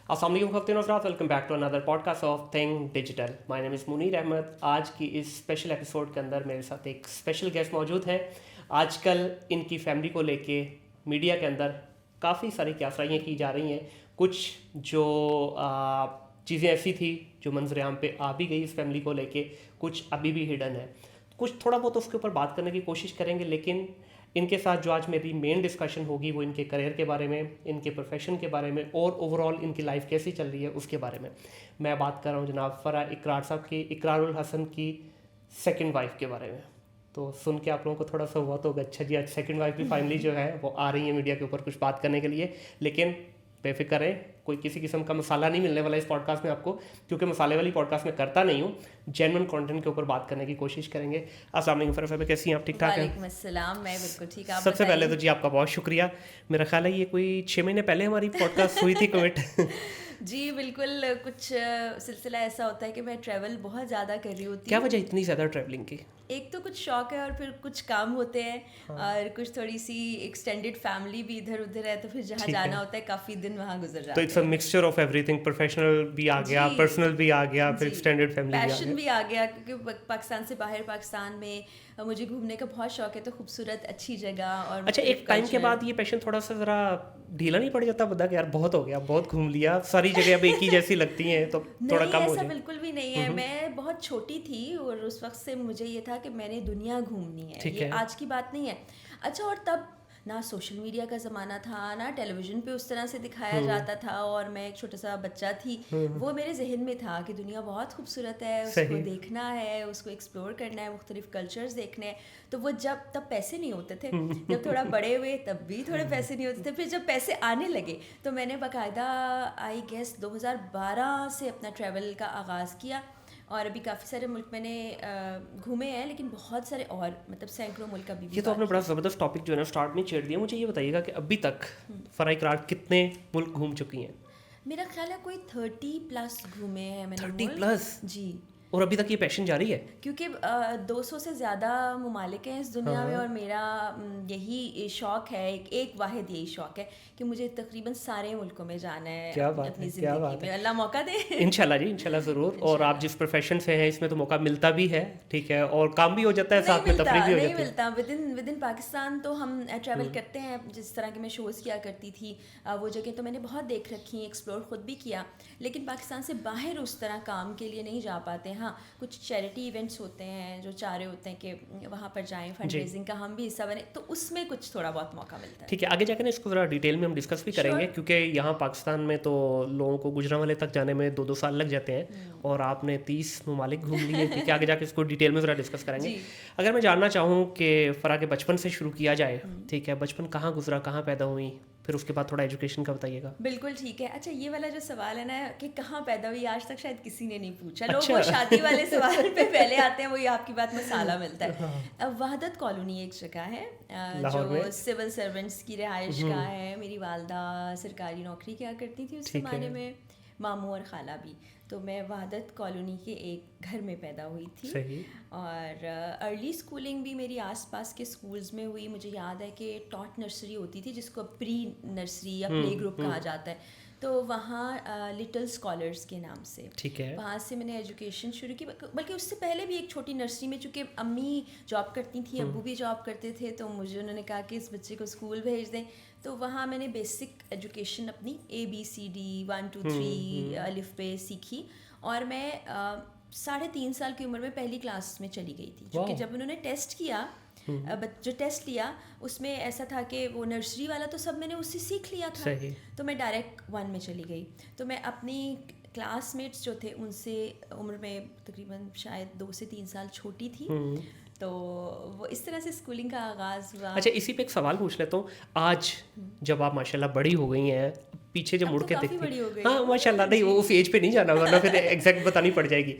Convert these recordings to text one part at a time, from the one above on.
अस्सलाम वालेकुम खफ्ते नज़रात, welcome back to another podcast of thing digital. My name is Munir Ahmed. आज की इस स्पेशल एपिसोड के अंदर मेरे साथ एक स्पेशल गेस्ट मौजूद हैं। आजकल इनकी फैमिली को लेके मीडिया के अंदर काफ़ी सारी क्यासाइयाँ की जा रही हैं। कुछ जो चीज़ें ऐसी थी जो मंजर आम पे आ भी गई इस फैमिली को लेके, कुछ अभी भी हिडन है। कुछ थोड़ा बहुत उसके ऊपर बात करने की कोशिश करेंगे, लेकिन इनके साथ जो आज मेरी मेन डिस्कशन होगी वो इनके करियर के बारे में, इनके प्रोफेशन के बारे में और ओवरऑल इनकी लाइफ कैसी चल रही है उसके बारे में। मैं बात कर रहा हूँ जनाब फरा इकरार साहब की, इकरारुल हसन की सेकंड वाइफ के बारे में। तो सुन के आप लोगों को थोड़ा सा हुआ तो अच्छा जी, आज सेकंड वाइफ भी फाइनली जो है वो आ रही है मीडिया के ऊपर कुछ बात करने के लिए। लेकिन बेफिक्र है, कोई किसी किस्म का मसाला नहीं मिलने वाला इस पॉडकास्ट में आपको, क्योंकि मसाले वाली पॉडकास्ट में करता नहीं हूँ। जेन्युइन कंटेंट के ऊपर बात करने की कोशिश करेंगे। अस्सलाम वालेकुम फरा, कैसी हैं आप? ठीक ठाक हैं? वालेकुम अस्सलाम, मैं बिल्कुल ठीक। आप सबसे पहले तो जी आपका बहुत शुक्रिया। मेरा ख्याल है ये कोई 6 महीने पहले हमारी पॉडकास्ट हुई थी कमिट। जी बिल्कुल। कुछ सिलसिला ऐसा होता है कि मैं ट्रैवल बहुत ज़्यादा कर रही होती क्या हूँ। वजह इतनी ज़्यादा ट्रैवलिंग की? एक तो कुछ शौक है और फिर कुछ काम होते हैं और कुछ थोड़ी सी एक्सटेंडेड फैमिली भी इधर उधर है, तो फिर जहाँ ठीक है। जाना होता है काफ़ी दिन वहाँ गुजर तो जाते इट्स अ हैं। मिक्सचर ऑफ एवरीथिंग, प्रोफेशनल भी आ गया, जी। पर्सनल भी आ गया, फिर जी। एक्सटेंडेड फैमिली भी आ पैशन गया। भी आ गया क्योंकि पाकिस्तान से बाहर, पाकिस्तान में मुझे घूमने का बहुत शौक है, तो खूबसूरत अच्छी जगह और अच्छा, एक टाइम के बाद ये पैशन थोड़ा सा ज़रा ढीला नहीं पड़ जाता बंदा कि यार बहुत हो गया, बहुत घूम लिया, सारी जगह अब एक ही जैसी लगती हैं तो थोड़ा नहीं, कम हो ऐसा जाए? बिल्कुल भी नहीं है। मैं बहुत छोटी थी और उस वक्त से मुझे ये था कि मैंने दुनिया घूमनी है। ठीक ये है। आज की बात नहीं है। अच्छा, और तब ना सोशल मीडिया का ज़माना था, ना टेलीविज़न पे उस तरह से दिखाया जाता था, और मैं एक छोटा सा बच्चा थी। वो मेरे जहन में था कि दुनिया बहुत खूबसूरत है, उसको सही। देखना है, उसको एक्सप्लोर करना है, मुख्तलिफ कल्चर्स देखने हैं। तो वो तब पैसे नहीं होते थे। जब थोड़ा बड़े हुए तब भी थोड़े पैसे नहीं होते थे। फिर जब पैसे आने लगे तो मैंने बाकायदा आई गेस 2012 से अपना ट्रैवल का आगाज़ किया, और अभी काफ़ी सारे मुल्क मैंने घूमे हैं, लेकिन बहुत सारे और मतलब सैकड़ों मुल्क अभी भी ये तो आपने बाकी बड़ा ज़बरदस्त टॉपिक जो है ना स्टार्ट में छेड़ दिया। मुझे ये बताइएगा कि अभी तक फरा इकरार कितने मुल्क घूम चुकी हैं? मेरा ख्याल है कोई 30+ घूमे हैं मैंने 30 मुल्क। प्लस? जी, और अभी तक ये पैशन जारी है? क्योंकि 200 से ज़्यादा ममालिक हैं इस दुनिया में, और मेरा यही शौक़ है, एक वाहिद यही शौक़ है कि मुझे तकरीबन सारे मुल्कों में जाना है। क्या बात अपनी है, क्या ज़िंदगी बात में है। अल्लाह मौका दे। इंशाल्लाह जी, इंशाल्लाह ज़रूर। और आप जिस प्रोफेशन से हैं इसमें तो मौका मिलता भी है, ठीक है, और काम भी हो जाता है, साथ में तफरीह भी हो नहीं जाती है। मिलता। विद इन पाकिस्तान तो हम ट्रैवल करते हैं, जिस तरह के मैं शोज़ किया करती थी वो जगह तो मैंने बहुत देख रखी, एक्सप्लोर ख़ुद भी किया, लेकिन पाकिस्तान से बाहर उस तरह काम के लिए नहीं जा पाते। हाँ, कुछ चैरिटी इवेंट्स होते हैं जो चाह रहे होते हैं कि वहाँ पर जाएं, फंड रेजिंग का हम भी हिस्सा बने, तो उसमें कुछ थोड़ा बहुत मौका मिलता है। ठीक है, आगे जाकर ना इसको ज़रा डिटेल में हम डिस्कस भी करेंगे, Sure. क्योंकि यहाँ पाकिस्तान में तो लोगों को गुजरांवाले तक जाने में 2-2 साल लग जाते हैं और आपने 30 ममालिक घूम लिए। ठीक है, आगे जाके इसको डिटेल में ज़रा डिस्कस करेंगे। जी। अगर मैं जानना चाहूँ कि फरा के बचपन से शुरू किया जाए, ठीक है, बचपन कहाँ गुजरा, कहाँ पैदा हुई, फिर उसके बाद थोड़ा एजुकेशन का बताइएगा। बिल्कुल ठीक है। अच्छा, ये वाला जो सवाल है ना कि कहाँ पैदा हुई, आज तक शायद किसी ने नहीं पूछा। अच्छा। लोग वो शादी वाले सवाल पे पहले आते हैं, वही आपकी बात मसाला मिलता है। अब वहदत कॉलोनी एक जगह है लाहौर जो में? सिविल सर्वेंट्स की रिहाइश का है। मेरी वालदा सरकारी नौकरी किया करती थी उस ठीक है। ज़माने में, मामू और खाला भी। तो मैं वहदत कॉलोनी के एक घर में पैदा हुई थी। सही। और अर्ली स्कूलिंग भी मेरी आसपास के स्कूल्स में हुई। मुझे याद है कि टॉट नर्सरी होती थी जिसको प्री नर्सरी या प्ले ग्रुप कहा जाता है, तो वहाँ लिटिल स्कॉलर्स के नाम से, ठीक है। वहाँ से मैंने एजुकेशन शुरू की। बल्कि उससे पहले भी एक छोटी नर्सरी में, चूँकि अम्मी जॉब करती थी, अब्बू भी जॉब करते थे, तो मुझे उन्होंने कहा कि इस बच्चे को स्कूल भेज दें। तो वहाँ मैंने बेसिक एजुकेशन अपनी ABCD 1 2 3 अलिफ पे सीखी, और मैं 3.5 साल की उम्र में पहली क्लास में चली गई थी। क्योंकि जब उन्होंने टेस्ट किया, जो टेस्ट लिया उसमें ऐसा था कि वो नर्सरी वाला तो सब मैंने उससे सीख लिया था, सही। तो मैं डायरेक्ट 1 में चली गई। तो मैं अपनी क्लासमेट्स जो थे उनसे उम्र में तकरीबन शायद 2 से 3 साल छोटी थी, तो वो इस तरह से स्कूलिंग का आगाज़ हुआ। अच्छा, इसी पे एक सवाल पूछ लेता हूँ। आज जब आप माशाल्लाह बड़ी हो गई हैं, पीछे जब मुड़ के देखती बड़ी हो गई। हाँ माशाल्लाह, नहीं वो उस एज पे नहीं जाना वरना फिर एग्जैक्ट बतानी पड़ जाएगी।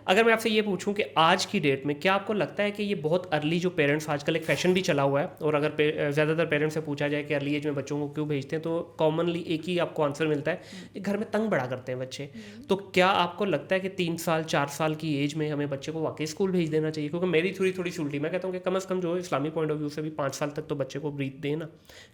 अगर मैं आपसे ये पूछूं कि आज की डेट में क्या आपको लगता है कि ये बहुत अर्ली, जो पेरेंट्स आजकल एक फैशन भी चला हुआ है, और अगर ज़्यादातर पेरेंट्स से पूछा जाए कि अर्ली एज में बच्चों को क्यों भेजते हैं, तो कॉमनली एक ही आपको आंसर मिलता है कि घर में तंग बड़ा करते हैं बच्चे। तो क्या आपको लगता है कि 3 साल 4 साल की एज में हमें बच्चे को वाकई स्कूल भेज देना चाहिए? क्योंकि मेरी थोड़ी सी उल्टी, मैं कहता हूँ कि कम से कम जो इस्लामी पॉइंट ऑफ व्यू से भी 5 साल तक तो बच्चे को ब्रीथ देना,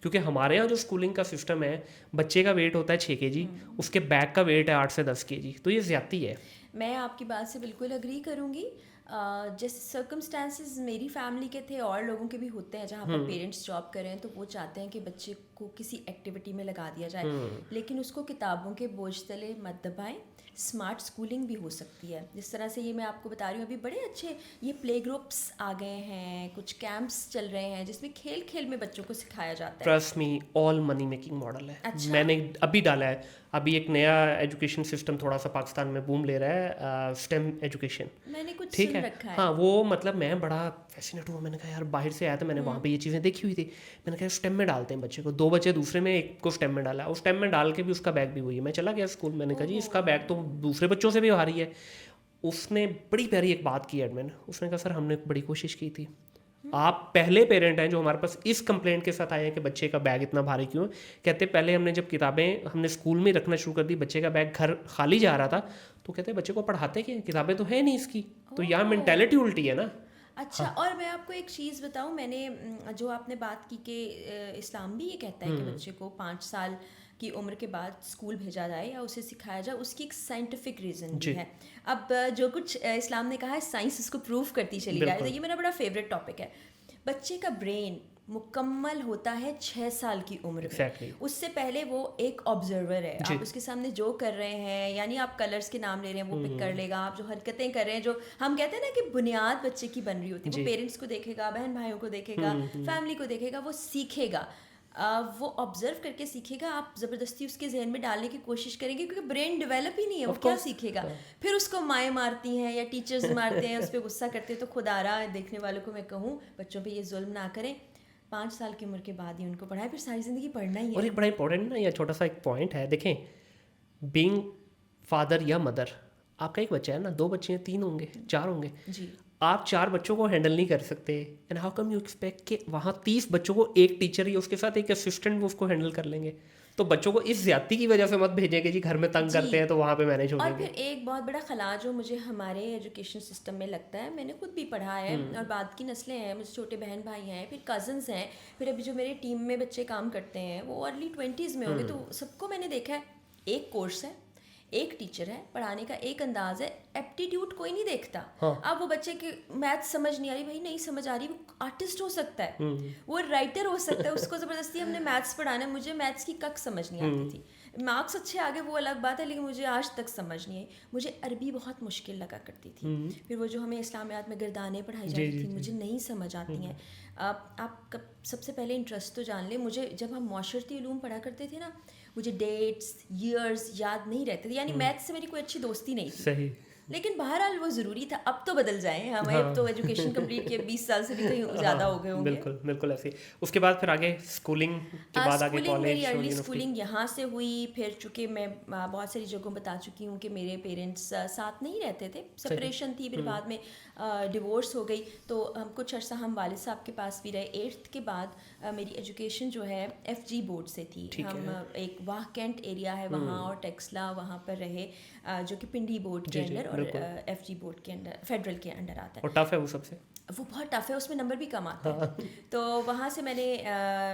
क्योंकि हमारे यहाँ जो स्कूलिंग का सिस्टम है, बच्चे का वेट वेट होता है 6 kg, उसके बैग का वेट है 8 से 10 kg, तो ये ज़्यादती है। मैं आपकी बात से बिल्कुल अग्री करूँगी। जैसे सर्कमस्टांसिस मेरी फैमिली के थे और लोगों के भी होते हैं जहाँ पर पेरेंट्स जॉब कर रहे हैं, तो वो चाहते हैं कि बच्चे को किसी एक्टिविटी में लगा दिया जाए, लेकिन उसको किताबों के बोझ तले मत दबाएं। स्मार्ट स्कूलिंग भी हो सकती है, जिस तरह से ये मैं आपको बता रही हूँ, अभी बड़े अच्छे ये प्ले ग्रुप्स आ गए हैं, कुछ कैंप्स चल रहे हैं जिसमें खेल खेल में बच्चों को सिखाया जाता है। Trust me, all money making model है। अच्छा? मैंने अभी डाला है, अभी एक नया एजुकेशन सिस्टम थोड़ा सा पाकिस्तान में बूम ले रहा है, स्टेम एजुकेशन। मैंने कुछ ठीक सुन है, रखा है। हाँ वो मतलब मैं बड़ा फैसिनेट हुआ, मैंने कहा यार बाहर से आया था, मैंने वहाँ पे ये चीज़ें देखी हुई थी, मैंने कहा स्टेम में डालते हैं बच्चे को। 2 बच्चे दूसरे में, एक को स्टेम में डाला, और स्टेम में डाल के भी उसका बैग भी वही है। मैं चला गया स्कूल, मैंने कहा जी इसका बैग तो दूसरे बच्चों से भी भारी है। उसने बड़ी प्यारी एक बात की एडमिन, उसने कहा सर हमने बड़ी कोशिश की थी, आप पहले पेरेंट हैं जो हमारे पास इस कंप्लेंट के साथ आए हैं कि बच्चे का बैग इतना भारी क्यों है। कहते पहले हमने जब किताबें हमने स्कूल में रखना शुरू कर दी, बच्चे का बैग घर खाली जा रहा था, तो कहते बच्चे को पढ़ाते क्या, किताबें तो है नहीं इसकी। तो यहाँ मेंटालिटी उल्टी है ना। अच्छा, और मैं आपको एक चीज़ बताऊं, मैंने जो आपने बात की कि इस्लाम भी ये कहता है कि बच्चे को 5 साल की उम्र के बाद स्कूल भेजा जाए या उसे सिखाया जाए, उसकी एक साइंटिफिक रीज़न भी है। अब जो कुछ इस्लाम ने कहा है, साइंस उसको प्रूव करती चली जाए, तो ये मेरा बड़ा फेवरेट टॉपिक है। बच्चे का ब्रेन मुकम्मल होता है 6 साल की उम्र में। उससे पहले वो एक ऑब्जर्वर है, आप उसके सामने जो कर रहे हैं, यानी आप कलर्स के नाम ले रहे हैं वो पिक कर लेगा, आप जो हरकतें कर रहे हैं, जो हम कहते हैं ना कि बुनियाद बच्चे की बन रही होती है, वो पेरेंट्स को देखेगा, बहन भाइयों को देखेगा, फैमिली को देखेगा, वो सीखेगा, वो ऑब्जर्व करके सीखेगा। आप ज़बरदस्ती उसके जहन में डालने की कोशिश करेंगे क्योंकि ब्रेन डेवलप ही नहीं है, वो क्या सीखेगा। फिर उसको माएँ मारती हैं या टीचर्स मारते हैं, उस पर गुस्सा करते हैं। तो खुदारा देखने वालों को मैं कहूँ, बच्चों पे ये जुल्म ना करें, 5 साल की उम्र के बाद ही उनको पढ़ाएं, फिर सारी ज़िंदगी पढ़ना ही है। और एक बड़ा इंपॉर्टेंट ना, ये छोटा सा एक पॉइंट है, देखें बीइंग फादर या मदर, आपका एक बच्चा है ना, 2 बच्चे हैं, 3 होंगे, 4 होंगे जी, आप 4 बच्चों को हैंडल नहीं कर सकते। And how come you expect कि वहाँ 30 बच्चों को एक टीचर या उसके साथ एक असिस्टेंट वो उसको हैंडल कर लेंगे। तो बच्चों को इस ज्यादती की वजह से मत भेजें कि जी घर में तंग करते हैं तो वहाँ पे मैनेज हो और जाएंगे। फिर एक बहुत बड़ा खला जो मुझे हमारे एजुकेशन सिस्टम में लगता है, मैंने खुद भी पढ़ा है और बाद की नस्लें हैं, मुझे छोटे बहन भाई हैं, फिर कज़न्स हैं, फिर अभी जो मेरे टीम में बच्चे काम करते हैं वो अर्ली 20s में होंगे, तो सबको मैंने देखा है, एक कोर्स है, एक टीचर है, पढ़ाने का एक अंदाज है, एप्टीट्यूड कोई नहीं देखता। अब वो बच्चे के मैथ समझ नहीं आ रही, भाई नहीं समझ आ रही, वो आर्टिस्ट हो सकता है, वो राइटर हो सकता है, उसको ज़बरदस्ती हमने मैथ्स पढ़ाना है। मुझे मैथ्स की कक समझ नहीं आती थी, मार्क्स अच्छे आ गए वो अलग बात है, लेकिन मुझे आज तक समझ नहीं आई। मुझे अरबी बहुत मुश्किल लगा करती थी, फिर वो जो हमें इस्लामियात में गर्दानें पढ़ाई जाती थी, मुझे नहीं समझ आती हैं। आप सबसे पहले इंटरेस्ट तो जान लें, मुझे जब हम माशरती उलूम पढ़ा करते थे ना, मुझे डेट्स ईयर्स याद नहीं रहते थे, यानी मैथ से मेरी कोई अच्छी दोस्ती नहीं थी। सही, लेकिन बहरहाल वो ज़रूरी था। अब तो बदल जाए हमें, अब तो एजुकेशन कंप्लीट किए 20 साल से भी कहीं ज़्यादा हो गए होंगे। बिल्कुल बिल्कुल ऐसे। उसके बाद फिर आगे स्कूलिंग के बाद आगे कॉलेज, मेरी अर्ली स्कूलिंग यहाँ से हुई। फिर चूँकि मैं बहुत सारी जगहों बता चुकी हूँ कि मेरे पेरेंट्स साथ नहीं रहते थे, सेपरेशन थी, फिर बाद में डिवोर्स हो गई, तो कुछ अर्सा हम वालिद साहब के पास भी रहे। 8th के बाद मेरी एजुकेशन जो है FG बोर्ड से थी। हम एक वाह कैंट एरिया है वहाँ और टेक्सला, वहाँ पर रहे, जो कि पिंडी बोर्ड के अंडर और FG बोर्ड के अंडर, फेडरल के अंडर आता है। और टफ है वो सबसे, वो बहुत टफ है, उसमें नंबर भी कम आते हैं। तो वहाँ से मैंने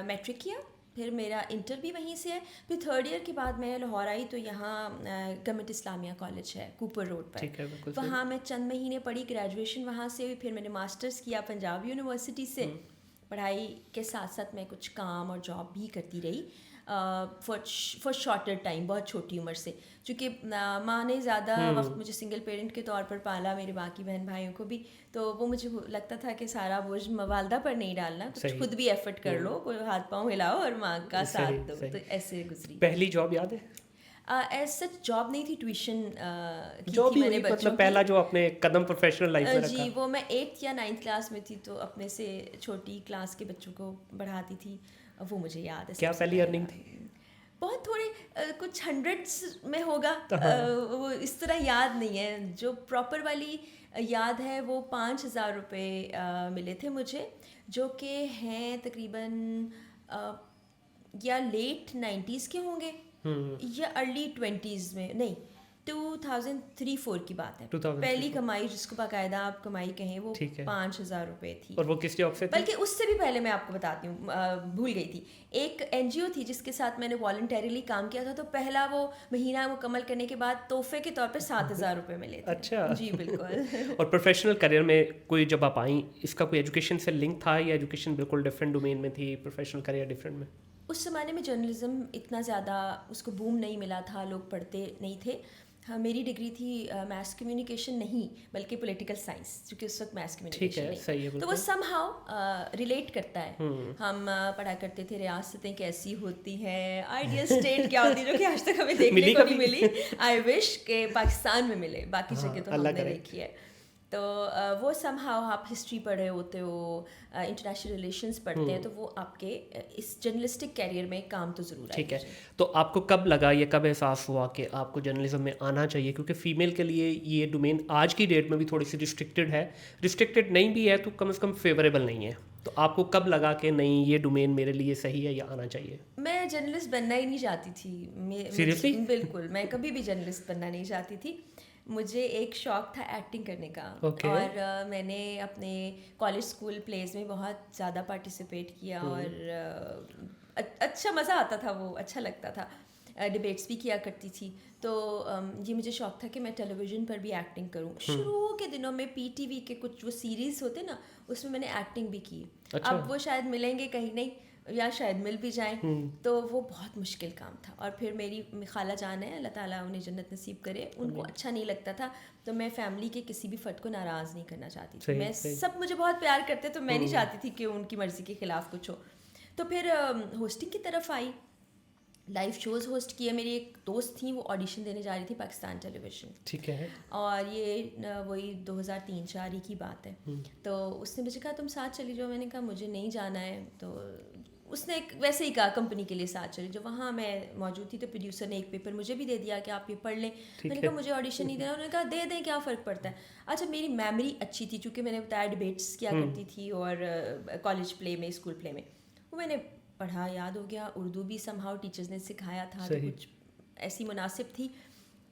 मैट्रिक किया, फिर मेरा इंटर भी वहीं से है। फिर 3rd ईयर के बाद मैं लाहौर आई, तो यहाँ गवर्नमेंट इस्लामिया कॉलेज है कूपर रोड पर, वहाँ मैं चंद महीने पढ़ी, ग्रेजुएशन वहाँ से हुई। फिर मैंने मास्टर्स किया पंजाब यूनिवर्सिटी से। पढ़ाई के साथ साथ मैं कुछ काम और जॉब भी करती रही फॉर शॉर्टर टाइम, बहुत छोटी उम्र से, चूँकि माँ ने ज़्यादा वक्त मुझे सिंगल पेरेंट के तौर पर पाला, मेरे बाकी बहन भाइयों को भी, तो वो मुझे लगता था कि सारा बोझ वालदा पर नहीं डालना, कुछ खुद भी एफर्ट कर लो, कोई हाथ पाँव हिलाओ और माँ का साथ दो। तो ऐसे गुजरी। पहली जॉब याद है? ऐसा जॉब नहीं थी, ट्यूशन जो भी मैंने मतलब पहला जो अपने कदम प्रोफेशनल लाइफ में रखा। जी, वो मैं 8th या 9th क्लास में थी, तो अपने से छोटी क्लास के बच्चों को पढ़ाती थी, वो मुझे याद है। क्या पहली अर्निंग थी? बहुत थोड़े, कुछ हंड्रेड्स में होगा, वो इस तरह याद नहीं है। जो प्रॉपर वाली याद है वो 5,000 रुपये मिले थे मुझे, जो कि हैं तकरीबन या लेट 90s के होंगे या अर्ली 20s में, नहीं 2003-4 की बात है। 2003-4 पहली कमाई जिसको बाकायदा आप कमाई कहें वो ठीक है। 5,000 रुपये थी। और वो किस जॉब से थी? बल्कि उससे भी पहले मैं आपको बताती हूँ, भूल गई थी। एक एनजीओ थी जिसके साथ मैंने वॉलंटरीली काम किया था, तो पहला वो महीना मुकम्मल करने के बाद तोहफे के तौर पे 7,000 रुपये मिले थे। अच्छा। जी बिल्कुल। और प्रोफेशनल करियर में कोई जब आप आई, इसका कोई एजुकेशन से लिंक था या एजुकेशन बिल्कुल डिफरेंट डोमेन में थी, प्रोफेशनल करियर डिफरेंट में? उस ज़माने में जर्नलिज्म इतना ज़्यादा उसको बूम नहीं मिला था, लोग पढ़ते नहीं थे। हाँ, मेरी डिग्री थी मैथ्स कम्युनिकेशन नहीं बल्कि पॉलिटिकल साइंस, क्योंकि उस वक्त मैथ्स कम्युनिकेशन नहीं। सही है, तो वो समहाउ रिलेट करता है। हम पढ़ा करते थे रियासतें कैसी होती हैं, आइडियल स्टेट क्या होती है, जो कि आज तक हमें देखने को नहीं मिली। आई विश के पाकिस्तान में मिले, बाकी जगह तो हमने देखी है। तो वो समहाउ आप हिस्ट्री पढ़ रहे होते हो, इंटरनेशनल रिलेशंस पढ़ते हैं, तो वो आपके इस जर्नलिस्टिक कैरियर में काम तो ज़रूर आएगा। ठीक है। तो आपको कब लगा, ये कब एहसास हुआ कि आपको जर्नलिज्म में आना चाहिए? क्योंकि फ़ीमेल के लिए ये डोमेन आज की डेट में भी थोड़ी सी रिस्ट्रिक्टेड है, रिस्ट्रिक्टेड नहीं भी है तो कम से कम फेवरेबल नहीं है। तो आपको कब लगा कि नहीं ये डोमेन मेरे लिए सही है या आना चाहिए? मैं जर्नलिस्ट बनना ही नहीं चाहती थी। सीरियसली? बिल्कुल, मैं कभी भी जर्नलिस्ट बनना नहीं चाहती थी। मुझे एक शौक़ था एक्टिंग करने का। और मैंने अपने कॉलेज स्कूल प्लेज में बहुत ज़्यादा पार्टिसिपेट किया और अच्छा मज़ा आता था, वो अच्छा लगता था। डिबेट्स भी किया करती थी। तो ये मुझे शौक़ था कि मैं टेलीविज़न पर भी एक्टिंग करूं। शुरू के दिनों में पीटीवी के कुछ वो सीरीज़ होते ना, उसमें मैंने एक्टिंग भी की। अच्छा। अब वो शायद मिलेंगे कहीं नहीं, या शायद मिल भी जाएं, तो वो बहुत मुश्किल काम था। और फिर मेरी खाला जान है, अल्लाह ताला उन्हें जन्नत नसीब करे, उनको अच्छा नहीं लगता था, तो मैं फैमिली के किसी भी फ़र्द को नाराज़ नहीं करना चाहती थी। मैं सब मुझे बहुत प्यार करते, तो मैं नहीं चाहती थी कि उनकी मर्ज़ी के ख़िलाफ़ कुछ हो। तो फिर होस्टिंग की तरफ आई, लाइव शोज़ होस्ट किए। मेरी एक दोस्त थी, वो ऑडिशन देने जा रही थी पाकिस्तान टेलीविज़न। ठीक है। और ये वही 2003-4 की बात है। तो उसने मुझे कहा तुम साथ चली जाओ। मैंने कहा मुझे नहीं जाना है। तो उसने एक वैसे ही कहा कंपनी के लिए साथ चली। जब वहाँ मैं मौजूद थी तो प्रोड्यूसर ने एक पेपर मुझे भी दे दिया कि आप ये पढ़ लें। मैंने कहा मुझे ऑडिशन नहीं देना। उन्होंने कहा दे दें, क्या फ़र्क पड़ता है। अच्छा, मेरी मेमोरी अच्छी थी क्योंकि मैंने बताया डिबेट्स किया करती थी और कॉलेज प्ले में, स्कूल प्ले में वो मैंने पढ़ा, याद हो गया। उर्दू भी समहाउ टीचर्स ने सिखाया था, तो कुछ ऐसी मुनासिब थी।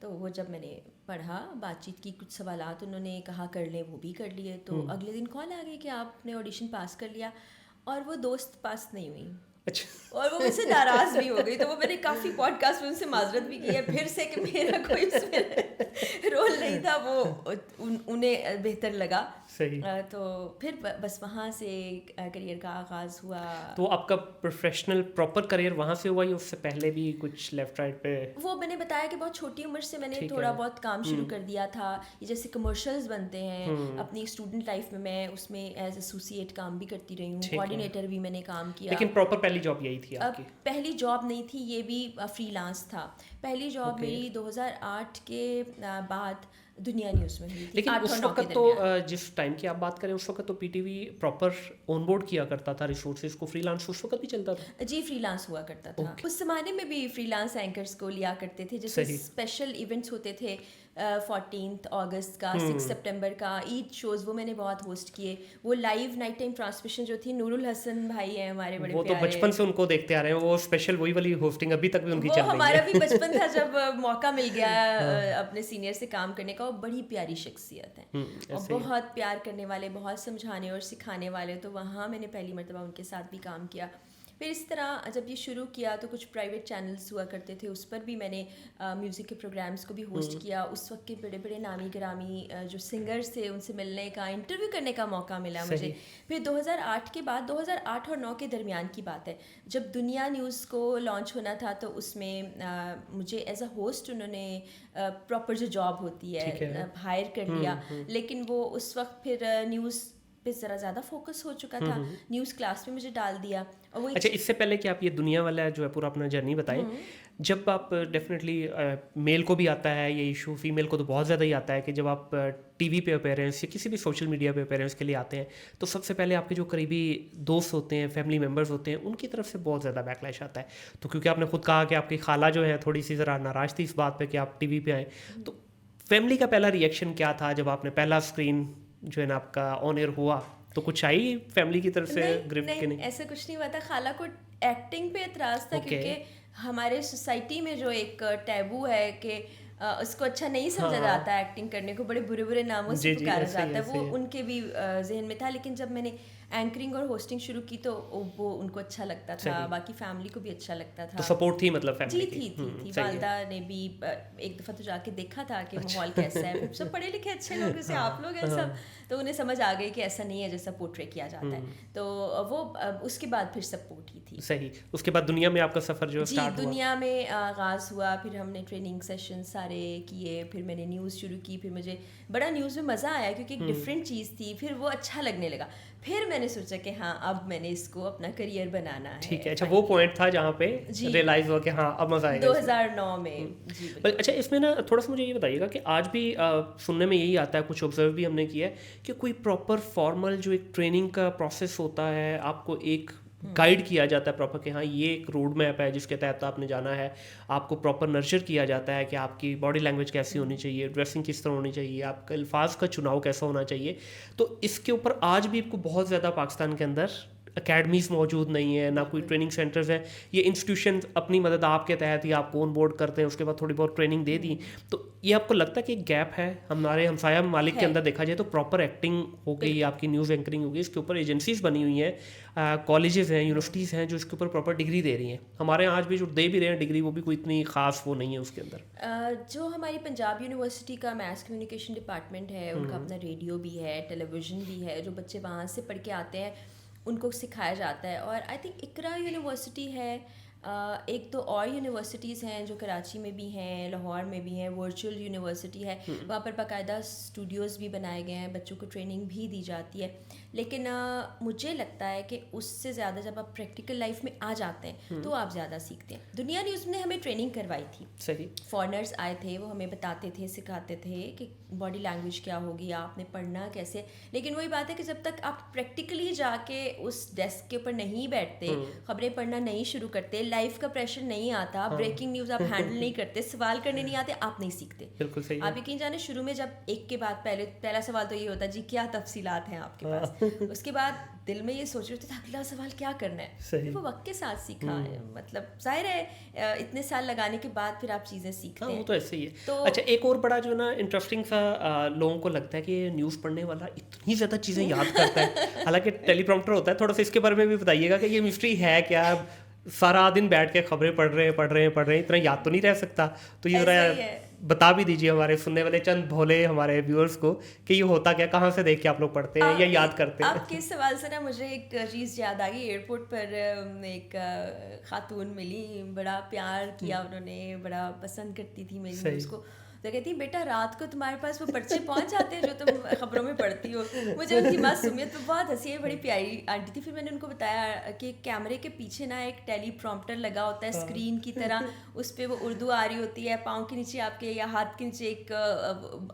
तो वो जब मैंने पढ़ा, बातचीत की, कुछ सवालात उन्होंने कहा कर लें, वो भी कर लिए। तो अगले दिन कॉल आ गई कि आपने ऑडिशन पास कर लिया। और वो दोस्त पास नहीं हुई। अच्छा। और वो मुझसे नाराज़ भी हो गई। तो वो मैंने काफ़ी पॉडकास्ट में उनसे माजरत भी की है फिर से कि मेरा कोई उसमें रोल नहीं था, वो उन्हें बेहतर लगा। सही। तो फिर बस वहाँ से करियर का आगाज़ हुआ। तो आपका प्रोफेशनल प्रॉपर करियर वहाँ से हुआ या उससे पहले भी कुछ लेफ्ट राइट पे? वो मैंने बताया कि बहुत छोटी उम्र से मैंने थोड़ा बहुत काम शुरू कर दिया था। ये जैसे कमर्शियल्स बनते हैं अपनी स्टूडेंट लाइफ में, मैं उसमें एज एसोसिएट काम भी करती रही हूँ, कोऑर्डिनेटर भी मैंने काम किया। लेकिन प्रॉपर पहली जॉब यही थी आपकी? पहली जॉब नहीं थी, ये भी फ्रीलांस था। पहली जॉब मेरी 2008 के बाद दुनिया न्यूज़ में हुई थी। लेकिन उस वक्त तो जिस टाइम की आप बात करें उस वक्त तो पीटीवी प्रॉपर ऑनबोर्ड किया करता था रिसोर्सेज को, फ्रीलांस उस वक्त भी चलता था? जी, फ्रीलांस हुआ करता था। उस ज़माने में भी फ्रीलांस एंकर्स को लिया करते थे। जैसे स्पेशल इवेंट्स होते थे 14 अगस्त का, 6 सितंबर का, ईद शोज़, वो मैंने बहुत होस्ट किए। वो लाइव नाइट टाइम ट्रांसमिशन जो थी, नूरुल हसन भाई हैं हमारे बड़े प्यारे, वो तो बचपन से उनको देखते आ रहे हैं, वो स्पेशल वही वाली होस्टिंग अभी तक भी उनकी चल रही है। हमारा भी बचपन था जब मौका मिल गया अपने सीनियर से काम करने का। वो बड़ी प्यारी शख्सियत है और बहुत प्यार करने वाले, बहुत समझाने और सिखाने वाले। तो वहाँ मैंने पहली मरतबा उनके साथ भी काम किया। फिर इस तरह जब ये शुरू किया तो कुछ प्राइवेट चैनल्स हुआ करते थे, उस पर भी मैंने म्यूज़िक के प्रोग्राम्स को भी होस्ट किया। उस वक्त के बड़े बड़े नामी गिरामी जो सिंगर्स थे उनसे मिलने का, इंटरव्यू करने का मौका मिला मुझे। फिर 2008 के बाद, 2008 और 9 के दरमियान की बात है, जब दुनिया न्यूज़ को लॉन्च होना था, तो उसमें मुझे एज अ होस्ट उन्होंने प्रॉपर जो जॉब होती है हायर कर लिया। लेकिन वो उस वक्त फिर न्यूज़ पे ज़रा ज़्यादा फोकस हो चुका था, न्यूज़ क्लास में मुझे डाल दिया। और वो अच्छा, इससे पहले कि आप ये दुनिया वाला जो है पूरा अपना जर्नी बताएं, जब आप डेफिनेटली मेल को भी आता है ये इशू, फीमेल को तो बहुत ज़्यादा ही आता है कि जब आप टीवी पे अपीयरेंस या किसी भी सोशल मीडिया पे अपीयरेंस के लिए आते हैं तो सबसे पहले आपके जो करीबी दोस्त होते हैं, फैमिली मेम्बर्स होते हैं, उनकी तरफ से बहुत ज़्यादा बैकलैश आता है। तो क्योंकि आपने खुद कहा कि आपकी खाला जो है थोड़ी सी ज़रा नाराज़ थी इस बात पर कि आप टीवी पे आए, तो फैमिली का पहला रिएक्शन क्या था जब आपने पहला स्क्रीन जो है ना आपका ऑन एयर हुआ? तो कुछ आई फैमिली की तरफ से गिफ्ट के? नहीं, ऐसा कुछ नहीं हुआ था। खाला को एक्टिंग पे एतराज़ था क्योंकि हमारे सोसाइटी में जो एक टैबू है कि उसको अच्छा नहीं समझा जाता एक्टिंग करने को, बड़े बुरे बुरे नामों से पुकारा जाता है, वो उनके भी जहन में था। लेकिन जब मैंने एंकरिंग और होस्टिंग शुरू की तो वो उनको अच्छा लगता था, बाकी फैमिली को भी अच्छा लगता था। तो सपोर्ट थी मतलब फैमिली की? थी। वालदा ने भी एक दफ़ा तो जाके देखा था कि माहौल कैसा है, सब पढ़े लिखे अच्छे लोग जैसे आप लोग हैं सब, तो उन्हें समझ आ गई कि ऐसा नहीं है जैसा पोर्ट्रे किया जाता है। तो वो उसके बाद फिर सपोर्ट ही थी। सही। उसके बाद दुनिया में आपका सफ़र जो स्टार्ट हुआ? दुनिया में आगाज़ हुआ, फिर हमने ट्रेनिंग सेशन सारे किए, फिर मैंने न्यूज़ शुरू की, फिर मुझे बड़ा न्यूज़ में मज़ा आया क्योंकि एक डिफरेंट चीज़ थी, फिर वो अच्छा लगने लगा। फिर मैंने सोचा कि हाँ अब मैंने इसको अपना करियर बनाना है। ठीक है, अच्छा वो पॉइंट था जहाँ पे रियलाइज हुआ कि हाँ अब मज़ा आएगा 2009 में। जी अच्छा, इसमें ना थोड़ा सा मुझे ये बताइएगा कि आज भी सुनने में यही आता है, कुछ ऑब्जर्व भी हमने किया है कि कोई प्रॉपर फॉर्मल जो एक ट्रेनिंग का प्रोसेस होता है, आपको एक गाइड किया जाता है प्रॉपर कि हाँ ये एक रोड मैप है जिसके तहत आपने जाना है, आपको प्रॉपर नर्चर किया जाता है कि आपकी बॉडी लैंग्वेज कैसी होनी चाहिए, ड्रेसिंग किस तरह होनी चाहिए, आपका अल्फाज का चुनाव कैसा होना चाहिए। तो इसके ऊपर आज भी आपको बहुत ज़्यादा पाकिस्तान के अंदर अकेडमीज़ मौजूद नहीं है, ना कोई ट्रेनिंग सेंटर्स हैं। ये इंस्टीट्यूशन अपनी मदद आपके तहत ही आपको ऑन बोर्ड करते हैं, उसके बाद थोड़ी बहुत ट्रेनिंग दे दी। तो ये आपको लगता है कि एक गैप है हमारे हमसाया मालिक के अंदर देखा जाए तो? प्रॉपर एक्टिंग हो गई, आपकी न्यूज़ एंकरिंग हो गई, इसके ऊपर एजेंसीज बनी हुई हैं, कॉलेजेस हैं, यूनिवर्सिटीज़ हैं जो इसके ऊपर प्रॉपर डिग्री दे रही हैं। हमारे यहाँ आज भी जो दे भी रहे हैं डिग्री, वो भी कोई इतनी खास वो नहीं है उसके अंदर। जो हमारी पंजाब यूनिवर्सिटी का मैस कम्युनिकेशन डिपार्टमेंट है, उनका अपना रेडियो भी है, टेलीविज़न भी है, जो बच्चे वहाँ से पढ़ के आते हैं उनको सिखाया जाता है। और आई थिंक इकरा यूनिवर्सिटी है, एक तो और यूनिवर्सिटीज़ हैं जो कराची में भी हैं, लाहौर में भी हैं, वर्चुअल यूनिवर्सिटी है, वहाँ पर बाकायदा स्टूडियोज़ भी बनाए गए हैं, बच्चों को ट्रेनिंग भी दी जाती है। लेकिन मुझे लगता है कि उससे ज़्यादा जब आप प्रैक्टिकल लाइफ में आ जाते हैं तो आप ज़्यादा सीखते हैं। दुनिया न्यूज़ ने हमें ट्रेनिंग करवाई थी, सही, फॉरेनर्स आए थे, वो हमें बताते थे, सिखाते थे कि बॉडी लैंग्वेज क्या होगी, आपने पढ़ना कैसे। लेकिन वही बात है कि जब तक आप प्रैक्टिकली जाके उस डेस्क के ऊपर नहीं बैठते, खबरें पढ़ना नहीं शुरू करते, लाइफ का प्रेशर नहीं आता, ब्रेकिंग न्यूज़ आप हैंडल नहीं करते, सवाल करने नहीं आते, आप नहीं सीखते। बिल्कुल सही। आप यकीन जाने शुरू में जब एक के बाद पहला सवाल तो ये होता है जी क्या तफसीलात हैं आपके पास, उसके बाद दिल में ये सोच रहे थे अगला सवाल क्या करना है, फिर वो वक्त के साथ सीखा है। मतलब जाहिर है इतने साल लगाने के बाद फिर आप चीज़ें सीखते हैं। वो तो ऐसे ही है। तो अच्छा, एक और बड़ा जो है ना इंटरेस्टिंग सा लोगों को लगता है कि न्यूज़ पढ़ने वाला इतनी ज़्यादा चीज़ें याद करता है, हालांकि टेलीप्रॉम्प्टर होता है। थोड़ा सा इसके बारे में भी बताइएगा कि ये मिस्ट्री है क्या? सारा दिन बैठ के खबरें पढ़ रहे हैं, इतना याद तो नहीं रह सकता। तो ये ज़रा बता भी दीजिए हमारे सुनने वाले चंद भोले हमारे व्यूअर्स को कि ये होता क्या, कहाँ से देख के आप लोग पढ़ते हैं या याद करते हैं? आपके सवाल से ना मुझे एक चीज़ याद आ गई। एयरपोर्ट पर एक खातून मिली, बड़ा प्यार किया उन्होंने, बड़ा पसंद करती थी मेरी न्यूज़ को। तो कहती बेटा रात को तुम्हारे पास वो पर्चे पहुंच जाते हैं जो तुम खबरों में पढ़ती हो। मुझे उनकी बात सुनिए तो बहुत हंसी है, बड़ी प्यारी आंटी थी। फिर मैंने उनको बताया कि कैमरे के पीछे ना एक टेलीप्रॉम्प्टर लगा होता है स्क्रीन की तरह, उस पर वो उर्दू आ रही होती है, पाँव के नीचे आपके या हाथ के नीचे एक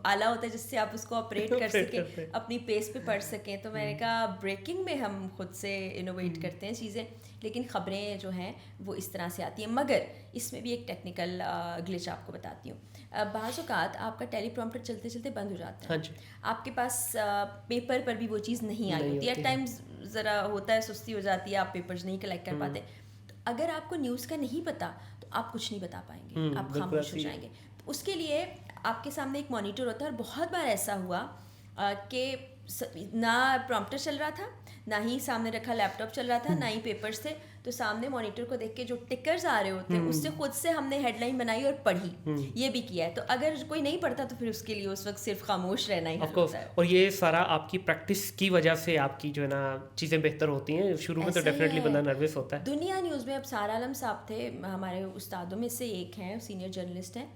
आला होता है जिससे आप उसको ऑपरेट कर सकें, अपनी पेस पे पढ़ सकें। तो मैंने कहा ब्रेकिंग में हम खुद से इनोवेट करते हैं चीज़ें, लेकिन ख़बरें जो हैं वो इस तरह से आती हैं। मगर इसमें भी एक टेक्निकल ग्लिच आपको बताती हूँ। बाज़ औक़ात आपका टेलीप्रॉम्प्टर चलते चलते बंद हो जाता है। हाँ जी। आपके पास पेपर पर भी वो चीज़ नहीं आई होती है। एट टाइम्स ज़रा होता है, सुस्ती हो जाती है, आप पेपर्स नहीं कलेक्ट कर पाते। तो अगर आपको न्यूज़ का नहीं पता तो आप कुछ नहीं बता पाएंगे, आप खामोश हो जाएंगे। तो उसके लिए आपके सामने एक मॉनिटर होता है। और बहुत बार ऐसा हुआ कि ना प्रॉम्प्टर चल रहा था, ना ही सामने रखा लैपटॉप चल रहा था, ना ही पेपर्स थे। तो सामने मॉनिटर को देख के जो टिकर्स आ रहे होते हैं उससे खुद से हमने हेडलाइन बनाई और पढ़ी। ये भी किया है। तो अगर कोई नहीं पढ़ता तो फिर उसके लिए उस वक्त सिर्फ खामोश रहना ही होता है। और ये सारा आपकी प्रैक्टिस की वजह से आपकी जो है ना चीज़ें बेहतर होती हैं। शुरू में तो डेफिनेटली बंदा नर्वस होता है। दुनिया न्यूज़ में अब सारा आलम साहब थे, हमारे उस्तादों में से एक हैं, सीनियर जर्नलिस्ट हैं।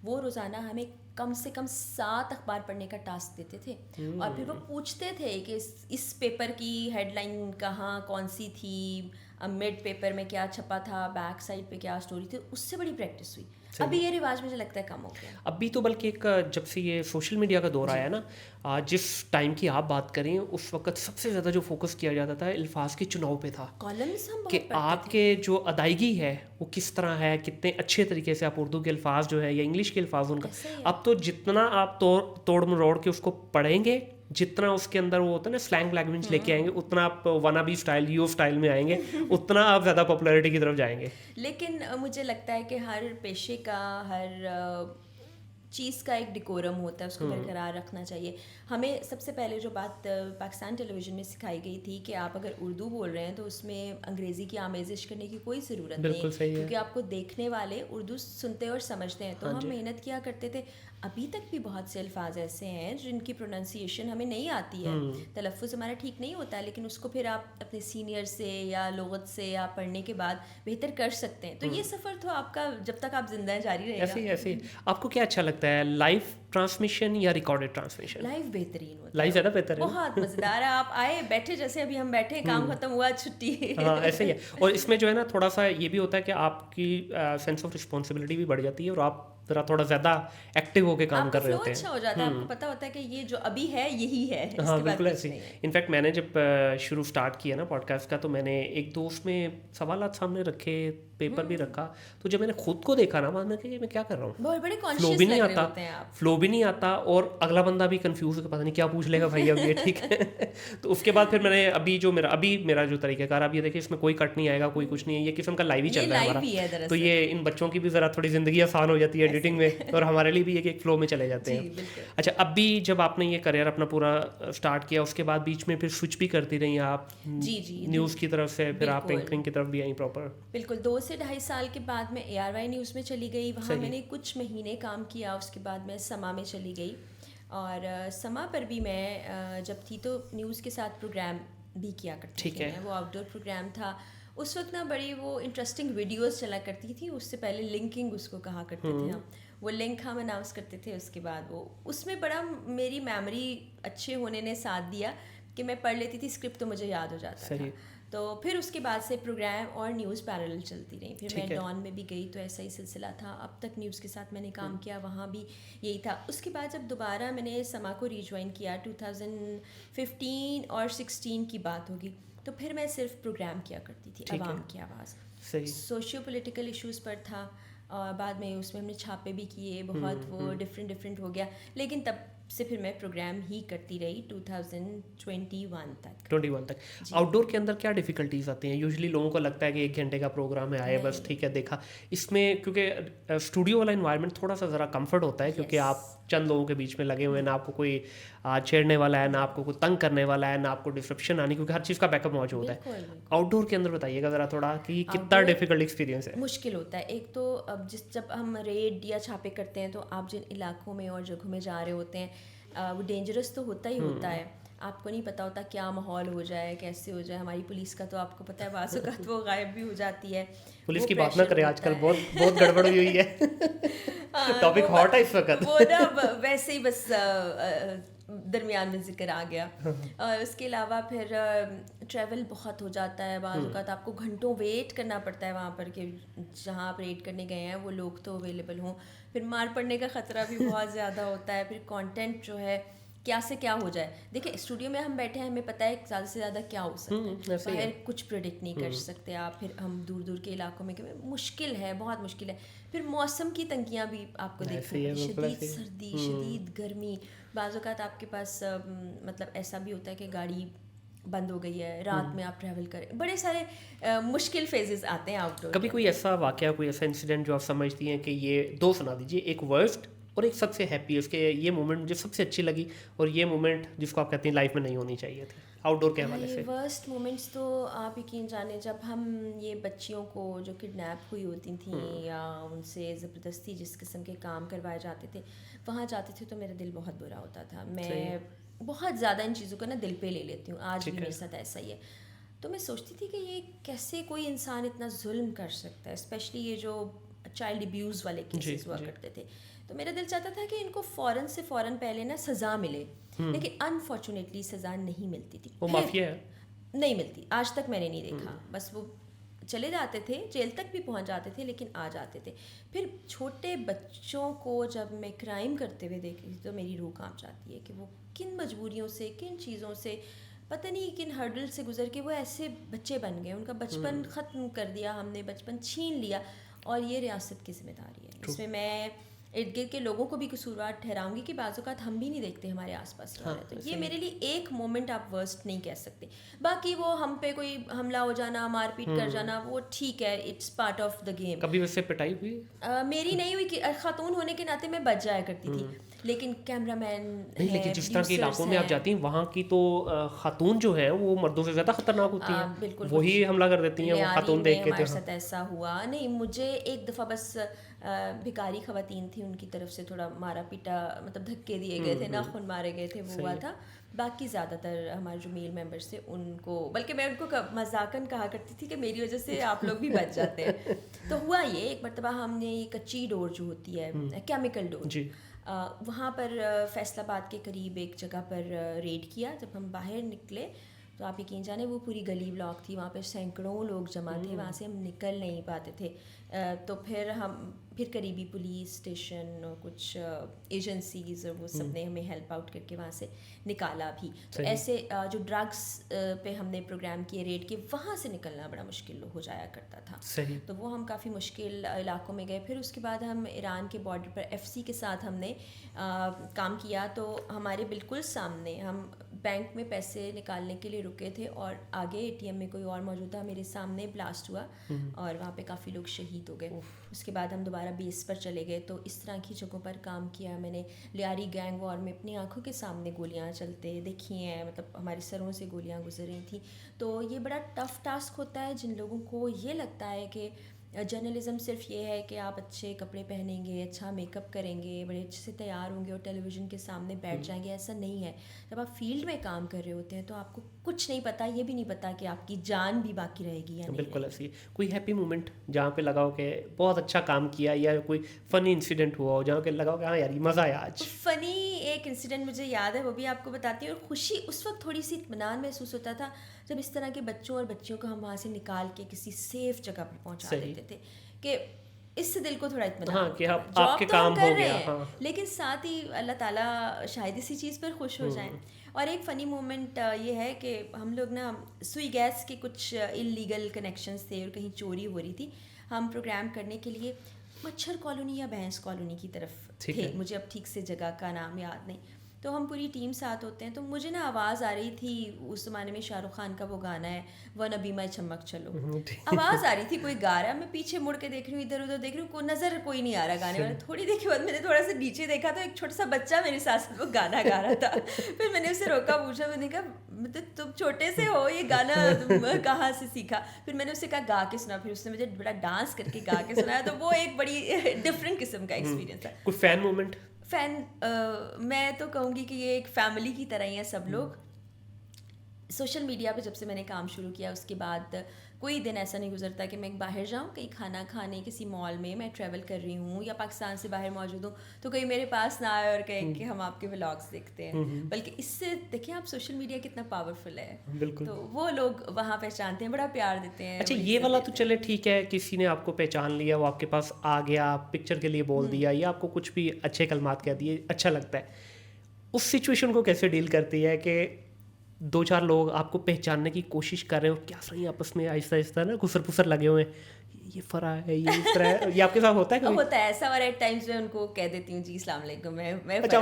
वो रोज़ाना हमें कम से कम 7 अखबार पढ़ने का टास्क देते थे। और फिर वो पूछते थे कि इस पेपर की हेडलाइन कहाँ कौन सी थी, मिड पेपर में क्या छपा था, बैक साइड पे क्या स्टोरी थी। उससे बड़ी प्रैक्टिस हुई। अभी ये रिवाज मुझे लगता है कम हो गया। अभी तो बल्कि एक जब से ये सोशल मीडिया का दौर आया ना, जिस टाइम की आप बात करें उस वक्त सबसे ज़्यादा जो फोकस किया जाता था अल्फाज के चुनाव पे था। कॉलम्स हम कि आपके जो अदायगी है वो किस तरह है, कितने अच्छे तरीके से आप उर्दू के अल्फाज जो है या इंग्लिश के अल्फाज उनका। अब तो जितना आप तोड़ मरोड़ के उसको पढ़ेंगे, जितना उसके अंदर वो होता है ना स्लैंग लैंग्वेज लेके आएंगे, उतना आप वानाबी स्टाइल यूओ स्टाइल में आएंगे, उतना आप ज़्यादा पॉपुलैरिटी की तरफ जाएंगे। लेकिन मुझे लगता है कि हर पेशे का, हर चीज़ का एक डिकोरम होता है, उसको बरकरार रखना चाहिए। हमें सबसे पहले जो बात पाकिस्तान टेलीविज़न में सिखाई गई थी कि आप अगर उर्दू बोल रहे हैं तो उसमें अंग्रेज़ी की आमेज़िश करने की कोई ज़रूरत नहीं, क्योंकि आपको देखने वाले उर्दू सुनते और समझते हैं। तो हम मेहनत किया करते थे। अभी तक भी बहुत से अल्फाज ऐसे हैं जिनकी प्रोनाउंसिएशन हमें नहीं आती है, तलफ़ुज़ हमारा ठीक नहीं होता है, लेकिन उसको फिर आप अपने सीनियर से या लोगत से या पढ़ने के बाद बेहतर कर सकते हैं। तो ये सफ़र तो आपका जब तक आप जिंदा जारी रहेगा। ऐसे आपको क्या अच्छा लगता है, लाइव ट्रांसमिशन या रिकॉर्डेड ट्रांसमिशन? लाइव बेहतरीन होता है, लाइव ज़्यादा बेहतर है, बहुत मज़ेदार है। आप आए बैठे जैसे अभी हम बैठे, काम खत्म हुआ, छुट्टी। हाँ ऐसे ही है। और इसमें जो है ना थोड़ा सा ये भी होता है कि आपकी सेंस ऑफ रिस्पॉन्सिबिलिटी भी बढ़ जाती है और आप जरा थोड़ा ज़्यादा एक्टिव होकर काम कर रहे होते हैं। अच्छा हो जाता है, आपको पता होता है कि ये जो अभी है यही है, हाँ बिल्कुल ऐसे ही। इनफैक्ट मैंने जब शुरू स्टार्ट किया ना पॉडकास्ट का, तो मैंने एक दो उसमें सवालात सामने रखे, पेपर भी रखा, तो जब मैंने खुद को देखा ना मैंने कहा मैं क्या कर रहा हूँ, बहुत बड़े फ्लो भी नहीं आता, फ्लो भी नहीं आता, और अगला बंदा भी कंफ्यूज है, पता नहीं क्या पूछ लेगा भाई अब ये, ठीक है। तो उसके बाद फिर मैंने अभी मेरा जो तरीक़ाकार, आप ये देखिए इसमें कोई कट नहीं आएगा, कोई कुछ नहीं है, ये किस्म का लाइव ही चल रहा है हमारा। तो ये इन बच्चों की भी ज़रा थोड़ी ज़िंदगी आसान हो जाती है एडिटिंग में, और हमारे लिए भी एक फ्लो में चले जाते हैं। अच्छा, अभी जब आपने ये करियर अपना पूरा स्टार्ट किया, उसके बाद बीच में फिर स्विच भी करती रही आप न्यूज़ की तरफ से, फिर आप एंकरिंग की तरफ भी आई प्रॉपर? बिल्कुल, 2 से ढाई साल के बाद मैं ARY न्यूज़ में चली गई, वहाँ मैंने कुछ महीने काम किया। उसके बाद मैं समा में चली गई, और समा पर भी मैं जब थी तो न्यूज़ के साथ प्रोग्राम भी किया करती थी मैं। वो आउटडोर प्रोग्राम था उस वक्त ना, बड़ी वो इंटरेस्टिंग वीडियोस चला करती थी। उससे पहले लिंकिंग उसको कहा करते थे हम, वो लिंक हम अनाउंस करते थे। उसके बाद वो उसमें बड़ा मेरी मेमोरी अच्छे होने ने साथ दिया कि मैं पढ़ लेती थी स्क्रिप्ट तो मुझे याद हो जाता था। तो फिर उसके बाद से प्रोग्राम और न्यूज़ पैरेलल चलती रही। फिर मैं डॉन में भी गई तो ऐसा ही सिलसिला था। अब तक न्यूज़ के साथ मैंने काम किया, वहाँ भी यही था। उसके बाद जब दोबारा मैंने समा को रीज्वाइन किया 2015 और 16 की बात होगी, तो फिर मैं सिर्फ प्रोग्राम किया करती थी, आवाम की आवाज़, सोशियो पॉलिटिकल इश्यूज़ पर था। और बाद में उसमें हमने छापे भी किए बहुत, वो डिफरेंट हो गया, लेकिन तब से फिर मैं प्रोग्राम ही करती रही 2021 तक। आउटडोर के अंदर क्या डिफ़िकल्टीज आती हैं? यूजुअली लोगों को लगता है कि 1 घंटे का प्रोग्राम है, आए बस, ठीक है, देखा। इसमें क्योंकि स्टूडियो वाला इन्वायरमेंट थोड़ा सा ज़रा कंफर्ट होता है, क्योंकि आप चंद लोगों के बीच में लगे हुए हैं, ना आपको कोई छेड़ने वाला है, ना आपको कोई तंग करने वाला है, ना आपको डिस्ट्रप्शन आनी, क्योंकि हर चीज़ का बैकअप मौजूद है। आउटडोर के अंदर बताइएगा ज़रा थोड़ा कि कितना डिफिकल्ट एक्सपीरियंस है। मुश्किल होता है। एक तो अब जब हम रेड या छापे करते हैं, तो आप जिन इलाकों में और जगहों में जा रहे होते हैं, वो डेंजरस तो होता ही होता है। आपको नहीं पता होता क्या माहौल हो जाए, कैसे हो जाए। हमारी पुलिस का तो आपको पता है बाज़ औक़ात वो गायब भी हो जाती है। पुलिस की बात ना करें, आजकल बहुत गड़बड़ हुई है। टॉपिक हॉट है इस वक्त। वो ना वैसे ही बस दरमियान में जिक्र आ गया। और उसके अलावा फिर ट्रैवल बहुत हो जाता है। बाज़ औक़ात आपको घंटों वेट करना पड़ता है वहाँ पर कि जहाँ आप रेड करने गए हैं वो लोग तो अवेलेबल हों। फिर मार पड़ने का ख़तरा भी बहुत ज़्यादा होता है। फिर कंटेंट जो है क्या से क्या हो जाए। देखिए, स्टूडियो में हम बैठे हैं, हमें पता है ज़्यादा से ज़्यादा क्या हो सकता है, बाहर कुछ प्रेडिक्ट नहीं कर सकते आप। फिर हम दूर दूर के इलाकों में मुश्किल है, बहुत मुश्किल है। फिर मौसम की तंगियाँ भी आपको देखनी है, शदीद सर्दी, शदीद गर्मी। बाज़ औक़ात आपके पास मतलब ऐसा भी होता है कि गाड़ी बंद हो गई है, रात में आप ट्रैवल करें, बड़े सारे मुश्किल फेजेस आते हैं आउटडोर। कभी कोई ऐसा वाक़या, कोई ऐसा इंसिडेंट जो आप समझती हैं कि ये दो सुना दीजिए, एक वर्स्ट और एक सबसे हैप्पी, उसके ये मोमेंट मुझे सबसे अच्छी लगी और ये मोमेंट जिसको आप कहती हैं लाइफ में नहीं होनी चाहिए थी, आउटडोर के हवाले से। वर्स्ट मोमेंट्स तो आप यकीन जाने, जब हम ये बच्चियों को जो किडनैप हुई होती थी या उनसे ज़बरदस्ती जिस किस्म के काम करवाए जाते थे, वहाँ जाते थे तो मेरा दिल बहुत बुरा होता था। मैं बहुत ज़्यादा इन चीज़ों को ना दिल पे ले लेती हूँ, आज भी मेरे साथ ऐसा ही है। तो मैं सोचती थी कि ये कैसे कोई इंसान इतना जुल्म कर सकता है, स्पेशली ये जो चाइल्ड अब्यूज़ वाले केसेस हुआ करते थे। तो मेरा दिल चाहता था कि इनको फ़ौरन से फ़ौरन पहले ना सज़ा मिले, लेकिन अनफॉर्चुनेटली सज़ा नहीं मिलती थी। वो माफिया है, नहीं मिलती, आज तक मैंने नहीं देखा। बस वो चले जाते थे, जेल तक भी पहुंच जाते थे, लेकिन आ जाते थे। फिर छोटे बच्चों को जब मैं क्राइम करते हुए देखती तो मेरी रूह कांप जाती है कि वो किन मजबूरियों से, किन चीज़ों से, पता नहीं किन हर्डल से गुजर के वो ऐसे बच्चे बन गए। उनका बचपन ख़त्म कर दिया हमने, बचपन छीन लिया, और ये रियासत की जिम्मेदारी है। इसमें मैं इर्द गिर्द के लोगों को भी कसूरवार ठहराऊंगी कि बाज़ औक़ात हम भी नहीं देखते हमारे आसपास क्या हो रहा है। तो ये मेरे लिए एक मोमेंट आप वर्स्ट नहीं कह सकते। बाकी वो हम पे कोई हमला हो जाना, मारपीट कर जाना, वो ठीक है, it's part of the game. कभी वैसे पिटाई हुई? मेरी नहीं हुई कि खातून होने के नाते मैं बच जाया करती थी, लेकिन कैमरामैन नहीं, लेकिन जिस तरह के इलाकों में आप जाती हैं वहाँ की तो खातून जो है वो मर्दों से ज़्यादा खतरनाक होती हैं। बिल्कुल वही हमला कर देती हैं, वो खातून देख के। हमारे साथ ऐसा हुआ नहीं। मुझे एक दफ़ा बस भिखारी खवातीन थी, उनकी तरफ से थोड़ा मारा पीटा, मतलब धक्के दिए गए थे, नाखून मारे गए थे, वो हुआ था। बाकी ज़्यादातर हमारे जो मेल मेंबर्स थे उनको, बल्कि मैं उनको मजाकन कहा करती थी कि मेरी वजह से आप लोग भी बच जाते हैं। तो हुआ ये, एक मरतबा हमने ये कच्ची डोर जो होती है, केमिकल डोर, वहाँ पर फैसलाबाद के करीब एक जगह पर रेड किया। जब हम बाहर निकले तो आप यकीन जाने वो पूरी गली ब्लॉक थी, वहाँ पे सैकड़ों लोग जमा थे, वहाँ से हम निकल नहीं पाते थे। तो फिर करीबी पुलिस स्टेशन और कुछ एजेंसीज़ और वो सब ने हमें हेल्प आउट करके वहाँ से निकाला भी। तो ऐसे जो ड्रग्स पे हमने प्रोग्राम किए, रेड किए, वहाँ से निकलना बड़ा मुश्किल हो जाया करता था। सही। तो वो हम काफ़ी मुश्किल इलाकों में गए। फिर उसके बाद हम ईरान के बॉर्डर पर एफसी के साथ हमने काम किया। तो हमारे बिल्कुल सामने, हम बैंक में पैसे निकालने के लिए रुके थे और आगे एटीएम में कोई और मौजूद था, मेरे सामने ब्लास्ट हुआ और वहाँ पे काफ़ी लोग शहीद हो गए। उसके बाद हम दोबारा बेस पर चले गए। तो इस तरह की जगहों पर काम किया मैंने। लियारी गैंग वॉर में अपनी आंखों के सामने गोलियां चलते देखी हैं, मतलब हमारे सरों से गोलियां गुजर रही थी। तो ये बड़ा टफ़ टास्क होता है। जिन लोगों को ये लगता है कि जर्नलिज़म सिर्फ ये है कि आप अच्छे कपड़े पहनेंगे, अच्छा मेकअप करेंगे, बड़े अच्छे से तैयार होंगे और टेलीविज़न के सामने बैठ जाएंगे, ऐसा नहीं है। जब आप फील्ड में काम कर रहे होते हैं तो आपको कुछ नहीं पता, ये भी नहीं पता कि आपकी जान भी बाकी रहेगी या नहीं। बिल्कुल ऐसी कोई हैप्पी मोमेंट जहाँ पे लगा हो कि बहुत अच्छा काम किया, या कोई फ़नी इंसिडेंट हुआ हो जहाँ पे लगा हो कि हाँ यार मज़ा आया आज? फ़नी एक इंसिडेंट मुझे याद है, वो भी आपको बताती हूँ। और खुशी उस वक्त थोड़ी सी इत्मीनान महसूस होता था जब इस तरह के बच्चों और बच्चियों को हम वहाँ से निकाल के किसी सेफ जगह पर पहुँचा देते थे, कि इससे दिल को थोड़ा इत्मीनान, हाँ, कि आपके काम हो गया। हाँ। लेकिन साथ ही अल्लाह ताला शायद इसी चीज़ पर खुश हो जाएं। और एक फ़नी मोमेंट ये है कि हम लोग ना सुई गैस के कुछ इलीगल कनेक्शंस थे और कहीं चोरी हो रही थी। हम प्रोग्राम करने के लिए मच्छर कॉलोनी या भैंस कॉलोनी की तरफ थे, मुझे अब ठीक से जगह का नाम याद नहीं। तो हम पूरी टीम साथ होते हैं। तो मुझे ना आवाज़ आ रही थी, उस ज़माने में शाहरुख खान का वो गाना है, वन अभी मैं चमक चलो, आवाज़ आ रही थी, कोई गा रहा है। मैं पीछे मुड़ के देख रही हूँ, इधर उधर देख रही हूँ, कोई नज़र कोई नहीं आ रहा गाने वाला। थोड़ी देर के बाद मैंने थोड़ा सा नीचे देखा तो एक छोटा सा बच्चा मेरे साथ वो गाना गा रहा था। फिर मैंने उससे रोका, पूछा, मैंने कहा मतलब तुम छोटे से हो, ये गाना कहाँ से सीखा? फिर मैंने उससे कहा गा के सुना। फिर उसने मुझे बड़ा डांस करके गा के सुनाया। तो वो एक बड़ी डिफरेंट किस्म का एक्सपीरियंस था। कोई फ़ैन मोमेंट? मैं तो कहूँगी कि ये एक फैमिली की तरह ही है सब लोग। सोशल मीडिया पे जब से मैंने काम शुरू किया उसके बाद कोई दिन ऐसा नहीं गुजरता कि मैं बाहर जाऊँ कहीं खाना खाने, किसी मॉल में मैं ट्रैवल कर रही हूँ या पाकिस्तान से बाहर मौजूद हूँ तो कोई मेरे पास ना आए और कहे कि हम आपके व्लॉग्स देखते हैं। बल्कि इससे देखिए आप सोशल मीडिया कितना पावरफुल है। बिल्कुल। तो वो लोग वहाँ पहचानते हैं, बड़ा प्यार देते हैं। अच्छा, ये वाला तो चले ठीक है, किसी ने आपको पहचान लिया, वो आपके पास आ गया, पिक्चर के लिए बोल दिया या आपको कुछ भी अच्छे कलमात कह दिए, अच्छा लगता है। उस सिचुएशन को कैसे डील करती है कि दो चार लोग आपको पहचानने की कोशिश कर रहे हो, क्या सही आपस में आहिस्ता आहिस्ता ना घुसर पुसर लगे हुए हैं, ये फरा है, ये इस तरह है, ये आपके साथ होता है कभी? होता है ऐसा। और एट टाइम्स में उनको कह देती हूँ जी अस्सलाम वालेकुम, मैं अच्छा,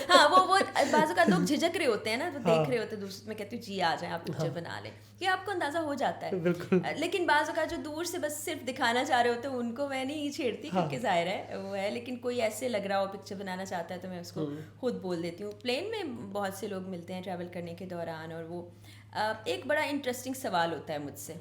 हाँ वो बाज़ औक़ात लोग झिझक रहे होते हैं ना, तो देख रहे होते हैं दूसरे, मैं कहती हूँ जी आ जाए आप पिक्चर बना लें, ये आपको अंदाज़ा हो जाता है। लेकिन बाज़ औक़ात जो दूर से बस सिर्फ दिखाना चाह रहे होते हैं उनको मैं नहीं छेड़ती, क्योंकि ज़ाहिर है वो है। लेकिन कोई ऐसे लग रहा हो पिक्चर बनाना चाहता है तो मैं उसको खुद बोल देती हूँ। प्लेन में बहुत से लोग मिलते हैं ट्रैवल करने के दौरान, और वो एक बड़ा इंटरेस्टिंग सवाल होता है मुझसे।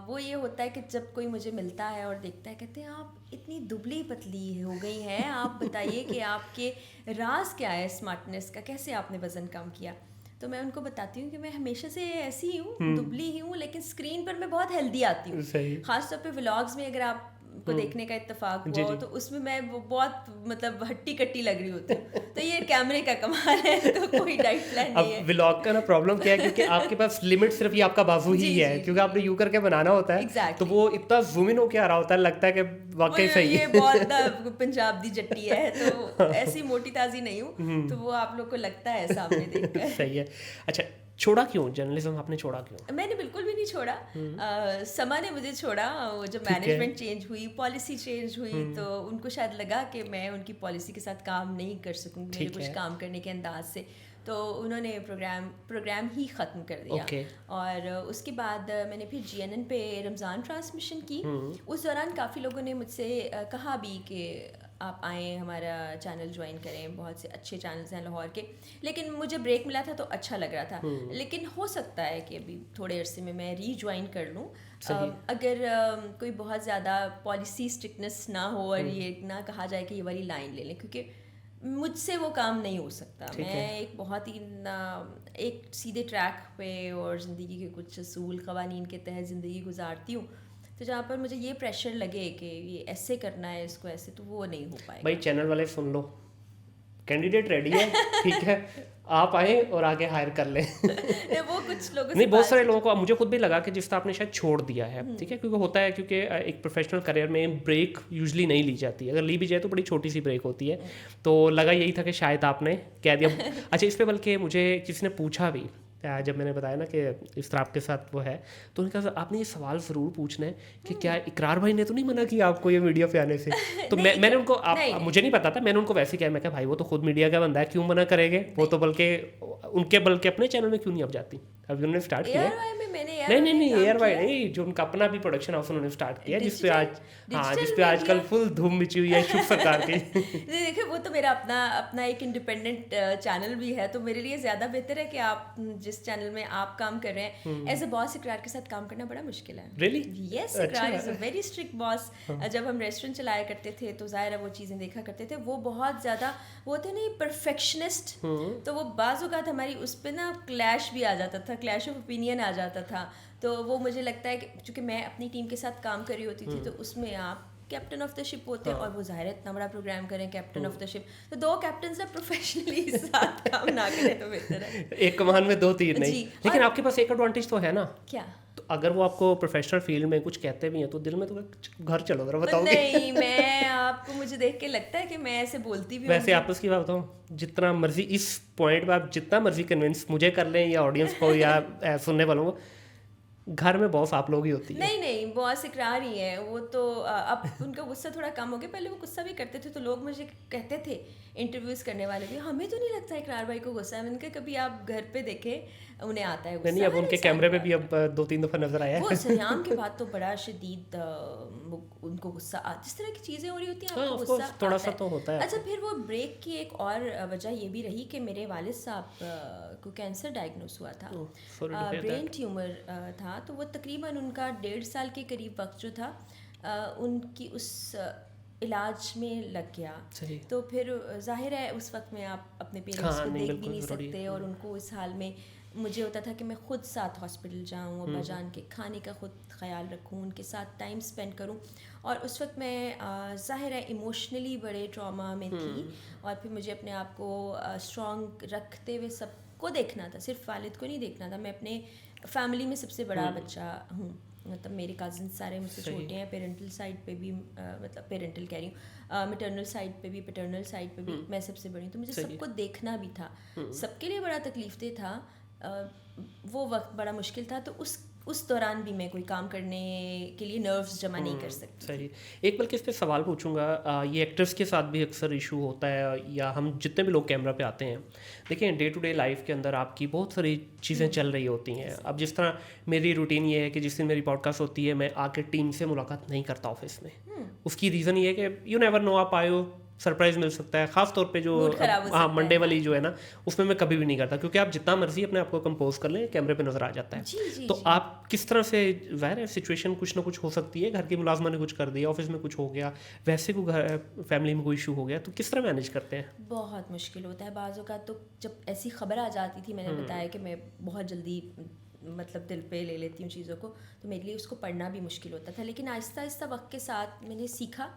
वो ये होता है कि जब कोई मुझे मिलता है और देखता है, कहते हैं आप इतनी दुबली पतली हो गई हैं, आप बताइए कि आपके राज क्या है स्मार्टनेस का, कैसे आपने वज़न कम किया? तो मैं उनको बताती हूँ कि मैं हमेशा से ऐसी ही हूँ, दुबली ही हूँ, लेकिन स्क्रीन पर मैं बहुत हेल्दी आती हूँ। ख़ासतौर पे व्लॉग्स में अगर आप को देखने का इत्तेफाक हुआ हो तो उसमें मैं बहुत मतलब हट्टी कट्टी लग रही होती हूँ। तो ये कैमरे का कमाल है, तो कोई डाइट प्लान नहीं है। अब व्लॉग का ना प्रॉब्लम क्या है, क्योंकि आपके पास लिमिट सिर्फ ये आपका बाजू ही है, क्योंकि आपने यूं करके बनाना होता है। तो वो इतना जूम इन होके आ रहा होता है, लगता है कि वाकई सही है, ये बहुत पंजाब दी जट्टी है, तो ऐसी मोटी ताजी नहीं हूँ, तो वो आप लोग को लगता है सामने देखकर। सही है। अच्छा, छोड़ा क्यों जर्नलिज्म, आपने छोड़ा क्यों? मैंने बिल्कुल भी नहीं छोड़ा। समा ने मुझे छोड़ा। वो जब मैनेजमेंट चेंज हुई, पॉलिसी चेंज हुई, तो उनको शायद लगा कि मैं उनकी पॉलिसी के साथ काम नहीं कर सकूंगी मेरे कुछ काम करने के अंदाज से, तो उन्होंने प्रोग्राम ही ख़त्म कर दिया। और उसके बाद मैंने फिर GNN पे रमज़ान ट्रांसमिशन की। उस दौरान काफ़ी लोगों ने मुझसे कहा भी कि आप आएँ, हमारा चैनल ज्वाइन करें, बहुत से अच्छे चैनल्स हैं लाहौर के। लेकिन मुझे ब्रेक मिला था तो अच्छा लग रहा था, लेकिन हो सकता है कि अभी थोड़े अरसे में मैं रीज्वाइन कर लूँ अगर कोई बहुत ज़्यादा पॉलिसी स्ट्रिक्टनेस ना हो और ये ना कहा जाए कि ये वाली लाइन ले लें, क्योंकि मुझसे वो काम नहीं हो सकता। मैं एक बहुत ही एक सीधे ट्रैक पे और ज़िंदगी के कुछ असूल क़वानीन के तहत ज़िंदगी गुजारती हूँ, तो जहाँ पर मुझे ये प्रेशर लगे कि ये ऐसे करना है, इसको ऐसे, तो वो नहीं हो पाएगा। भाई चैनल वाले सुन लो, कैंडिडेट रेडी है, ठीक है, आप आए और आगे हायर कर लें। वो कुछ लोगों नहीं, बहुत सारे लोगों को, मुझे खुद भी लगा कि जिस तरह आपने शायद छोड़ दिया है, ठीक है, क्योंकि होता है, क्योंकि एक प्रोफेशनल करियर में ब्रेक यूजुअली नहीं ली जाती, अगर ली भी जाए तो बड़ी छोटी सी ब्रेक होती है, तो लगा यही था कि शायद आपने कह दिया। अच्छा, इस पर बल्कि मुझे किसी ने पूछा भी, जब मैंने बताया ना कि इस तरह आपके साथ वो है, तो उन्होंने कहा आपने ये सवाल ज़रूर पूछना है कि क्या इकरार भाई ने तो नहीं मना किया आपको ये मीडिया पे आने से? तो मैंने उनको, मुझे नहीं पता था, मैंने उनको वैसे कहा, मैं कहा भाई वो तो खुद मीडिया का बंदा है, क्यों मना करेंगे वो, तो बल्कि अपने चैनल में क्यों नहीं अब जाती, अभी उन्होंने स्टार्ट किया। नहीं एयरवाई नहीं, जो उनका अपना भी प्रोडक्शन हाउस उन्होंने स्टार्ट किया, जिसपे आजकल फुल धूम मची हुई है शुभ सरकार की। देखिए, वो तो मेरा अपना एक इंडिपेंडेंट चैनल भी है, तो मेरे लिए ज़्यादा बेहतर है कि आप जिस चैनल में आप काम कर रहे हैं, एज अ बॉस इकरार के साथ काम करना बड़ा मुश्किल है। रियली? यस, इकरार is a very strict boss. जब हम रेस्टोरेंट चलाया करते थे तो ज़ाहिर है वो चीज़ें देखा करते थे, वो बहुत ज़्यादा वो थे नहीं परफेक्शनिस्ट, तो वो बाज़ औक़ात हमारी उस पर ना क्लैश भी आ जाता था, क्लैश ऑफ ओपिनियन आ जाता था। तो वो मुझे लगता है कि चूँकि मैं अपनी टीम के साथ काम कर रही होती थी, तो उसमें आप कैप्टन ऑफ द शिप होते हैं, और वो ज़ाहिर है इतना बड़ा प्रोग्राम करें कैप्टन ऑफ द शिप, तो दो कैप्टन जब प्रोफेशनली साथ काम ना करें तो बेहतर है। एक कमान में दो तीर नहीं। लेकिन आपके पास एक एडवांटेज तो है ना। क्या? तो अगर वो आपको प्रोफेशनल फील्ड में कुछ कहते भी हैं तो दिल में तो घर चलो जरा बताओ। नहीं, मैं आपको मुझे देख के लगता है कि मैं ऐसे बोलती भी हूँ। वैसे आपस की बात बताऊँ, जितना मर्जी इस पॉइंट पे आप जितना मर्जी कन्विंस मुझे कर लें या ऑडियंस को या सुनने वालों को, घर में बॉस आप लोग ही होती है। नहीं, बॉस इकरार ही है वो तो। अब उनका गुस्सा थोड़ा कम हो गया, पहले वो गुस्सा भी करते थे, तो लोग मुझे कहते थे इंटरव्यूज़ करने वाले भी, हमें तो नहीं लगता इकरार भाई को गुस्सा है। मैंने कहा कभी आप घर पे देखें, उन्हें आता है गुस्सा। नहीं, अब उनके कैमरे पे भी अब 2-3 दफ़ा नजर आया है। वो सयाम के बाद तो बड़ा शदीद उनको गुस्सा जिस तरह की चीज़ें हो रही होती हैं, आपको गुस्सा थोड़ा सा तो होता है। अच्छा, फिर वो ब्रेक की एक और वजह ये भी रही कि मेरे वालिद साहब को कैंसर डायग्नोस हुआ था, ब्रेन ट्यूमर था, तो वो तकरीबन उनका 1.5 साल के करीब वक्त जो था उनकी उस इलाज में लग गया। तो फिर जाहिर है उस वक्त में आप अपने पेरेंट्स को देख भी नहीं सकते, और उनको इस हाल में मुझे होता था कि मैं खुद साथ हॉस्पिटल जाऊँ, अब्बा जान के खाने का खुद ख्याल रखूँ, उनके साथ टाइम स्पेंड करूँ, और उस वक्त मैं ज़ाहिर है इमोशनली बड़े ट्रॉमा में थी, और फिर मुझे अपने आप को स्ट्रॉन्ग रखते हुए सबको देखना था, सिर्फ वालिद को नहीं देखना था। मैं अपने फैमिली में सबसे बड़ा बच्चा हूँ, मतलब मेरे कज़न सारे मुझसे छोटे हैं, पेरेंटल साइड पे भी, मतलब पेरेंटल कह रही हूँ, मैटरनल साइड पे भी, पैटर्नल साइड पे भी मैं सबसे बड़ी, तो मुझे सबको देखना भी था, सबके लिए बड़ा तकलीफ दे था। वो वक्त बड़ा मुश्किल था, तो उस दौरान भी मैं कोई काम करने के लिए नर्व्स जमा नहीं कर सकती। सही। एक बल्कि इस पे सवाल पूछूंगा, ये एक्टर्स के साथ भी अक्सर इशू होता है, या हम जितने भी लोग कैमरा पे आते हैं, देखिए डे टू डे लाइफ के अंदर आपकी बहुत सारी चीज़ें चल रही होती हैं। अब जिस तरह मेरी रूटीन ये है कि जिस दिन मेरी पॉडकास्ट होती है, मैं आके टीम से मुलाकात नहीं करता ऑफिस में। उसकी रीज़न ये है कि यू नेवर नो, आप आए हो, सरप्राइज मिल सकता है, खास तौर पे जो मंडे वाली जो है ना, उसमें मैं कभी भी नहीं करता, क्योंकि आप जितना मर्जी अपने आप को कंपोज कर लें, कैमरे पे नजर आ जाता है। तो आप किस तरह से, ज़ाहिर है सिचुएशन कुछ ना कुछ हो सकती है, घर की मुलाजमा ने कुछ कर दिया, ऑफिस में कुछ हो गया, वैसे को घर फैमिली में कोई इशू हो गया, तो किस तरह मैनेज करते हैं? बहुत मुश्किल होता है बाज़ों का। तो जब ऐसी खबर आ जाती थी, मैंने बताया कि मैं बहुत जल्दी मतलब दिल पे ले लेती हूँ चीज़ों को, तो मेरे लिए उसको पढ़ना भी मुश्किल होता था। लेकिन आहिस्ता आहिस्ता वक्त के साथ मैंने सीखा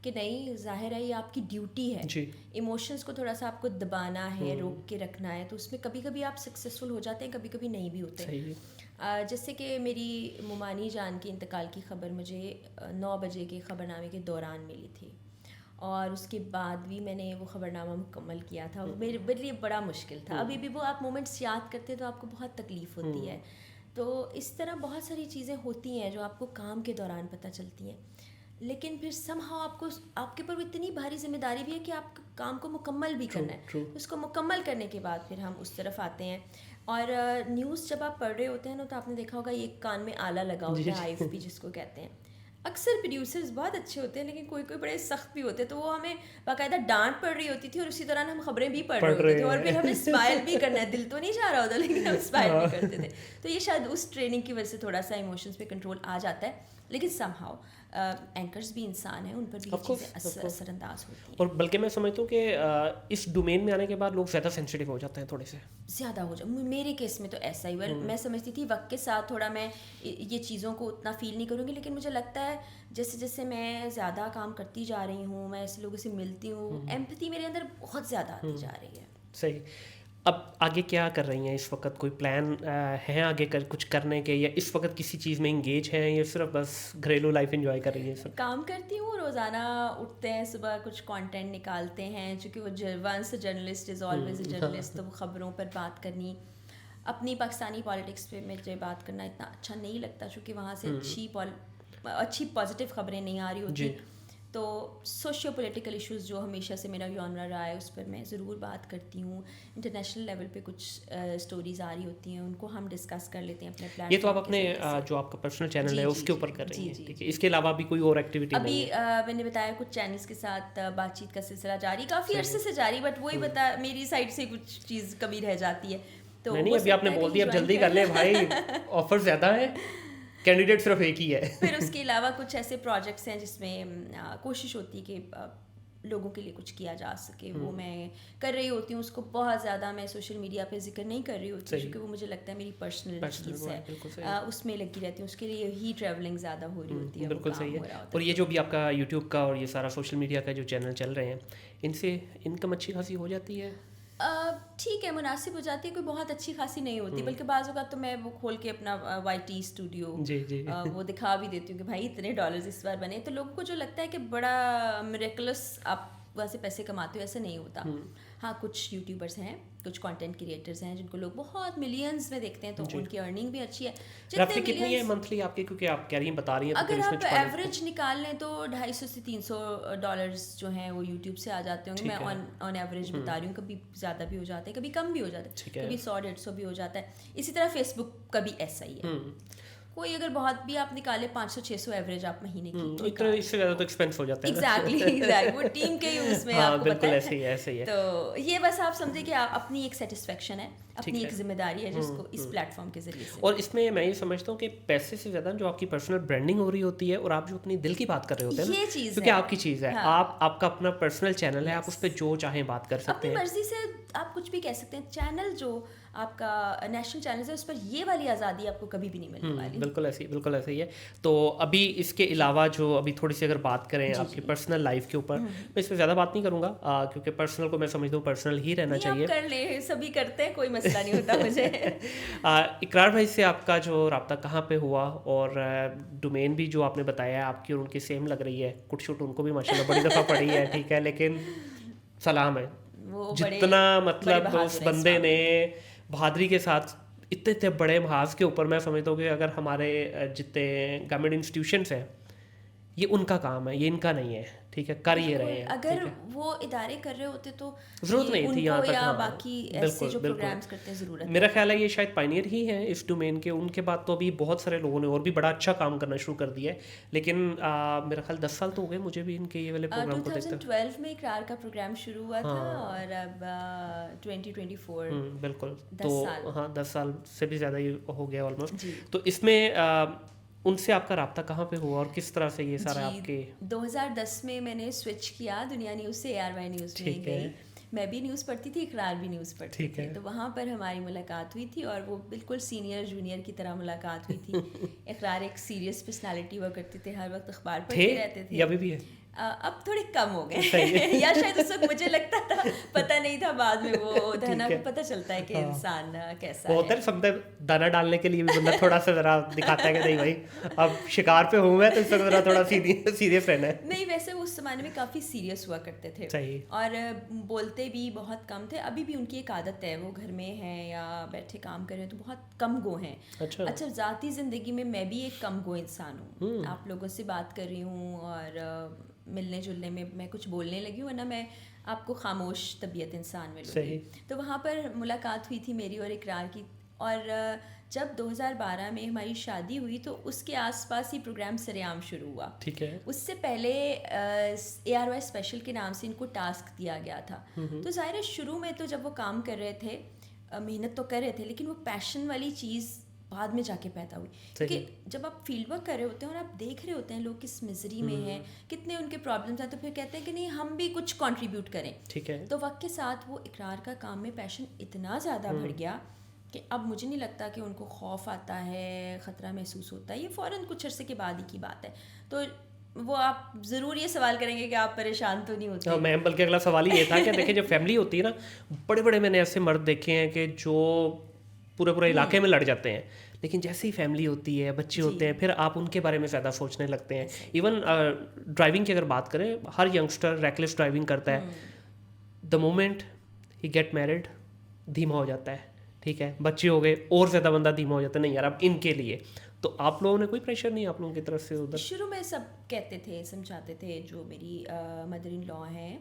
कि नहीं, जाहिर है ये आपकी ड्यूटी है, इमोशंस को थोड़ा सा आपको दबाना है, रोक के रखना है, तो उसमें कभी कभी आप सक्सेसफुल हो जाते हैं, कभी कभी नहीं भी होते। जैसे कि मेरी मुमानी जान के इंतकाल की खबर मुझे 9 बजे के ख़बरनामे के दौरान मिली थी, और उसके बाद भी मैंने वो ख़बरनामा मुकम्मल किया था। मेरे लिए बड़ा मुश्किल था। अभी भी वो आप मोमेंट्स याद करते हैं तो आपको बहुत तकलीफ़ होती है। तो इस तरह बहुत सारी चीज़ें होती हैं जो आपको काम के दौरान पता चलती हैं, लेकिन फिर समहाउ आपको आपके ऊपर इतनी भारी जिम्मेदारी भी है कि आप काम को मुकम्मल भी करना है। उसको मुकम्मल करने के बाद फिर हम उस तरफ आते हैं। और न्यूज़ जब आप पढ़ रहे होते हैं ना तो आपने देखा होगा एक कान में आला लगा होता है, IFP जिसको कहते हैं। अक्सर प्रोड्यूसर्स बहुत अच्छे होते हैं लेकिन कोई कोई बड़े सख्त भी होते हैं, तो वो हमें बाकायदा डांट पड़ रही होती थी और उसी दौरान हम खबरें भी पढ़ रहे होते थे और फिर हमें स्माइल भी करना है, दिल तो नहीं जा रहा होता लेकिन हम स्माइल भी करते थे। तो ये शायद उस ट्रेनिंग की वजह से थोड़ा सा इमोशंस पे कंट्रोल आ जाता है, लेकिन समहाउ एंकर्स भी इंसान हैं, उन पर भी ये चीज़ें असरअंदाज होती हैं। और बल्कि मैं समझता हूँ कि इस डोमेन में आने के बाद लोग ज़्यादा सेंसिटिव हो जाते हैं, थोड़े से ज़्यादा हो जाए। मेरे केस में तो ऐसा ही मैं समझती थी वक्त के साथ थोड़ा मैं ये चीज़ों को उतना फील नहीं करूँगी, लेकिन मुझे लगता है जैसे जैसे मैं ज़्यादा काम करती जा रही हूँ, मैं ऐसे लोगों से मिलती हूँ, एम्पैथी मेरे अंदर बहुत ज़्यादा आती जा रही है। सही। अब आगे क्या कर रही हैं इस वक्त? कोई प्लान है आगे कुछ करने के, या इस वक्त किसी चीज़ में इंगेज हैं, या सिर्फ बस घरेलू लाइफ एंजॉय कर रही है? काम करती हूँ, रोज़ाना उठते हैं, सुबह कुछ कंटेंट निकालते हैं, चूँकि वो once a journalist is always a journalist, तो वो ख़बरों पर बात करनी। अपनी पाकिस्तानी पॉलिटिक्स पे मुझे बात करना इतना अच्छा नहीं लगता, चूँकि वहाँ से अच्छी पॉजिटिव खबरें नहीं आ रही होती। तो सोशियो पॉलिटिकल इश्यूज़ जो हमेशा से मेरा जॉनरा रहा है उस पर मैं ज़रूर बात करती हूँ। इंटरनेशनल लेवल पे कुछ स्टोरीज़ आ रही होती हैं, उनको हम डिस्कस कर लेते हैं अपने प्लेटफॉर्म। ये तो आप अपने जो आपका पर्सनल चैनल है उसके ऊपर कर रही हैं, ठीक है? इसके अलावा भी कोई और एक्टिविटी अभी मैंने बताया कुछ चैनल्स के साथ बातचीत का सिलसिला जारी, काफ़ी अरसे से जारी, बट वही बता मेरी साइड से कुछ चीज़ कमी रह जाती है। तो नहीं, अभी आपने बोल दिया, अब जल्दी कर ले भाई, ऑफर ज़्यादा है, कैंडिडेट सिर्फ एक ही है। फिर उसके अलावा कुछ ऐसे प्रोजेक्ट्स हैं जिसमें कोशिश होती है कि लोगों के लिए कुछ किया जा सके, वो मैं कर रही होती हूँ। उसको बहुत ज़्यादा मैं सोशल मीडिया पे जिक्र नहीं कर रही होती क्योंकि वो मुझे लगता है मेरी पर्सनल चीज़ है, उसमें लगी रहती हूँ, उसके लिए ही ट्रैवलिंग ज़्यादा हो रही होती है। बिल्कुल सही है। और ये जो भी आपका यूट्यूब का और ये सारा सोशल मीडिया का जो चैनल चल रहे हैं, इनसे इनकम अच्छी खासी हो जाती है? ठीक है, मुनासिब हो जाती है, कोई बहुत अच्छी खासी नहीं होती, बल्कि बाज़ औक़ात तो मैं वो खोल के अपना YT स्टूडियो वो दिखा भी देती हूँ कि भाई इतने डॉलर्स इस बार बने। तो लोगों को जो लगता है कि बड़ा मिरेकुलस आप वहाँ से पैसे कमाते हो, ऐसा नहीं होता। हाँ, कुछ यूट्यूबर्स हैं, कुछ कंटेंट क्रिएटर्स हैं जिनको लोग बहुत मिलियंस में देखते हैं, तो उनकी अर्निंग भी अच्छी है। जितने कितनी है मंथली आपकी, क्योंकि आप कह रही हैं, बता रही हैं, अगर आप एवरेज निकाल लें तो $250 से $300 जो हैं वो यूट्यूब से आ जाते होंगे। मैं ऑन एवरेज बता रही हूँ, कभी ज़्यादा भी हो जाते हैं, कभी कम भी हो जाता है, कभी 100-150 भी हो जाता है। इसी तरह फेसबुक का भी ऐसा ही है। कोई अगर बहुत भी आप निकाले 500-600 एवरेज आप महीने की, इससे ज़्यादा तो एक्सपेंस हो जाता है। एग्जैक्टली वो टीम के यूज़ में आपको पता है। ऐसे ही है। तो ये बस आप समझे कि अपनी एक सेटिस्फेक्शन है, अपनी एक जिम्मेदारी है जिसको इस प्लेटफॉर्म के जरिए से। और इसमें मैं ये समझता हूँ कि पैसे से ज़्यादा जो आपकी पर्सनल ब्रांडिंग हो रही होती है और आप जो अपनी दिल की बात कर रहे होते हैं, ये चीज़ क्योंकि आपकी चीज़ है, आपका अपना पर्सनल चैनल है, आप उस पर जो चाहें बात कर सकते हैं, अपनी मर्जी से आप कुछ भी कह सकते हैं। चैनल जो आपका नेशनल चैनल है उस पर ये वाली आज़ादी आपको कभी भी नहीं मिलने वाली। बिल्कुल ऐसे ही है। तो अभी इसके अलावा जो अभी थोड़ी सी अगर बात करें आपकी पर्सनल लाइफ के ऊपर, मैं इस पर ज़्यादा बात नहीं करूँगा क्योंकि पर्सनल को मैं समझता हूँ पर्सनल ही रहना चाहिए। कर ले, सभी करते हैं, कोई मसला नहीं होता मुझे। इकरार भाई से आपका जो रब्ता कहाँ पे हुआ, और डोमेन भी जो आपने बताया आपकी और उनकी सेम लग रही है, कुट शुट उनको भी माशाल्लाह बड़ी दफ़ा पड़ी है, ठीक है, लेकिन सलाम है जितना मतलब उस बंदे ने बहादुरी के साथ इतने बड़े महाज के ऊपर, मैं समझता हूँ कि अगर हमारे जितने गवर्नमेंट इंस्टीट्यूशंस हैं, ये उनका काम है, ये इनका नहीं है, ठीक है, कर ये रहे हैं। अगर वो इदारे कर रहे होते तो जरूरत नहीं थी यहाँ तक, या बाकी ऐसे जो प्रोग्राम्स करते हैं ज़रूरत। मेरा ख्याल है ये शायद पायनियर ही है इस डोमेन के। उनके बाद तो अभी बहुत सारे लोगों ने और भी बड़ा अच्छा काम करना शुरू कर दिया है, लेकिन मेरा ख्याल 10 साल तो हो गए मुझे भी इनके ये वाले प्रोग्राम को देखते। 2012 में इकरार का प्रोग्राम शुरू हुआ था और अब 2024 बिल्कुल, तो हाँ 10 साल से भी ज़्यादा ही हो गया ऑलमोस्ट। तो इसमें उनसे आपका राब्ता कहाँ पे हुआ और किस तरह से ये सारा आपके? 2010 में मैंने स्विच किया दुनिया न्यूज़ से ARY न्यूज़ में गई। मैं भी न्यूज़ पढ़ती थी, इकरार भी न्यूज़ पढ़ती थी, तो वहाँ पर हमारी मुलाकात हुई थी और वो बिल्कुल सीनियर जूनियर की तरह मुलाकात हुई थी। इकरार एक सीरियस पर्सनालिटी हुआ करते थे, हर वक्त अखबार पढ़ते रहते थे। अभी भी है? अब थोड़े कम हो गए या शायद उस वक्त मुझे लगता था, पता नहीं नहीं था, बाद में वो धना है। को पता चलता है कि हाँ। इंसान कैसा वो है। होता है सब दाना डालने के लिए भी बंदा थोड़ा सा जरा दिखाता है कि नहीं भाई अब शिकार पे हूँ मैं, तो इससे जरा थोड़ा सीरियस रहना है। नहीं, वैसे वो उस जमाने में काफ़ी सीरियस हुआ करते थे सही। और बोलते भी बहुत कम थे। अभी भी उनकी एक आदत है, वो घर में हैं या बैठे काम कर रहे हैं तो बहुत कम गो हैं। अच्छा, ज़ाती ज़िंदगी में मैं भी एक कम गो इंसान हूँ। आप लोगों से बात कर रही हूँ और मिलने जुलने में मैं कुछ बोलने लगी हूँ, वरना मैं आपको खामोश तबीयत इंसान मिलूंगी। तो वहाँ पर मुलाकात हुई थी मेरी और इकरार की, और जब 2012 में हमारी शादी हुई तो उसके आसपास ही प्रोग्राम सरेआम शुरू हुआ। ठीक है। उससे पहले ARY स्पेशल के नाम से इनको टास्क दिया गया था। तो ज़ाहिर है शुरू में तो जब वो काम कर रहे थे, मेहनत तो कर रहे थे, लेकिन वो पैशन वाली चीज़ बाद में जाके पैदा हुई। क्योंकि जब आप फील्ड वर्क कर रहे होते हैं और आप देख रहे होते हैं लोग किस मिजरी में हैं, कितने उनके प्रॉब्लम्स हैं, तो फिर कहते हैं कि नहीं हम भी कुछ कंट्रीब्यूट करें। ठीक है। तो वक्त के साथ वो इकरार का काम में पैशन इतना ज़्यादा बढ़ गया कि अब मुझे नहीं लगता कि उनको खौफ आता है, ख़तरा महसूस होता है। ये फ़ौरन कुछ अरसे के बाद ही की बात है। तो वो आप ज़रूर ये सवाल करेंगे कि आप परेशान तो नहीं होते? मैं बल्कि अगला सवाल ही ये था कि देखिए जब फैमिली होती है ना, बड़े बड़े मैंने ऐसे मर्द देखे हैं कि जो पूरे इलाके में लड़ जाते हैं, लेकिन जैसे ही फैमिली होती है, बच्चे होते हैं, फिर आप उनके बारे में ज़्यादा सोचने लगते हैं। इवन ड्राइविंग की अगर बात करें, हर यंगस्टर रैकलेस ड्राइविंग करता है। The moment he get married धीमा हो जाता है। ठीक है, बच्चे हो गए और ज़्यादा बंदा धीमा हो जाता है, नहीं यार अब इनके लिए। तो आप लोगों ने कोई प्रेशर नहीं आप लोगों की तरफ से उधर? शुरू में सब कहते थे, समझाते थे। जो मेरी मदर इन लॉ हैं,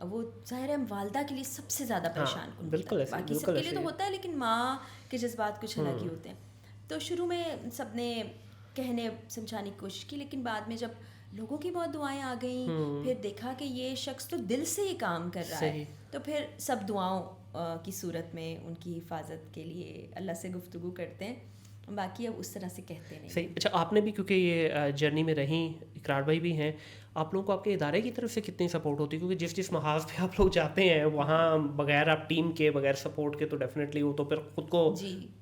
वो ज़ाहिर है वालदा के लिए सबसे ज़्यादा परेशान कुन बिल्कुल ऐसे, बाकी सबके लिए तो होता है, लेकिन माँ के जज्बात कुछ अलग ही होते हैं। तो शुरू में सब ने कहने समझाने की कोशिश की, लेकिन बाद में जब लोगों की बहुत दुआएं आ गई, फिर देखा कि ये शख्स तो दिल से ही काम कर रहा है, तो फिर सब दुआओं की सूरत में उनकी हिफाजत के लिए अल्लाह से गुफ्तगू करते हैं, बाकी अब उस तरह से कहते नहीं। सही। अच्छा, आपने भी क्योंकि ये जर्नी में रही, इकरार भाई भी हैं, आप लोगों को आपके इदारे की तरफ से कितनी सपोर्ट होती है? क्योंकि जिस महाज पे आप लोग जाते हैं वहाँ बगैर आप टीम के, बगैर सपोर्ट के, तो डेफिनेटली वो तो फिर खुद को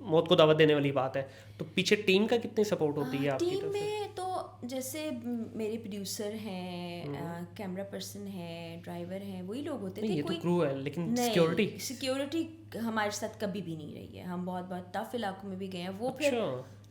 मौत को दावत देने वाली बात है। तो पीछे टीम का कितनी सपोर्ट होती है आपकी टीम में? तो जैसे मेरे प्रोड्यूसर हैं, कैमरा पर्सन हैं, ड्राइवर हैं, वही लोग होते थे। ये कोई तो क्रू है, लेकिन सिक्योरिटी हमारे साथ कभी भी नहीं रही है। हम बहुत टफ इलाकों में भी गए हैं। वो फिर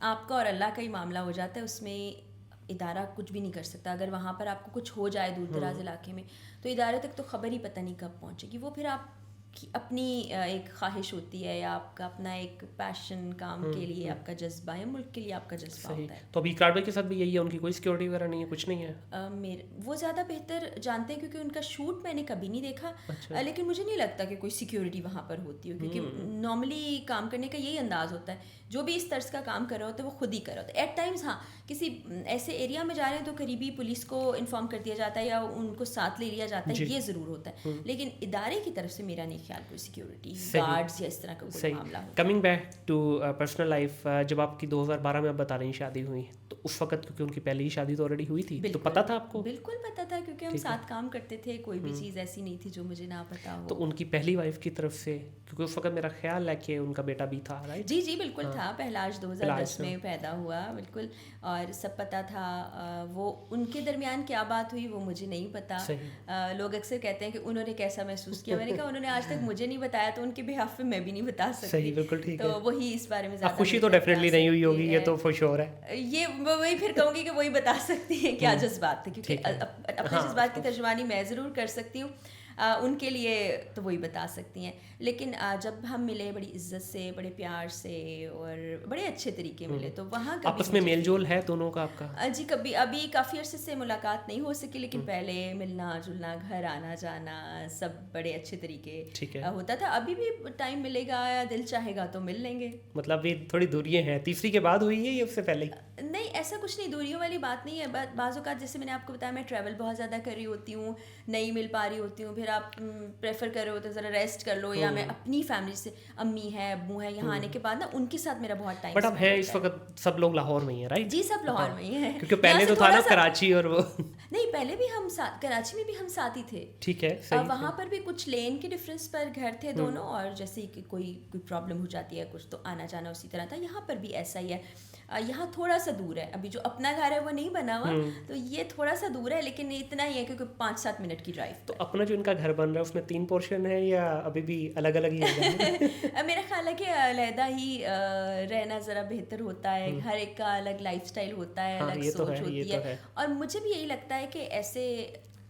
आपका और अल्लाह का ही मामला हो जाता है, उसमें इदारा कुछ भी नहीं कर सकता। अगर वहाँ पर आपको कुछ हो जाए दूर दराज इलाके में, तो इदारे तक तो खबर ही पता नहीं कब पहुँचेगी। वो फिर आप की अपनी एक ख्वाहिश होती है, या आपका अपना एक पैशन, काम के लिए आपका जज्बा, या मुल्क के लिए आपका जज्बा होता है। तो अभी इकरार भाई के साथ भी यही है, उनकी कोई सिक्योरिटी वगैरह नहीं है, कुछ नहीं है? मेरे वो ज़्यादा बेहतर जानते हैं, क्योंकि उनका शूट मैंने कभी नहीं देखा। लेकिन मुझे नहीं लगता कि कोई सिक्योरिटी वहाँ पर होती हो, क्योंकि नॉर्मली काम करने का यही अंदाज़ होता है। जो भी इस तर्ज का काम कर रहे होते हैं वो खुद ही कर रहे होते हैं। एट टाइम्स हाँ, किसी ऐसे एरिया में जा रहे हैं तो करीबी पुलिस को इन्फॉर्म कर दिया जाता है या उनको साथ ले लिया जाता है, ये ज़रूर होता है। लेकिन इदारे की तरफ से मेरा नहीं ख्याल कोई सिक्योरिटी गार्ड्स या इस तरह का कोई मामला हो। Coming back to personal life, जब आपकी 2012 में आप बता रही शादी हुई, तो उस वक्त क्योंकि उनकी पहले ही शादी तो ऑलरेडी हुई थी, तो पता था आपको? बिल्कुल पता था, क्योंकि हम साथ काम करते थे। कोई भी चीज़ ऐसी नहीं थी जो मुझे ना पता हो। तो उनकी पहली वाइफ की तरफ से, क्योंकि उस वक्त मेरा ख्याल है कि उनका बेटा भी था, राइट? जी बिल्कुल था। पहलाज 2010 में पैदा हुआ, बिल्कुल। और सब पता था। वो उनके दरमियान क्या बात हुई वो मुझे नहीं पता। लोग अक्सर कहते हैं कि उन्होंने कैसा महसूस किया। मैंने कहा उन्होंने आज तक मुझे नहीं बताया, तो उनके बिहाफ पे मैं भी नहीं बता सकती। सही, बिल्कुल ठीक है। तो वही इस बारे में ज़्यादा खुशी तो डेफिनेटली नहीं हुई होगी, ये तो फॉर श्योर है। ये वही फिर कहूँगी कि वही बता सकती है क्या जज्बात थे, क्योंकि अपने जज्बात की तर्जुमानी मैं ज़रूर कर सकती हूँ, उनके लिए तो वही बता सकती हैं। लेकिन जब हम मिले बड़ी इज्जत से, बड़े प्यार से और बड़े अच्छे तरीके मिले, तो वहाँ आपस में मेल जोल है दोनों का आपका? जी कभी अभी काफ़ी अरसे से मुलाकात नहीं हो सकी, लेकिन पहले मिलना जुलना, घर आना जाना सब बड़े अच्छे तरीके होता था। अभी भी टाइम मिलेगा या दिल चाहेगा तो मिल लेंगे। मतलब अभी थोड़ी दूरियां हैं, तीसरी के बाद हुई है या उससे पहले? नहीं, ऐसा कुछ नहीं, दूरियों वाली बात नहीं है। बाज़ औक़ात जैसे मैंने आपको बताया, मैं ट्रैवल बहुत ज़्यादा कर रही होती हूँ, नहीं मिल पा रही होती हूँ, फिर आप प्रेफर कर रहे होते हैं ज़रा रेस्ट कर लो, या मैं अपनी फैमिली से, अम्मी है, अब्बू है, यहाँ आने के बाद ना उनके साथ मेरा बहुत टाइम। बट अब है इस वक्त सब लोग लाहौर में ही है, राइट? जी सब लाहौर में ही है, क्योंकि पहले तो था ना कराची और वो। नहीं, पहले भी हम साथ, कराची में भी हम साथ ही थे। ठीक है, सही। वहाँ पर भी कुछ लेन के डिफरेंस पर घर थे दोनों, और जैसे कि कोई प्रॉब्लम हो जाती है कुछ, तो आना जाना उसी तरह था। यहाँ पर भी ऐसा ही है। यहाँ थोड़ा सा दूर है, अभी जो अपना घर है वो नहीं बना हुआ, तो ये थोड़ा सा दूर है, लेकिन इतना ही है कि 5-7 मिनट की ड्राइव। तो अपना जो इनका घर बन रहा है उसमें 3 पोर्शन है या अभी भी अलग अलग ही है? मेरा ख्याल है कि अलहदा ही रहना ज़रा बेहतर होता है, हर एक का अलग लाइफस्टाइल होता है, अलग सोच होती है, और मुझे भी यही लगता है कि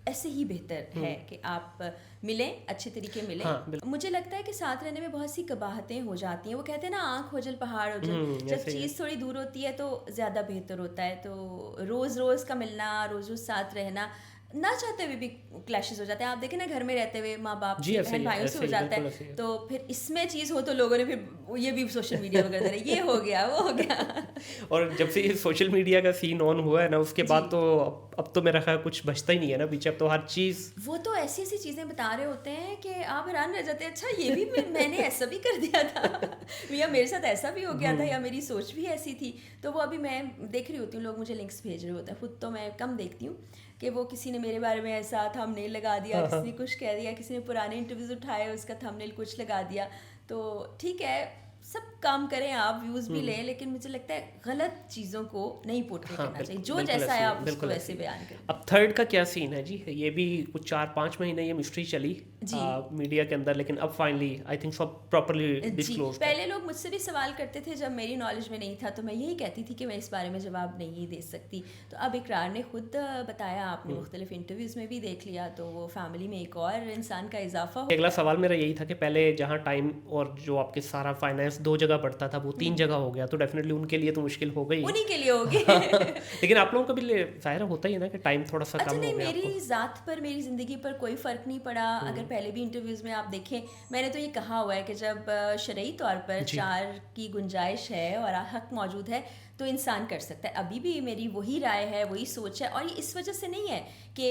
ऐसे ही बेहतर है कि आप मिलें, अच्छे तरीके मिलें। मुझे लगता है कि साथ रहने में बहुत सी कबाहतें हो जाती हैं, वो कहते हैं ना आँख ओझल पहाड़ ओझल, जब चीज़ थोड़ी दूर होती है तो ज़्यादा बेहतर होता है। तो रोज़ रोज़ का मिलना, रोज़ रोज़ साथ रहना, ना चाहते हुए भी क्लैशेस हो जाते हैं। आप देखें ना, घर में रहते हुए माँ बाप से, बहन भाइयों से हो जाता है, तो फिर इसमें चीज़ हो तो लोगों ने फिर ये भी सोशल मीडिया वगैरह दे रहे, ये हो गया वो हो गया। और जब से ये सोशल मीडिया का सीन ऑन हुआ है ना, उसके बाद तो अब तो मेरा ख्याल कुछ बचता ही नहीं है ना बीच, अब तो हर चीज़ वो तो ऐसी ऐसी चीज़ें बता रहे होते हैं कि आप हैरान रह जाते हैं, अच्छा ये भी मैंने ऐसा भी कर दिया था या मेरे साथ ऐसा भी हो गया था, या मेरी सोच भी ऐसी थी। तो वो अभी मैं देख रही होती हूँ, लोग मुझे लिंक्स भेज रहे होते हैं, खुद तो मैं कम देखती हूँ कि वो किसी ने मेरे बारे में ऐसा थंबनेल लगा दिया, किसी ने कुछ कह दिया, किसी ने पुराने इंटरव्यूज उठाए उसका थंबनेल कुछ लगा दिया। तो ठीक है, सब काम करें आप, व्यूज़ भी लें, लेकिन मुझे लगता है गलत चीज़ों को नहीं पोर्ट्रे करना चाहिए, जो जैसा है आप उसको वैसे बयान करें। अब थर्ड का क्या सीन है जी? ये भी कुछ 4-5 महीने ये मिस्ट्री चली मीडिया के अंदर, लेकिन अब फाइनली आई थिंक सब प्रॉपर्ली डिस्क्लोज। पहले लोग मुझसे भी सवाल करते थे, जब मेरी नॉलेज में नहीं था तो मैं यही कहती थी कि मैं इस बारे में जवाब नहीं दे सकती। तो अब इकरार ने खुद बताया, आपने मुख्तलिफ इंटरव्यूज़ में भी देख लिया, तो वो फैमिली में एक और इंसान का इजाफा। अगला सवाल मेरा यही था कि पहले जहाँ टाइम और जो आपके सारा फाइनेंस 2 जगह बढ़ता था वो 3 जगह हो गया, तो डेफिनेटली उनके लिए तो मुश्किल हो गई, उन्हीं के लिए होगी। लेकिन आप लोगों का भी जाहिर होता ही है ना कि टाइम थोड़ा सा कम हो गया। मेरी ज़ात पर, मेरी ज़िंदगी पर कोई फ़र्क नहीं पड़ा। अगर पहले भी इंटरव्यूज़ में आप देखें, मैंने तो ये कहा हुआ है कि जब शरई तौर पर 4 की गुंजाइश है और हक मौजूद है तो इंसान कर सकता है। अभी भी मेरी वही राय है, वही सोच है, और ये इस वजह से नहीं है कि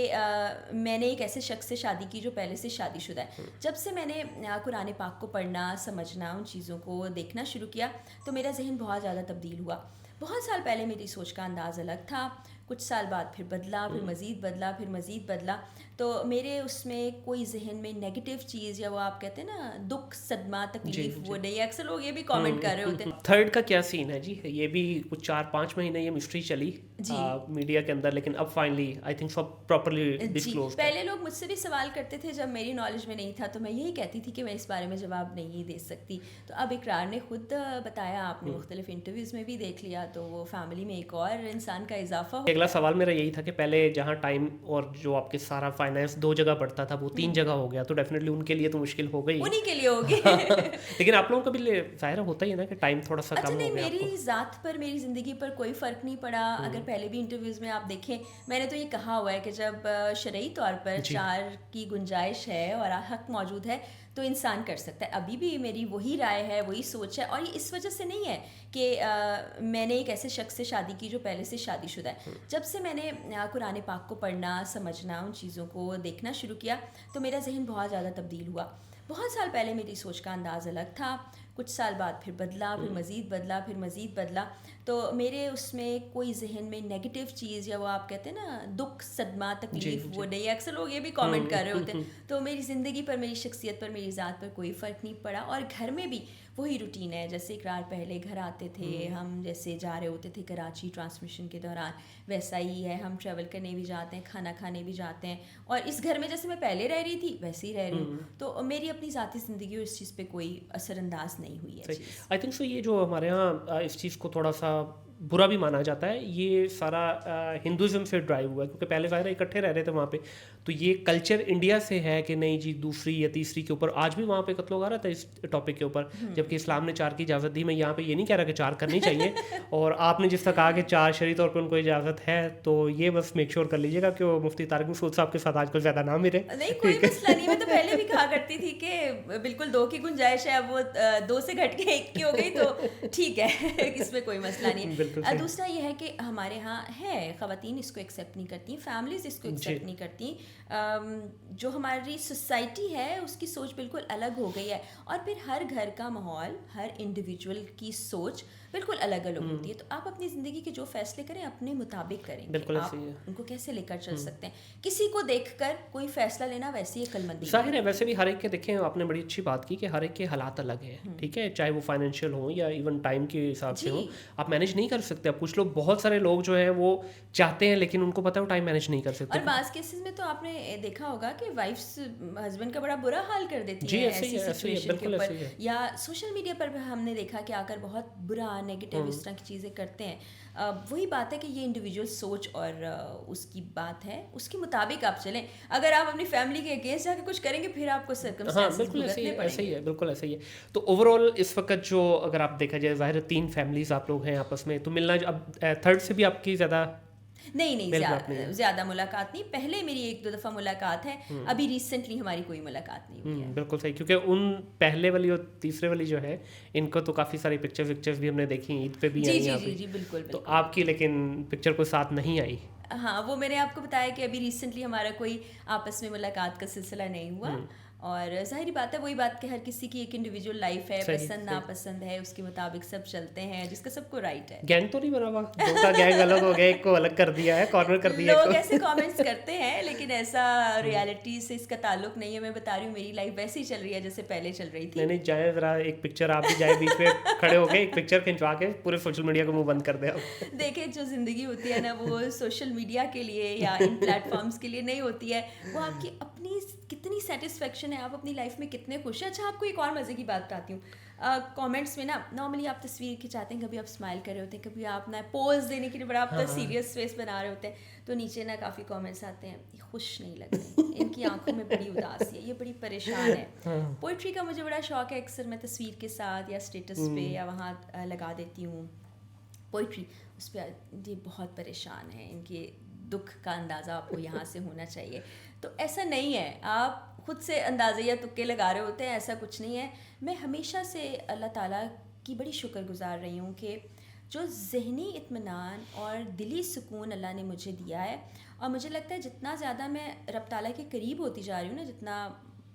मैंने एक ऐसे शख्स से शादी की जो पहले से शादीशुदा है। जब से मैंने कुरान पाक को पढ़ना, समझना, उन चीज़ों को देखना शुरू किया तो मेरा जहन बहुत ज़्यादा तब्दील हुआ। बहुत साल पहले मेरी सोच का अंदाज़ अलग था, कुछ साल बाद फिर बदला, फिर मज़ीद बदला, फिर मज़ीद बदला। तो मेरे उसमें कोई जहन में नेगेटिव चीज़, या वो आप कहते हैं ना दुख, सदमा, तकलीफ, वो नहीं। अक्सर लोग ये भी कमेंट कर रहे होते हैं। थर्ड का क्या सीन है जी? ये भी कुछ 4-5 महीने ये मिस्ट्री चली मीडिया के अंदर, लेकिन अब फाइनली आई थिंक सब प्रॉपर्ली डिस्क्लोज। पहले लोग मुझसे भी सवाल करते थे, जब मेरी नॉलेज में नहीं था तो मैं यही कहती थी कि मैं इस बारे में जवाब नहीं दे सकती। तो अब इकरार ने खुद बताया, आपने मुख्तलिफ इंटरव्यूज़ में भी देख लिया, तो वो फैमिली में एक और इंसान का इजाफा। अगला सवाल मेरा यही था कि पहले जहाँ टाइम और जो आपके सारा फाइनेंस 2 जगह बढ़ता था वो 3 जगह हो गया, तो डेफिनेटली उनके लिए तो मुश्किल हो गई, उन्हीं के लिए होगी। लेकिन आप लोगों का भी जाहिर होता ही है ना कि टाइम थोड़ा सा कम हो गया। मेरी ज़ात पर, मेरी ज़िंदगी पर कोई फ़र्क नहीं पड़ा। अगर पहले भी इंटरव्यूज़ में आप देखें, मैंने तो ये कहा हुआ है कि जब शरई तौर पर 4 की गुंजाइश है और हक मौजूद है तो इंसान कर सकता है। अभी भी मेरी वही राय है, वही सोच है, और ये इस वजह से नहीं है कि मैंने एक ऐसे शख्स से शादी की जो पहले से शादीशुदा है। जब से मैंने कुरान पाक को पढ़ना, समझना, उन चीज़ों को देखना शुरू किया तो मेरा जहन बहुत ज़्यादा तब्दील हुआ। बहुत साल पहले मेरी सोच का अंदाज़ अलग था, कुछ साल बाद फिर बदला, फिर मज़ीद बदला, फिर मज़ीद बदला। तो मेरे उसमें कोई जहन में नेगेटिव चीज़, या वो आप कहते हैं ना दुख, सदमा, तकलीफ, वो नहीं। अक्सर लोग ये भी कमेंट कर रहे होते हैं। तो मेरी ज़िंदगी पर, मेरी शख्सियत पर, मेरी ज़ात पर कोई फ़र्क नहीं पड़ा। और घर में भी वही रूटीन है, जैसे इकरार पहले घर आते थे, हम जैसे जा रहे होते थे कराची ट्रांसमिशन के दौरान, वैसा ही है। हम ट्रैवल करने भी जाते हैं, खाना खाने भी जाते हैं, और इस घर में जैसे मैं पहले रह रही थी वैसे ही रह रही हूँ। तो मेरी अपनी ज़ाती ज़िंदगी और इस चीज़ पे कोई असरअंदाज नहीं हुई है। आई थिंक सो ये जो हमारे यहाँ इस चीज़ को थोड़ा सा बुरा भी माना जाता है, ये सारा हिंदुज़म से ड्राइव हुआ है, क्योंकि पहले सारे इकट्ठे रह रहे थे वहाँ पे, तो ये कल्चर इंडिया से है कि नहीं जी दूसरी या तीसरी के ऊपर। आज भी वहाँ पे कत्ल हो रहा था इस टॉपिक के ऊपर, जबकि इस्लाम ने 4 की इजाज़त दी। मैं यहाँ पे ये नहीं कह रहा कि 4 करनी चाहिए, और आपने जिस तरह कहा कि 4 शरई तौर पर उनको इजाज़त है, तो ये बस मेक श्योर कर लीजिएगा कि वो मुफ्ती तारिक मसूद साहब के साथ आजकल ज़्यादा ना मिले। नहीं, कोई मसला नहीं। मैं तो पहले भी कहा करती थी कि बिल्कुल 2 की गुंजाइश है, अब वो 2 से घट के 1 की हो गई तो ठीक है, इसमें कोई मसला नहीं है। दूसरा ये है कि हमारे यहाँ है ख़वातीन इसको एक्सेप्ट नहीं करती, फैमिलीज़ इसको एक्सेप्ट नहीं करती, जो हमारी सोसाइटी है उसकी सोच बिल्कुल अलग हो गई है, और फिर हर घर का माहौल, हर इंडिविजुअल की सोच बिल्कुल अलग अलग होती है। तो आप अपनी ज़िंदगी के जो फैसले करें अपने मुताबिक करें, बिल्कुल आप ऐसे ही है। उनको कैसे लेकर चल सकते हैं। किसी को देखकर कोई फैसला लेना वैसे ही अक्लमंदी जाहिर है, वैसे भी हर एक के देखें, आपने बड़ी अच्छी बात की कि हर एक के हालात अलग हैं, ठीक है, चाहे वो फाइनेंशियल हो या इवन टाइम के हिसाब से हो, आप मैनेज नहीं कर सकते। अब कुछ लोग, बहुत सारे लोग जो हैं वो चाहते हैं लेकिन उनको पता है वो टाइम मैनेज नहीं कर सकते। और बाज़ केसेस में तो आपने देखा होगा कि वाइफ्स हस्बैंड का बड़ा बुरा हाल कर देती जी, हैं ऐसे ही ऐसी है, ऐसे ही है, सिचुएशन के बिल्कुल ऐसे ही ऊपर, है। या सोशल मीडिया पर भी हमने देखा कि आकर बहुत बुरा नेगेटिव इस तरह की चीज़ें करते हैं। वही बात है कि ये इंडिविजुअल सोच और उसकी बात है, उसके मुताबिक आप चलें। अगर आप अपनी फैमिली के अगेंस्ट जाके कुछ करेंगे फिर आपको हाँ, सर्कमस्टेंसेस बिल्कुल ऐसे ही भुगतने है, ऐसे ही पड़ेंगे। है, बिल्कुल ऐसे ही है। तो ओवरऑल इस वक्त जो, अगर आप देखा जाए, ज़ाहिर है 3 फैमिलीज आप लोग हैं आपस में, तो मिलना अब थर्ड से भी आपकी ज़्यादा नहीं नहीं, मेल मिलाप नहीं है। ज़्यादा मुलाकात नहीं। पहले मेरी 1-2 दफ़ा मुलाकात है, अभी रिसेंटली हमारी कोई मुलाकात नहीं हुई है। बिल्कुल सही, क्योंकि उन पहले वाली और तीसरे वाली जो है, इनको तो काफ़ी सारी पिक्चर्स भी हमने देखी, ईद पे भी जी आई जी यहाँ जी पे। जी, बिल्कुल तो बिल्कुल। आपकी लेकिन पिक्चर कोई साथ नहीं आई। हाँ, वो मैंने आपको बताया कि अभी रिसेंटली हमारा कोई आपस में मुलाकात का सिलसिला नहीं हुआ। और ज़ाहिर बात है, वही बात कि हर किसी की एक इंडिविजुअल लाइफ है, सही, पसंद सही। नापसंद है, उसके मुताबिक सब चलते हैं, जिसका सबको राइट है। गैंग तो नहीं बना हुआ, दो का गैंग अलग हो गया, एक को अलग कर दिया है, कॉर्नर कर दिया लोग एक ऐसे कमेंट्स करते हैं, लेकिन ऐसा रियलिटी से इसका ताल्लुक नहीं है। मैं बता रही हूँ मेरी लाइफ वैसे ही चल रही है जैसे पहले चल रही थी। नहीं जाए ज़रा एक पिक्चर, आप भी जाए बीच में खड़े हो गए, एक पिक्चर खिंचवा के पूरे सोशल मीडिया को मुंह बंद कर दे आप। देखिए, जो ज़िंदगी होती है ना, वो सोशल मीडिया के लिए या इन प्लेटफॉर्म्स के लिए नहीं होती है। वो आपकी अपनी कितनी सेटिस्फेक्शन है, आप अपनी लाइफ में कितने खुश हैं। अच्छा, आपको एक और मज़े की बात बताती हूँ। कमेंट्स में ना नॉर्मली आप तस्वीर खिंचाते हैं, कभी आप स्माइल कर रहे होते हैं, कभी आप ना पोज देने के लिए बड़ा आप सीरियस फेस बना रहे होते हैं, तो नीचे ना काफ़ी कमेंट्स आते हैं, ये खुश नहीं लग रहे, इनकी आंखों में बड़ी उदासी है, ये बड़ी परेशान है। पोइट्री का मुझे बड़ा शौक है, अक्सर मैं तस्वीर के साथ या स्टेटस पे या वहाँ लगा देती हूँ पोइट्री। उस पर ये बहुत परेशान है, इनके दुख का अंदाज़ा आपको यहाँ से होना चाहिए। तो ऐसा नहीं है, आप खुद से अंदाज़े या तुक्के लगा रहे होते हैं, ऐसा कुछ नहीं है। मैं हमेशा से अल्लाह ताला की बड़ी शुक्रगुजार रही हूँ कि जो ज़हनी इत्मीनान और दिली सुकून अल्लाह ने मुझे दिया है, और मुझे लगता है जितना ज़्यादा मैं रब ताला के करीब होती जा रही हूँ ना, जितना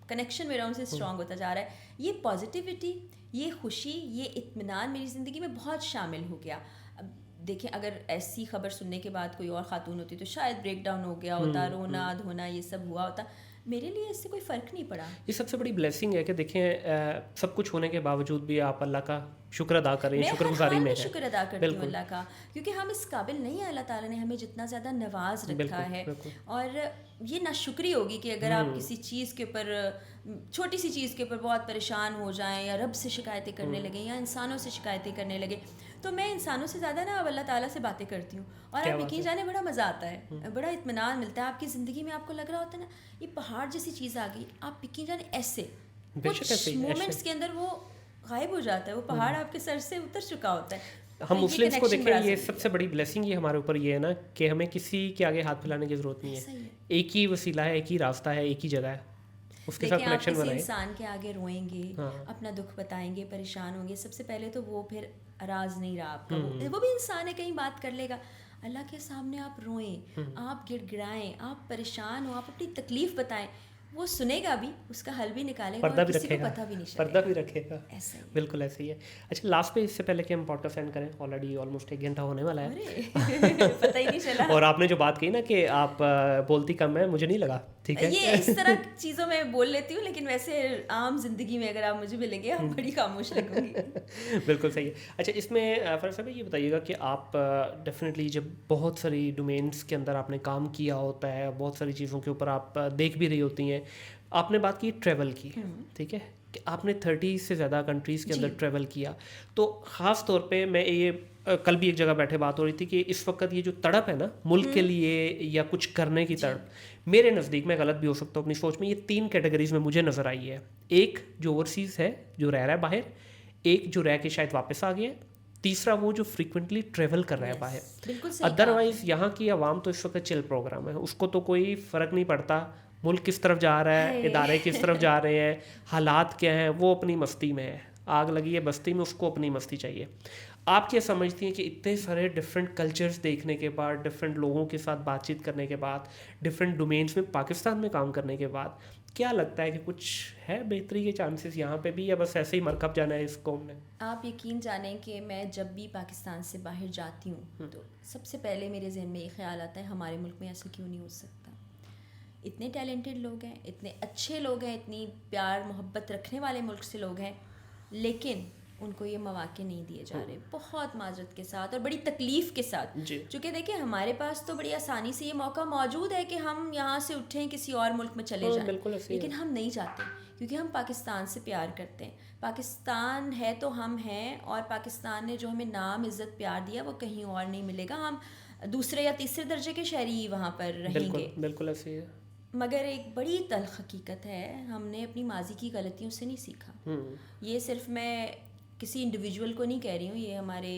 कनेक्शन मेरा उनसे स्ट्रॉन्ग होता जा रहा है, ये पॉजिटिविटी, ये खुशी, ये इत्मीनान मेरी ज़िंदगी में बहुत शामिल हो गया। अब देखें, अगर ऐसी खबर सुनने के बाद कोई और ख़ातून होती तो शायद ब्रेक डाउन हो गया होता, रोना धोना ये सब हुआ होता। मेरे लिए इससे कोई फ़र्क नहीं पड़ा। ये सबसे बड़ी ब्लेसिंग है कि देखें, सब कुछ होने के बावजूद भी आप अल्लाह का शुक्र अदा करें, शुक्रगुजारी में शुक्र अदा करती हूँ अल्लाह का, क्योंकि हम इस काबिल नहीं है। अल्लाह ताला ने हमें जितना ज़्यादा नवाज रखा है, और ये नाशुक्री होगी कि अगर आप किसी चीज़ के ऊपर, छोटी सी चीज़ के ऊपर बहुत परेशान हो जाएं, या रब से शिकायतें करने लगें, या इंसानों से शिकायतें करने लगे। तो मैं इंसानों से ज़्यादा ना अब अल्लाह ताला से बातें करती हूँ, और आप यकीन जाने बड़ा मज़ा आता है, बड़ा इत्मीनान मिलता है। आपकी ज़िंदगी में आपको लग रहा होता है ना, ये पहाड़ जैसी चीज़ आ गई, आप यकीन जाने ऐसे कुछ मोमेंट्स के अंदर वो गायब हो जाता है, वो पहाड़ आपके सर से उतर चुका होता है। हम मुस्लिम्स को देखें, ये सबसे बड़ी ब्लेसिंग ये हमारे ऊपर ये है ना कि हमें किसी के आगे हाथ फैलाने की ज़रूरत नहीं है। एक ही वसीला है, एक ही रास्ता है, एक ही जगह है, उसके साथ कनेक्शन बनाएं। इंसान के आगे रोएंगे, अपना दुख बताएंगे, परेशान होंगे, सबसे पहले तो वो फिर राज नहीं रहा आपका, वो भी इंसान है, कहीं बात कर लेगा। अल्लाह के सामने आप रोएं, आप गिड़गिड़ाएं, आप परेशान हो, आप अपनी तकलीफ बताएं, वो सुनेगा भी, उसका हल भी निकालेगा, पर्दा भी किसी को रखेगा, पता भी नहीं चलेगा, पर्दा भी रखेगा। ऐसा ही। बिल्कुल ऐसे ही है। अच्छा, लास्ट पे इससे पहले कि हम पॉडकास्ट एंड करें, ऑलरेडी ऑलमोस्ट 1 घंटा होने वाला है। पता ही नहीं चला। और आपने जो बात कही ना कि आप बोलती कम है, मुझे नहीं लगा, ठीक है। ये इस तरह चीज़ों में बोल लेती हूँ, लेकिन वैसे आम जिंदगी में अगर आप मुझे मिलेंगे, आप बड़ी खामोश लगूंगी। बिल्कुल सही है। अच्छा, इसमें फर्ज साहब ये बताइएगा कि आप डेफिनेटली जब बहुत सारी डोमेन्स के अंदर आपने काम किया होता है, बहुत सारी चीज़ों के ऊपर आप देख भी रही होती हैं, आपने बात की ट्रैवल की, ठीक है, कि आपने 30 से ज़्यादा कंट्रीज़ के अंदर ट्रैवल किया, तो ख़ास तौर पे मैं ये कल भी एक जगह बैठे बात हो रही थी कि इस वक्त ये जो तड़प है ना मुल्क के लिए या कुछ करने की तड़प, मेरे नज़दीक, मैं गलत भी हो सकता हूँ अपनी सोच में, ये 3 कैटेगरीज में मुझे नज़र आई है। एक जो ओवरसीज़ है, जो रह रहा है बाहर, एक जो रह के शायद वापस आ गया, तीसरा वो जो फ्रीक्वेंटली ट्रैवल कर रहा है बाहर। अदरवाइज़ यहाँ की आवाम तो इस वक्त चिल प्रोग्राम है, उसको तो कोई फ़र्क नहीं पड़ता मुल्क किस तरफ जा रहा है, इदारे किस तरफ जा रहे हैं, हालात क्या हैं, वो अपनी मस्ती में है। आग लगी है बस्ती में, उसको अपनी मस्ती चाहिए। आप क्या समझती हैं कि इतने सारे डिफरेंट कल्चर्स देखने के बाद, डिफरेंट लोगों के साथ बातचीत करने के बाद, डिफरेंट डोमेन्स में पाकिस्तान में काम करने के बाद, क्या लगता है कि कुछ है बेहतरी के चांसेस यहाँ पे भी, या बस ऐसे ही मरकब जाना है इस कौम ने? आप यकीन जानें कि मैं जब भी पाकिस्तान से बाहर जाती हूँ तो सबसे पहले मेरे जहन में ये ख्याल आता है हमारे मुल्क में ऐसा क्यों नहीं हो सकता। इतने टैलेंटेड लोग हैं, इतने अच्छे लोग हैं, इतनी प्यार मोहब्बत रखने वाले मुल्क से लोग हैं, लेकिन उनको ये मौके नहीं दिए जा रहे, बहुत माजरत के साथ और बड़ी तकलीफ़ के साथ। चूँकि देखिए हमारे पास तो बड़ी आसानी से ये मौका मौजूद है कि हम यहाँ से उठें किसी और मुल्क में चले जाएं, लेकिन हम नहीं चाहते क्योंकि हम पाकिस्तान से प्यार करते हैं। पाकिस्तान है तो हम हैं, और पाकिस्तान ने जो हमें नाम इज़्ज़त प्यार दिया वो कहीं और नहीं मिलेगा। हम दूसरे या तीसरे दर्जे के शहरी वहाँ पर रहेंगे। बिल्कुल ऐसे ही है। मगर एक बड़ी तल्ख़ हकीकत है, हमने अपनी माजी की गलतियों से नहीं सीखा। ये सिर्फ मैं किसी इंडिविजुअल को नहीं कह रही हूँ, ये हमारे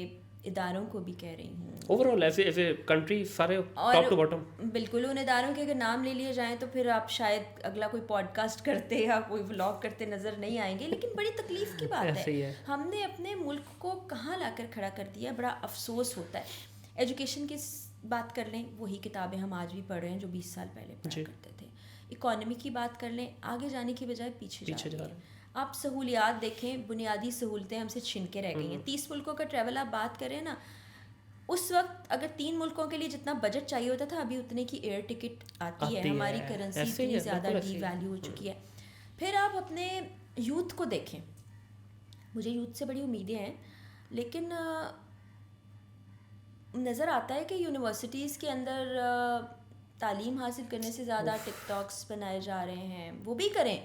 इदारों को भी कह रही हूँ, ओवरऑल ऐसे कंट्री सारे टॉप टू बॉटम। बिल्कुल उन इदारों के अगर नाम ले लिए जाएं तो फिर आप शायद अगला कोई पॉडकास्ट करते या कोई व्लॉग करते नज़र नहीं आएंगे, लेकिन बड़ी तकलीफ़ की बात है हमने अपने मुल्क को कहाँ लाकर खड़ा कर दिया। बड़ा अफसोस होता है। एजुकेशन की बात कर लें, वही किताबें हम आज भी पढ़ रहे हैं जो 20 साल पहले पढ़ा करते थे। इकॉनमी की बात कर लें, आगे जाने की बजाय पीछे जा रहे हैं। आप सहूलियात देखें, बुनियादी सहूलतें हमसे छीन के रह गई हैं। 30 मुल्कों का ट्रैवल आप बात करें ना, उस वक्त अगर 3 मुल्कों के लिए जितना बजट चाहिए होता था, अभी उतने की एयर टिकट आती है। हमारी करेंसी इतनी ज़्यादा डीवैल्यू हो चुकी है। फिर आप अपने यूथ को देखें, मुझे यूथ से बड़ी उम्मीदें हैं, लेकिन नज़र आता है कि यूनिवर्सिटीज़ के अंदर तालीम हासिल करने से ज़्यादा टिकटॉक्स बनाए जा रहे हैं। वो भी करें,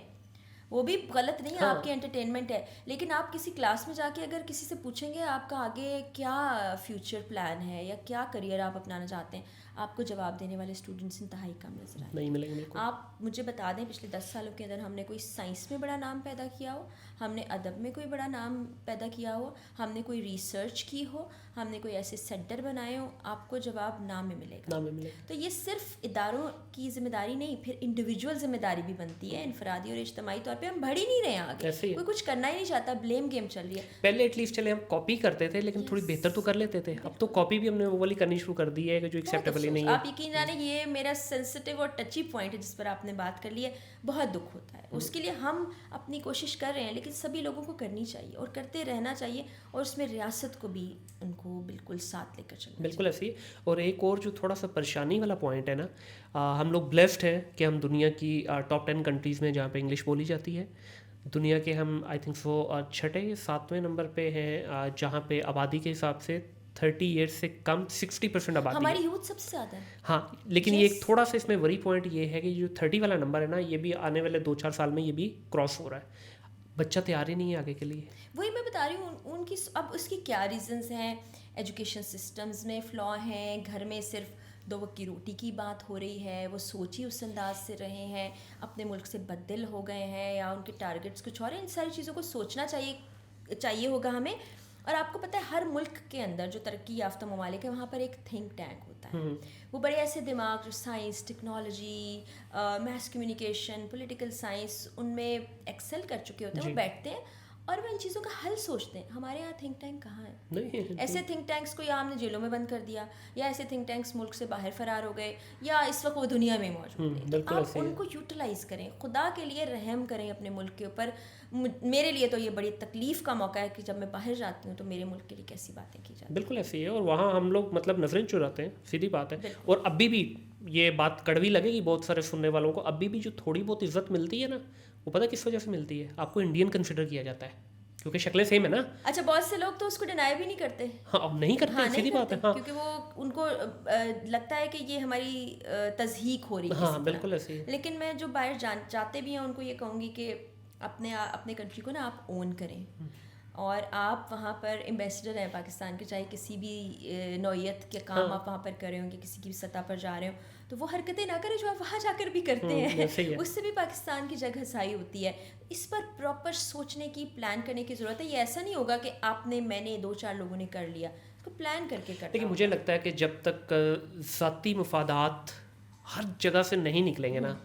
वो भी गलत नहीं है, आपकी एंटरटेनमेंट है, लेकिन आप किसी क्लास में जाके अगर किसी से पूछेंगे आपका आगे क्या फ्यूचर प्लान है या क्या करियर आप अपनाना चाहते हैं, आपको जवाब देने वाले स्टूडेंट्स इंतहाई कम नजर आए। नहीं मिलेंगे। आप मुझे बता दें पिछले 10 सालों के अंदर हमने कोई साइंस में बड़ा नाम पैदा किया हो, हमने अदब में कोई बड़ा नाम पैदा किया हो, हमने कोई रिसर्च की हो, हमने कोई ऐसे सेंटर बनाए हो, आपको जवाब ना में मिलेगा। तो ये सिर्फ इदारों की जिम्मेदारी नहीं, फिर इंडिविजुअल जिम्मेदारी भी बनती है, इनफरादी और इज्तमाही तौर पे हम बढ़ ही नहीं रहे हैं आगे, कोई कुछ करना ही नहीं चाहता, ब्लेम गेम चल रही है। पहले एटलीस्ट चले हम कॉपी करते थे, लेकिन थोड़ी बेहतर तो कर लेते थे, अब तो कॉपी भी हमने वो वाली करनी शुरू कर दी है जो एक्सेप्टेबल ही नहीं है। आप यकीन जाने ये मेरा सेंसिटिव और टची पॉइंट है जिस पर आपने बात कर ली है, बहुत दुख होता है। उसके लिए हम अपनी कोशिश कर रहे हैं, लेकिन सभी लोगों को करनी चाहिए और करते रहना चाहिए, और उसमें रियासत को भी उनको बिल्कुल साथ लेकर चलना। बिल्कुल ऐसी है। और एक और जो थोड़ा सा परेशानी वाला पॉइंट है ना, हम लोग ब्लेस्ड हैं कि हम दुनिया की टॉप 10 कंट्रीज़ में जहाँ पे इंग्लिश बोली जाती है, दुनिया के हम आई थिंक सो 6वें 7वें नंबर पे हैं, जहाँ पे आबादी के हिसाब से 30 ईयर्स से कम 60% आबादी हमारी यूथ सबसे ज़्यादा है। हाँ, लेकिन ये एक थोड़ा सा इसमें वरी पॉइंट ये है कि जो 30 वाला नंबर है ना, ये भी आने वाले 2-4 साल में ये भी क्रॉस हो रहा है। बच्चा तैयार ही नहीं है आगे के लिए। वही मैं बता रही हूँ, उनकी अब उसकी क्या रीजंस हैं। एजुकेशन सिस्टम्स में फ्लॉ हैं, घर में सिर्फ 2 वक्त की रोटी की बात हो रही है, वो सोच ही उस अंदाज से रहे हैं, अपने मुल्क से बददिल हो गए हैं, या उनके टारगेट्स कुछ और हैं। इन सारी चीज़ों को सोचना चाहिए होगा हमें। और आपको पता है हर मुल्क के अंदर जो तरक्की याफ्ता ममालिक है, वहाँ पर एक थिंक टैंक होता है। वो बड़े ऐसे दिमाग जो science, technology, maths, communication, political science उनमें एक्सेल कर चुके होते हैं, वो बैठते हैं और वो इन चीज़ों का हल सोचते हैं। हमारे यहाँ थिंक टैंक कहाँ है? नहीं, ऐसे थिंक टैंक्स को या हमने जेलों में बंद कर दिया, या ऐसे थिंक टैंक्स मुल्क से बाहर फरार हो गए, या इस वक्त वो दुनिया में मौजूद है। तो आप उनको यूटिलाइज़ करें, खुदा के लिए रहम करें अपने मुल्क के ऊपर। मेरे लिए तो ये बड़ी तकलीफ़ का मौका है कि जब मैं बाहर जाती हूँ तो मेरे मुल्क के लिए कैसी बातें की जाती। बिल्कुल ऐसी है, और वहाँ हम लोग मतलब नजरें चुराते हैं, सीधी बात है। और अभी भी ये बात कड़वी लगेगी बहुत सारे सुनने वालों को, अभी भी जो थोड़ी बहुत इज्जत मिलती है ना, वो पता किस वजह से मिलती है? आपको इंडियन कंसिडर किया जाता है क्योंकि शक्लें सेम है ना। अच्छा, बहुत से लोग तो उसको डिनाई भी नहीं करते। हाँ, अब नहीं करते। हाँ, सीधी बात है। हाँ, क्योंकि वो उनको लगता है कि ये हमारी तज़हीक हो रही है। हाँ, बिल्कुल ऐसी है। लेकिन मैं जो बाहर जाते भी हैं उनको ये कहूँगी कि अपने कंट्री को ना आप ओन करें, और आप वहाँ पर एम्बेसडर हैं पाकिस्तान के, चाहे किसी भी नौयत के काम आप वहाँ पर कर रहे हो, किसी की भी सतह पर जा रहे हो, तो वो हरकतें ना करें जो आप वहाँ जाकर भी करते हैं। उससे भी पाकिस्तान की जगह साई होती है। इस पर प्रॉपर सोचने की, प्लान करने की ज़रूरत है। ये ऐसा नहीं होगा कि मैंने 2-4 लोगों ने कर लिया, इसको प्लान करके करना। लेकिन मुझे लगता है कि जब तक ज़ाती मफादात हर जगह से नहीं निकलेंगे ना,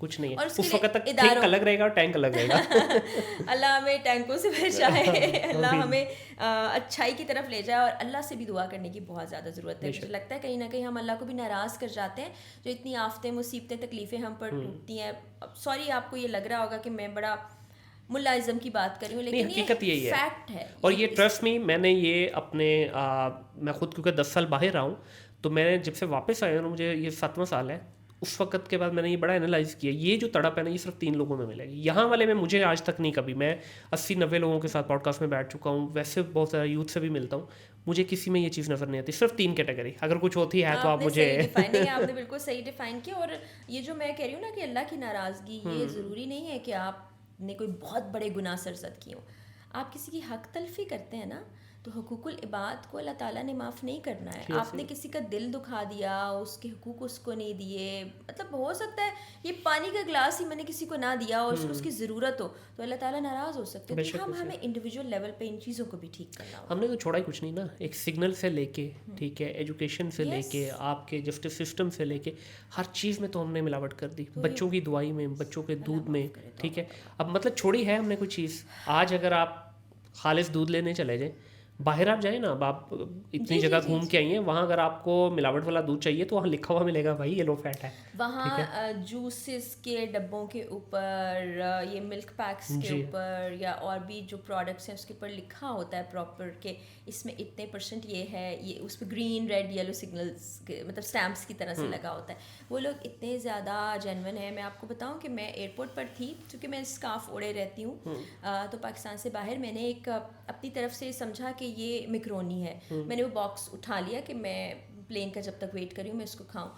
कुछ नहीं है। और उसके उस लिए वक्त तक इदारों- टैंक अलग रहेगा और टैंक अलग रहेगा। अल्लाह हमें टैंकों से बचाए, अल्लाह हमें अच्छाई की तरफ ले जाए, और अल्लाह से भी दुआ करने की बहुत ज़्यादा ज़रूरत है। मुझे लगता है कहीं ना कहीं हम अल्लाह को भी नाराज़ कर जाते हैं, जो इतनी आफतें, मुसीबतें, तकलीफ़ें हम पर टूटती हैं। अब सॉरी, आपको ये लग रहा होगा कि मैं बड़ा मुल्लाइज़म की बात कर रही हूँ, लेकिन हकीकत यही है, फैक्ट है। और ये ट्रस्ट में मैंने ये अपने मैं खुद क्योंकि 10 साल बाहर रहा हूँ, तो मैंने जब से वापस आया ना, मुझे ये 7वां साल है, उस वक्त के बाद मैंने ये बड़ा एनालाइज किया, ये जो तड़प है ना, ये सिर्फ 3 लोगों में मिलेगी। यहाँ वाले में मुझे आज तक नहीं कभी, मैं 80-90 लोगों के साथ पॉडकास्ट में बैठ चुका हूँ, वैसे बहुत सारा यूथ से भी मिलता हूँ, मुझे किसी में ये चीज़ नज़र नहीं आती। सिर्फ 3 कैटेगरी, अगर कुछ होती है तो आप मुझे आपने बिल्कुल सही डिफाइन किया। और ये जो मैं कह रही हूँ ना कि अल्लाह की नाराज़गी, ये ज़रूरी नहीं है कि आपने कोई बहुत बड़े गुनाह सरज़द किए हों। आप किसी की हक तलफ़ी करते हैं ना, तो हुकूकुल इबाद को अल्लाह ताला ने माफ़ नहीं करना है। आपने किसी का दिल दुखा दिया, उसके हुकूक उसको नहीं दिए, मतलब हो सकता है ये पानी का गिलास ही मैंने किसी को ना दिया और उसको उसकी ज़रूरत हो, तो अल्लाह ताला नाराज़ हो सकते हैं। तो हमें इंडिविजुअल लेवल पे इन चीज़ों को भी ठीक करना होगा। हमने तो छोड़ा ही कुछ नहीं ना, एक सिग्नल से लेके, ठीक है, एजुकेशन से लेके, आपके जस्टिस सिस्टम से लेके, हर चीज़ में तो हमने मिलावट कर दी। बच्चों की दवाई में, बच्चों के दूध में, ठीक है। अब मतलब छोड़ी है हमने कोई चीज़। आज अगर आप खालिस दूध लेने चले जाएं, बाहर आप जाए ना, अब आप इतनी जगह घूम के आई हैं, वहाँ अगर आपको मिलावट वाला दूध चाहिए तो वहाँ लिखा हुआ मिलेगा भाई ये लो फैट है। वहाँ जूसेस के डब्बों के ऊपर, ये मिल्क पैक्स के ऊपर, या और भी जो प्रोडक्ट्स हैं उसके ऊपर लिखा होता है प्रॉपर कि इसमें इतने % ये है, ये उस पर ग्रीन रेड येलो सिग्नल्स मतलब स्टैम्प्स की तरह से लगा होता है। वो लोग इतने ज़्यादा जेन्युइन है। मैं आपको बताऊँ कि मैं एयरपोर्ट पर थी, क्योंकि मैं स्कार्फ ओढ़े रहती हूँ, तो पाकिस्तान से बाहर मैंने एक अपनी तरफ से समझा कि ये मिक्रोनी है। मैंने वो बॉक्स उठा लिया कि मैं प्लेन का जब तक वेट करी हूँ मैं इसको खाऊं।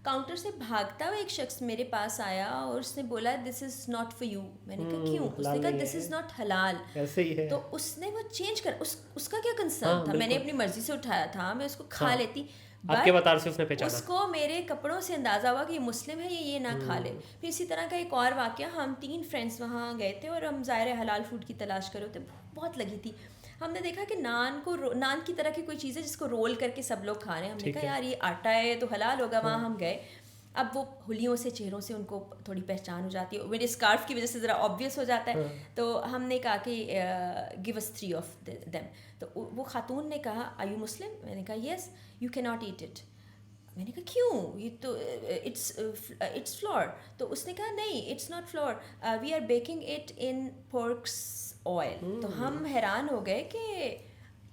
काउंटर से भागता हुआ एक शख्स मेरे पास आया और उसने बोला this is not for you. मैंने कहा क्यों? उसने कहा दिस इज़ नॉट हलाल। ऐसे ही है। तो उसने वो चेंज कर, उसका क्या कंसर्न था? मैंने अपनी मर्जी से उठाया था, मैं उसको खा लेती, आपके बतार से उसने पहचाना। उसको मेरे कपड़ों से अंदाज़ा हुआ कि ये मुस्लिम है, ये ना खा ले। फिर इसी तरह का एक और वाक़या, हम 3 फ्रेंड्स वहाँ गए थे और हम ज़ाहिर हलाल फूड की तलाश कर रहे थे, बहुत लगी थी। हमने देखा कि नान की तरह की कोई चीज़ है जिसको रोल करके सब लोग खा रहे हैं। हमने कहा यार ये आटा है तो हलाल होगा। वहाँ हम गए, अब वो हुलियों से, चेहरों से उनको थोड़ी पहचान हो जाती है, मेरे स्कार्फ की वजह से ज़रा ऑब्वियस हो जाता है। तो हमने कहा कि गिव अस 3 ऑफ देम। तो वो खातून ने कहा आर यू मुस्लिम? मैंने कहा yes. You can not eat it. मैंने कहा क्यों? ये तो इट्स फ्लोर। तो उसने कहा नहीं, it's not flour, we are baking it in pork's oil. तो हम हैरान हो गए कि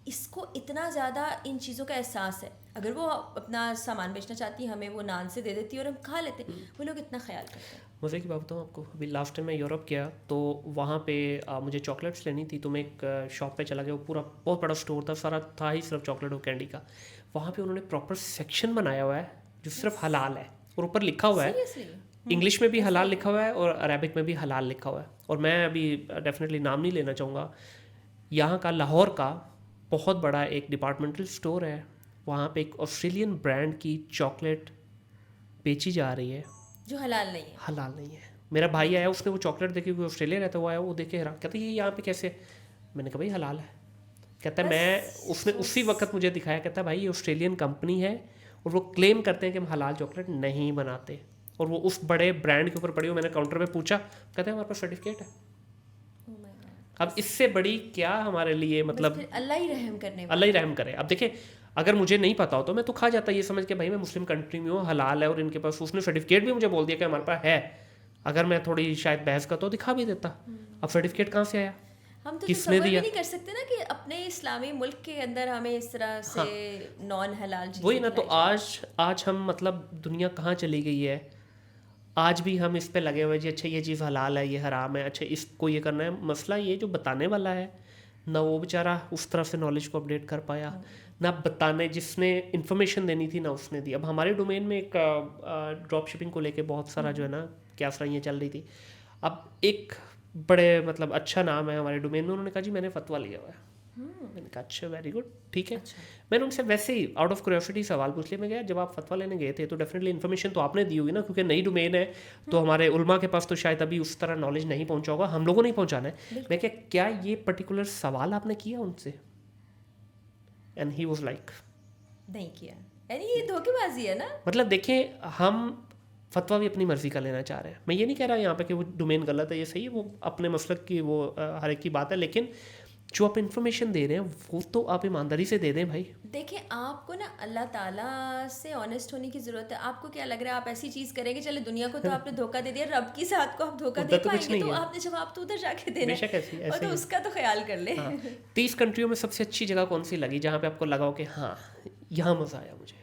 इसको इतना ज़्यादा इन चीज़ों का एहसास है। अगर वो अपना सामान बेचना चाहती, हमें वो नान से दे देती और हम खा लेते। वो लोग इतना ख्याल करते हैं। मज़े की बात बताऊँ आपको, अभी लास्ट टाइम मैं यूरोप गया तो वहाँ पे मुझे चॉकलेट्स लेनी थी, तो मैं एक शॉप पे चला गया। वो पूरा बहुत बड़ा स्टोर था, सारा था ही सिर्फ चॉकलेट और कैंडी का। वहाँ पे उन्होंने प्रॉपर सेक्शन बनाया हुआ है जो सिर्फ हलाल है, और ऊपर लिखा हुआ है इंग्लिश में भी हलाल लिखा हुआ है और अरेबिक में भी हलाल लिखा हुआ है। और मैं अभी डेफिनेटली नाम नहीं लेना चाहूँगा, यहाँ का लाहौर का बहुत बड़ा एक डिपार्टमेंटल स्टोर है, वहाँ पे एक ऑस्ट्रेलियन ब्रांड की चॉकलेट बेची जा रही है जो हलाल नहीं है। हलाल नहीं है। मेरा भाई आया, उसने वो चॉकलेट देखी, वो ऑस्ट्रेलिया रहता हुआ आया, वो देखे हैरान, कहता ये यहाँ पे कैसे? मैंने कहा भाई हलाल है। कहता है मैं, उसने उसी वक्त मुझे दिखाया, कहता है भाई ये ऑस्ट्रेलियन कंपनी है और वो क्लेम करते हैं कि हम हलाल चॉकलेट नहीं बनाते, और वो उस बड़े ब्रांड के ऊपर पड़ी हो। मैंने काउंटर पे पूछा, कहते हैं हमारे पास सर्टिफिकेट है। अब इससे बड़ी क्या हमारे लिए, मतलब अल्लाह ही रहम करने वाला, अल्लाह ही रहम करे। अब देखिए, अगर मुझे नहीं पता हो तो मैं तो खा जाता, ये समझ के भाई मैं मुस्लिम कंट्री में हूँ, हलाल है और इनके पास, उसने सर्टिफिकेट भी मुझे बोल दिया कि हमारे पास है। अगर मैं थोड़ी शायद बहस करता तो दिखा भी देता। अब सर्टिफिकेट कहाँ से आया? हम तो किसने दिया? नहीं कर सकते ना कि अपने इस्लामी मुल्क के अंदर हमें इस तरह से नॉन हलाल चीज़ें। वही ना, तो आज हम, मतलब दुनिया कहाँ चली गई है। आज भी हम इस पे लगे हुए जी, अच्छा ये चीज़ हलाल है, ये हराम है, अच्छा इसको ये करना है। मसला ये जो बताने वाला है ना, वो बेचारा उस तरफ से नॉलेज को अपडेट कर पाया, ना बताने जिसने इन्फॉर्मेशन देनी थी ना उसने दी। अब हमारे डोमेन में एक ड्रॉप शिपिंग को लेके बहुत सारा जो है ना क्या सराइयाँ चल रही थी। अब एक बड़े मतलब अच्छा नाम है हमारे डोमेन में, उन्होंने कहा जी मैंने फतवा लिया हुआ है। मैंने कहा अच्छा वेरी गुड, ठीक है। मैंने उनसे वैसे ही आउट ऑफ क्यूरियोसिटी सवाल पूछ लिया। मैं गया, जब आप फतवा लेने गए थे तो डेफिनेटली इन्फॉर्मेशन तो आपने दी होगी ना, क्योंकि नई डोमेन है तो हमारे उलमा के पास तो शायद अभी उस तरह नॉलेज नहीं पहुंचा होगा, हम लोगों ने ही पहुंचाना है। मैं क्या ये पर्टिकुलर सवाल आपने किया उनसे? एंड ही वाज लाइक नहीं किया। यानी ये धोखेबाजी है ना। मतलब देखिए, हम फतवा भी अपनी मर्ज़ी का लेना चाह रहे हैं। मैं ये नहीं कह रहा यहाँ पे कि वो डोमेन गलत है, ये सही है, वो अपने मसलक की वो हर एक की बात है, लेकिन जो आप इन्फॉर्मेशन दे रहे हैं वो तो आप ईमानदारी से दे दें भाई। देखिए, आपको ना अल्लाह ताला से ऑनेस्ट होने की ज़रूरत है। आपको क्या लग रहा है आप ऐसी चीज़ करेंगे, चले दुनिया को तो आपने धोखा दे दिया, रब की साथ को आप धोखा दे उधर तो कुछ पाएंगे? नहीं तो है। आपने जवाब तो उधर जाके देना है, बेशक ऐसी और ऐसे तो ही। उसका तो ख्याल कर ले। हाँ, 30 कंट्रियों में सबसे अच्छी जगह कौन सी लगी जहाँ पे आपको लगा हो कि हाँ यहाँ मज़ा आया मुझे?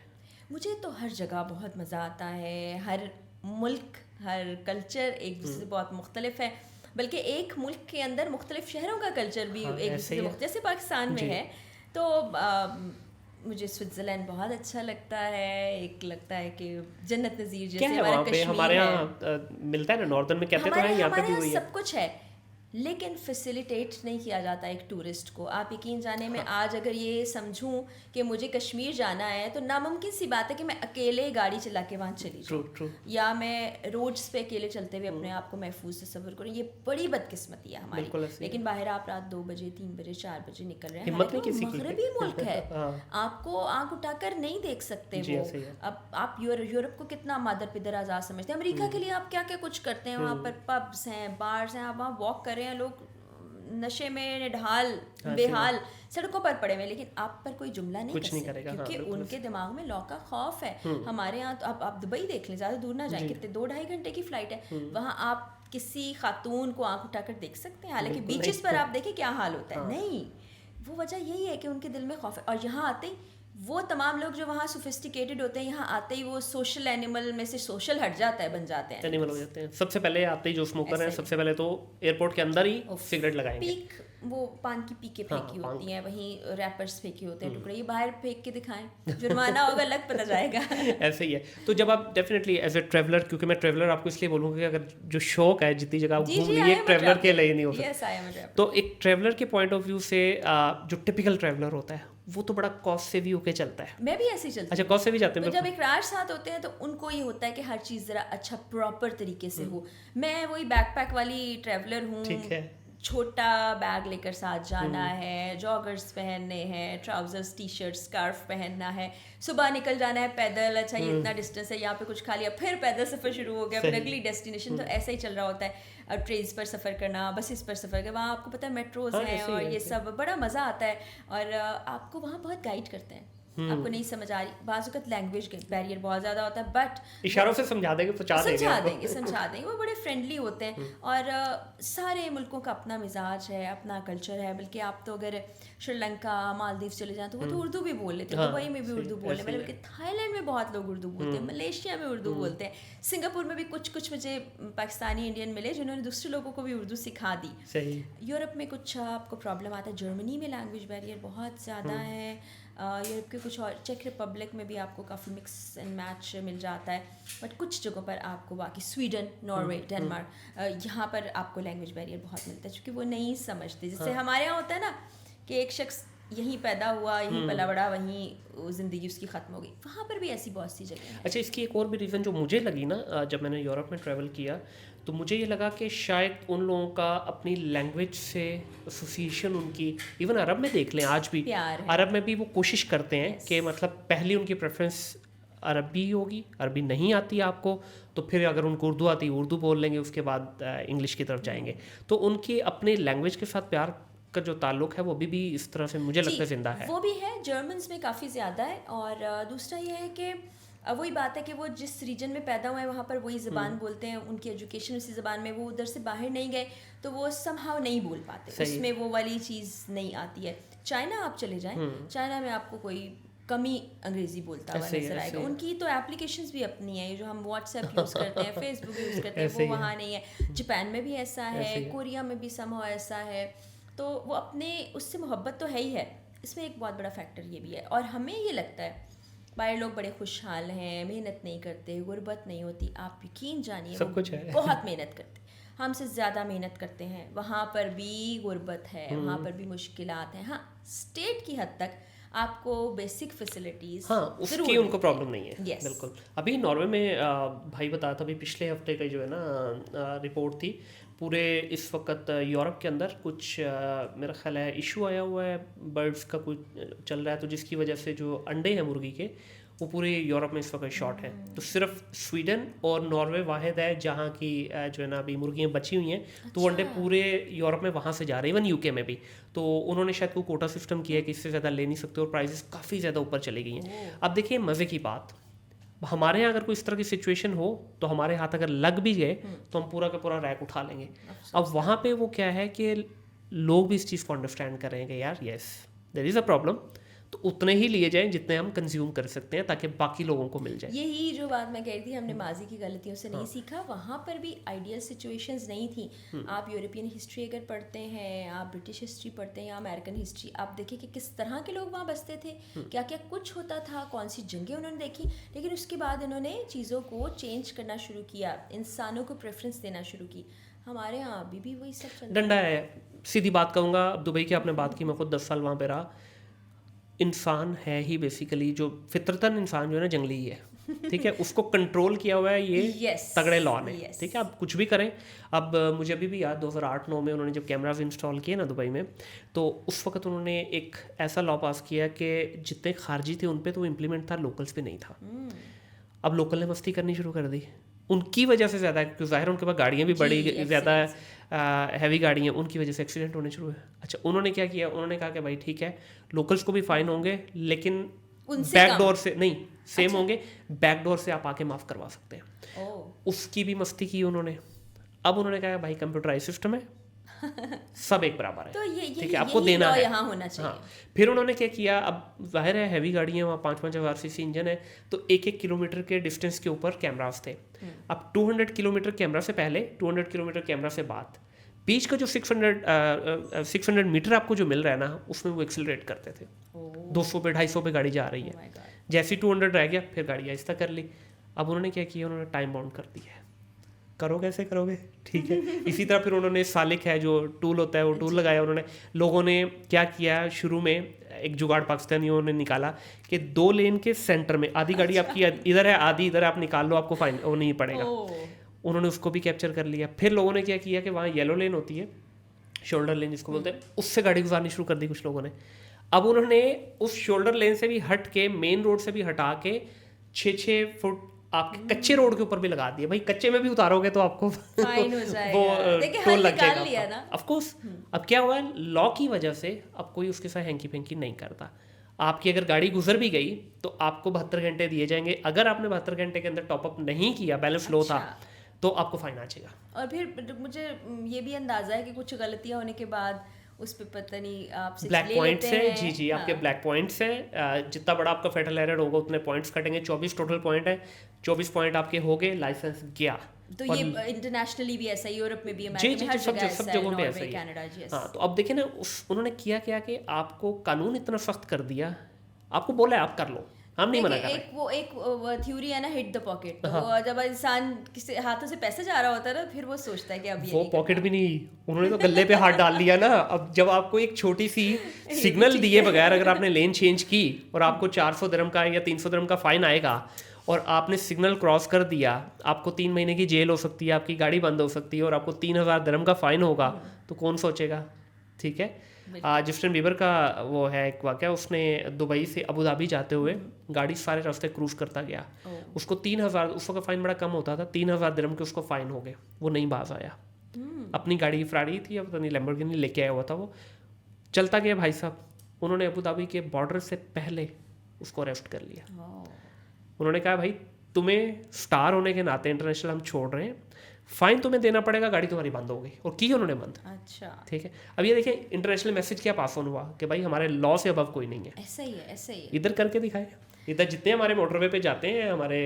मुझे तो हर जगह बहुत मज़ा आता है। हर मुल्क, हर कल्चर एक दूसरे से बहुत मुख्तलिफ है, बल्कि एक मुल्क के अंदर मुख्तलिफ शहरों का कल्चर भी हाँ, एक ऐसे दूसरे ही से है। जैसे पाकिस्तान में जी। है। तो मुझे स्विट्ज़रलैंड बहुत अच्छा लगता है। एक लगता है कि जन्नत नज़ीर क्या जैसे है हमारा वहाँ पे? कश्मीर हमारे है। यहाँ मिलता है ना, नॉर्दर्न में कहते तो हमारे हैं, यहाँ पे हमारे भी यहाँ वही है। सब कुछ है, लेकिन फैसिलिटेट नहीं किया जाता एक टूरिस्ट को। आप यकीन जाने में आज अगर ये समझूं कि मुझे कश्मीर जाना है, तो नामुमकिन सी बात है कि मैं अकेले गाड़ी चला के वहाँ चली ट्रू जाऊँ, ट्रू। या मैं रोड्स पे अकेले चलते हुए अपने आप को महफूज तस्वर करूँ। ये बड़ी बदकिस्मती है हमारी। बिल्कुल ऐसे ही लेकिन बाहर आप रात 2 बजे 3 बजे 4 बजे निकल रहे हैं, हिम्मत नहीं हालांकि किसी वो की। मगरबी मुल्क है, हाँ। आपको आंख उठाकर नहीं देख सकते जी, वो। ऐसे ही है। अब आप यूरोप को कितना मादर पिदर आज़ाद समझते हैं। अमेरिका के लिए आप क्या क्या कुछ करते हैं, वहाँ पर पब्स हैं, बार्स हैं, आप वहाँ वॉक कर रहे हैं, लोग नशे में निढाल हाँ, बेहाल सड़कों पर पड़े हुए, लेकिन आप पर कोई जुमला नहीं कुछ नहीं कसे, करेगा। हाँ, क्योंकि बिल्कुल उनके दिमाग में लौ का खौफ है। हमारे यहाँ तो आप दुबई देख लें, ज़्यादा दूर ना जाएं, कितने 2-2.5 घंटे की फ़्लाइट है, वहाँ आप किसी खातून को आंख उठाकर देख सकते हैं? हालांकि बिल्कुल बीचेस नहीं। पर आप देखें क्या हाल होता है। हाँ। नहीं, वो वजह यही है कि उनके दिल में खौफ है। और यहाँ आते ही वो तमाम लोग जो वहाँ सोफिस्टिकेटेड होते हैं, यहाँ आते ही वो सोशल एनिमल में से सोशल हट जाता है, बन जाते हैं एनिमल हो जाते हैं। सबसे पहले आते ही जो स्मोकर हैं, ऐसे ही। सबसे पहले तो एयरपोर्ट के अंदर ही सिगरेट लगाएंगे। पीक, वो पान की पीके फेंकी हाँ, होती हैं, वहीं रैपर्स फेंके होते हैं टुकड़े, ये बाहर फेंक के दिखाएं, जुर्माना होगा, लग पता जाएगा। ऐसे ही है। तो जब आप डेफिनेटली एज ए ट्रैवलर, क्योंकि मैं ट्रैवलर आपको इसलिए बोलूँगा कि अगर जो शौक है जितनी जगह आप जी घूम जी, लिए, एक ट्रैवलर के लिए नहीं हो सकता। Yes, I am a traveller. तो एक ट्रैवलर के पॉइंट ऑफ व्यू से जो टिपिकल ट्रैवलर होता है वो तो बड़ा कॉस्ट से भी होके चलता है। मैं भी ऐसे ही चलती अच्छा, हूँ। कॉस्ट से भी जाते तो हैं? जब इकरार साथ होते हैं तो उनको ये होता है कि हर चीज़ ज़रा अच्छा प्रॉपर तरीके से हो। मैं वही बैकपैक वाली ट्रैवलर हूँ, ठीक है। छोटा बैग लेकर साथ जाना है, जॉगर्स पहनने हैं, ट्राउजर्स टी शर्ट स्कार्फ पहनना है, सुबह निकल जाना है पैदल, अच्छा ये इतना डिस्टेंस है, यहाँ पे कुछ खा लिया, फिर पैदल सफ़र शुरू हो गया, फिर सही। अगली डेस्टिनेशन। तो ऐसा ही चल रहा होता है। और ट्रेन्स पर सफ़र करना, बसेस पर सफ़र करना, वहाँ आपको पता है मेट्रोज हाँ, हैं ऐसे ही और है, ये ऐसे। सब बड़ा मज़ा आता है। और आपको वहाँ बहुत गाइड करते हैं, आपको नहीं समझ आ रही, बाज़ लैंग्वेज बैरियर बहुत ज़्यादा होता है, बट इशारों से समझा देंगे, पहुंचा देंगे समझा आपको। देंगे समझा देंगे, वो बड़े फ्रेंडली होते हैं। और सारे मुल्कों का अपना मिजाज है, अपना कल्चर है। बल्कि आप तो अगर श्रीलंका, मालदीव चले जाएं तो वो तो उर्दू भी बोल लेते हैं, हाँ, दुबई में भी सही, उर्दू बोलने ऐसे वाले, ही बल्कि थाईलैंड में बहुत लोग उर्दू बोलते हैं, मलेशिया में उर्दू बोलते हैं, सिंगापुर में भी कुछ मुझे पाकिस्तानी इंडियन मिले जिन्होंने दूसरे लोगों को भी उर्दू सिखा दी। सही। यूरोप में कुछ आपको प्रॉब्लम आता है, जर्मनी में लैंग्वेज बैरियर बहुत ज़्यादा है। यूरोप के कुछ और, चेक रिपब्लिक में भी आपको काफ़ी मिक्स एंड मैच मिल जाता है, बट कुछ जगहों पर आपको बाकी स्वीडन, नॉर्वे, डेनमार्क, यहाँ पर आपको लैंग्वेज बैरियर बहुत मिलता है, क्योंकि वो नहीं समझते। जैसे हमारे यहाँ होता है ना कि एक शख्स यहीं पैदा हुआ, यहीं पला बड़ा, वहीं ज़िंदगी उसकी ख़त्म हो गई, वहाँ पर भी ऐसी बहुत सी जगह है। अच्छा, इसकी एक और भी रीज़न जो मुझे लगी ना, जब मैंने यूरोप में ट्रैवल किया तो मुझे ये लगा कि शायद उन लोगों का अपनी लैंग्वेज से एसोसिएशन, उनकी इवन अरब में देख लें आज भी, प्यार है। अरब में भी वो कोशिश करते हैं Yes. कि मतलब पहली उनकी प्रेफरेंस अरबी होगी, अरबी नहीं आती आपको तो फिर अगर उनको उर्दू आती है उर्दू बोल लेंगे, उसके बाद इंग्लिश की तरफ जाएंगे। तो उनकी अपने लैंग्वेज के साथ प्यार का जो ताल्लुक है वो भी इस तरह से मुझे लगता है जिंदा है। वो भी है, जर्मन्स में काफ़ी ज़्यादा है। और दूसरा ये है कि वही बात है कि वो जिस रीजन में पैदा हुए हैं वहाँ पर वही ज़बान बोलते हैं, उनकी एजुकेशन उसी ज़बान में, वो उधर से बाहर नहीं गए तो वो समहाउ नहीं बोल पाते, उसमें वो वाली चीज़ नहीं आती है। चाइना आप चले जाएं, चाइना में आपको कोई कमी अंग्रेज़ी बोलता हुआ नजर आएगा। उनकी तो एप्लीकेशंस भी अपनी है, जो हम व्हाट्सएप यूज़ करते हैं, फेसबुक यूज़ करते हैं, वो वहाँ नहीं है। जापान में भी ऐसा है, कोरिया में भी समहाउ ऐसा है। तो वो अपने उससे मोहब्बत तो है ही है। इसमें एक बहुत बड़ा फैक्टर ये भी है। और हमें ये लगता है बाहर लोग बड़े खुशहाल हैं, मेहनत नहीं करते, गुर्बत नहीं होती। आप यकीन जानिए सब कुछ है। बहुत मेहनत करते, हमसे ज़्यादा मेहनत करते हैं। वहाँ पर भी गुर्बत है, वहाँ पर भी मुश्किलात हैं। हाँ, स्टेट की हद तक आपको बेसिक फैसिलिटीज़, हाँ, उसकी उनको प्रॉब्लम नहीं है। yes. बिल्कुल। अभी नॉर्वे में भाई बताया था, अभी पिछले हफ्ते का जो है ना रिपोर्ट थी, पूरे इस वक्त यूरोप के अंदर कुछ मेरा ख्याल है इशू आया हुआ है, बर्ड्स का कुछ चल रहा है, तो जिसकी वजह से जो अंडे हैं मुर्गी के वो पूरे यूरोप में इस वक्त शॉर्ट है। तो सिर्फ स्वीडन और नॉर्वे वाहिद है जहाँ की जो है ना अभी मुर्गियाँ बची हुई हैं। तो वो अंडे पूरे यूरोप में वहाँ से जा रहे हैं, इवन यूके में भी। तो उन्होंने शायद कोई कोटा सिस्टम किया है कि इससे ज़्यादा ले नहीं सकते और प्राइसेस काफ़ी ज़्यादा ऊपर चली गई हैं। अब देखिए मज़े की बात, हमारे यहाँ अगर कोई इस तरह की सिचुएशन हो तो हमारे हाथ अगर लग भी गए तो हम पूरा का पूरा रैक उठा लेंगे। अब वहाँ पे वो क्या है कि लोग भी इस चीज़ को अंडरस्टैंड कर रहे हैं कि यार yes there is a problem, तो उतने ही लिए जाएं जितने हम कंज्यूम कर सकते हैं ताकि बाकी लोगों को मिल जाए। यही जो बात मैं कह रही थी, हमने माजी की गलतियों से नहीं सीखा। वहाँ पर भी आइडियल सिचुएशंस नहीं थी। आप यूरोपियन हिस्ट्री अगर पढ़ते हैं, आप ब्रिटिश हिस्ट्री पढ़ते हैं या अमेरिकन हिस्ट्री, आप देखिए कि किस तरह के लोग वहाँ बसते थे, क्या क्या कुछ होता था, कौन सी जंगें उन्होंने देखी। लेकिन उसके बाद इन्होंने चीज़ों को चेंज करना शुरू किया, इंसानों को प्रेफरेंस देना शुरू की। हमारे यहाँ अभी भी वही सब चल डंडा है। सीधी बात कहूँगा, दुबई की आपने बात की, मैं खुद 10 साल वहाँ पे रहा। इंसान है ही बेसिकली, जो फितरतन इंसान जो है ना जंगली ही है, ठीक है। उसको कंट्रोल किया हुआ है ये तगड़े लॉ ने, ठीक है। आप कुछ भी करें। अब मुझे अभी भी याद 2008-9 में उन्होंने जब कैमराज इंस्टॉल किए ना दुबई में, तो उस वक्त उन्होंने एक ऐसा लॉ पास किया कि जितने खारजी थे उन पे तो इम्प्लीमेंट था, लोकल्स पे नहीं था। अब लोकल ने मस्ती करनी शुरू कर दी उनकी वजह से ज़्यादा, क्योंकि ज़ाहिर उनके पास गाड़ियाँ भी बड़ी ज़्यादा हैवी गाड़ियाँ, उनकी वजह से एक्सीडेंट होने शुरू हुए। अच्छा, उन्होंने क्या किया, उन्होंने कहा कि भाई ठीक है लोकल्स को भी फाइन होंगे लेकिन बैक डोर से नहीं, सेम होंगे, बैक डोर से आप आके माफ़ करवा सकते हैं। उसकी भी मस्ती की उन्होंने। अब उन्होंने कहा भाई कंप्यूटराइज सिस्टम है, सब एक बराबर है, तो ये ठीक है, आपको देना है, यहाँ होना चाहिए। हाँ। फिर उन्होंने क्या किया, अब जाहिर है हैवी गाड़ियाँ, वहाँ 5-5 हज़ार सीसी इंजन है, तो 1-1 किलोमीटर के डिस्टेंस के ऊपर कैमरास थे। अब 200 किलोमीटर कैमरा से पहले, 200 किलोमीटर कैमरा से बाद, बीच का जो 600 मीटर आपको जो मिल रहा है ना, उसमें वो एक्सेलरेट करते थे। 200 पे 250 पे गाड़ी जा रही है, जैसे 200 रह गया फिर गाड़ी आहिस्ता कर ली। अब उन्होंने क्या किया, उन्होंने टाइम बाउंड कर दिया है, करो कैसे करोगे, ठीक है। इसी तरह फिर उन्होंने सालिक है जो टूल होता है, वो टूल लगाया उन्होंने। लोगों ने क्या किया, शुरू में एक जुगाड़ पाकिस्तानियों ने निकाला कि 2 लेन के सेंटर में आधी गाड़ी आपकी इधर है, आधी इधर, आप निकाल लो, आपको फाइन वो नहीं पड़ेगा। उन्होंने उसको भी कैप्चर कर लिया। फिर लोगों ने क्या किया कि वहाँ येलो लेन होती है, शोल्डर लेन जिसको बोलते हैं, उससे गाड़ी गुजारनी शुरू कर दी कुछ लोगों ने। अब उन्होंने उस शोल्डर लेन से भी हट के, मेन रोड से भी हटा के 6-6 फुट आपके कच्चे रोड के ऊपर भी लगा दिए। भाई कच्चे में भी उतारोगे तो आपको फाइन हो जाएगा, वो टोल लग जाएगा ना। Of course. अब क्या हुआ है, लॉ की वजह से अब कोई उसके साथ हैंकी फेंकी नहीं करता। आपकी अगर गाड़ी गुजर भी गई तो आपको 72 घंटे दिए जाएंगे। अगर आपने 72 घंटे के अंदर टॉपअप नहीं किया, बैलेंस लो था, तो आपको फाइन आ जाएगा। और फिर मुझे ये भी अंदाजा है कि कुछ गलतियां होने के बाद उस पे पता नहीं आपसे ब्लैक पॉइंट्स है, जी जी, आपके ब्लैक पॉइंट्स हैं। जितना बड़ा आपका फेटल एरर होगा उतने पॉइंट्स कटेंगे। 24 टोटल पॉइंट है, 24 पॉइंट आपके हो गए, लाइसेंस गया। तो ये इंटरनेशनली भी ऐसा है, यूरोप में भी, अमेरिका में, हर जगह ऐसा है, जगहों पे ऐसा ही है। हाँ, तो अब देखिए ना, उन्होंने किया क्या कि आपको कानून इतना सख्त कर दिया, आपको बोला है आप कर लो, हम नहीं मना कर रहे। एक थ्योरी है ना, हिट द पॉकेट। तो जब इंसान किसी हाथों से पैसे जा रहा होता है ना, फिर वो सोचता है कि अब ये वो पॉकेट भी नहीं, उन्होंने तो गले पे हाथ डाल लिया ना। अब जब आपको एक छोटी सी सिग्नल दिए बगैर अगर आपने लेन चेंज की और आपको 400 दिरहम का या 300 दिरहम का फाइन आएगा और आपने सिग्नल क्रॉस कर दिया, आपको 3 महीने की जेल हो सकती है, आपकी गाड़ी बंद हो सकती है और आपको 3000 दिरहम का फाइन होगा, तो कौन सोचेगा, ठीक है। जस्टिन बीबर का वो है एक वाक़या, उसने दुबई से अबू धाबी जाते हुए गाड़ी सारे रास्ते क्रूज करता गया, उसको 3000, उस वक्त फाइन बड़ा कम होता था, 3000 दिरहम के उसको फाइन हो गए, वो नहीं बाज आया। अपनी गाड़ी फरारी थी, अब पता नहीं लैम्बोर्गिनी लेके आया हुआ था, वो चलता गया भाई साहब। उन्होंने अबू धाबी के बॉर्डर से पहले उसको अरेस्ट कर लिया। उन्होंने कहा भाई तुम्हें स्टार होने के नाते इंटरनेशनल हम छोड़ रहे हैं, फाइन तुम्हें देना पड़ेगा, गाड़ी तुम्हारी बंद हो गई, और की उन्होंने बंद। अच्छा, ठीक है। अब ये देखिए इंटरनेशनल मैसेज क्या पास ऑन हुआ कि भाई हमारे लॉ से अबव कोई नहीं है। ऐसा ही है, ऐसा ही है। इधर करके दिखाए, इधर जितने हमारे मोटरवे पे जाते हैं हमारे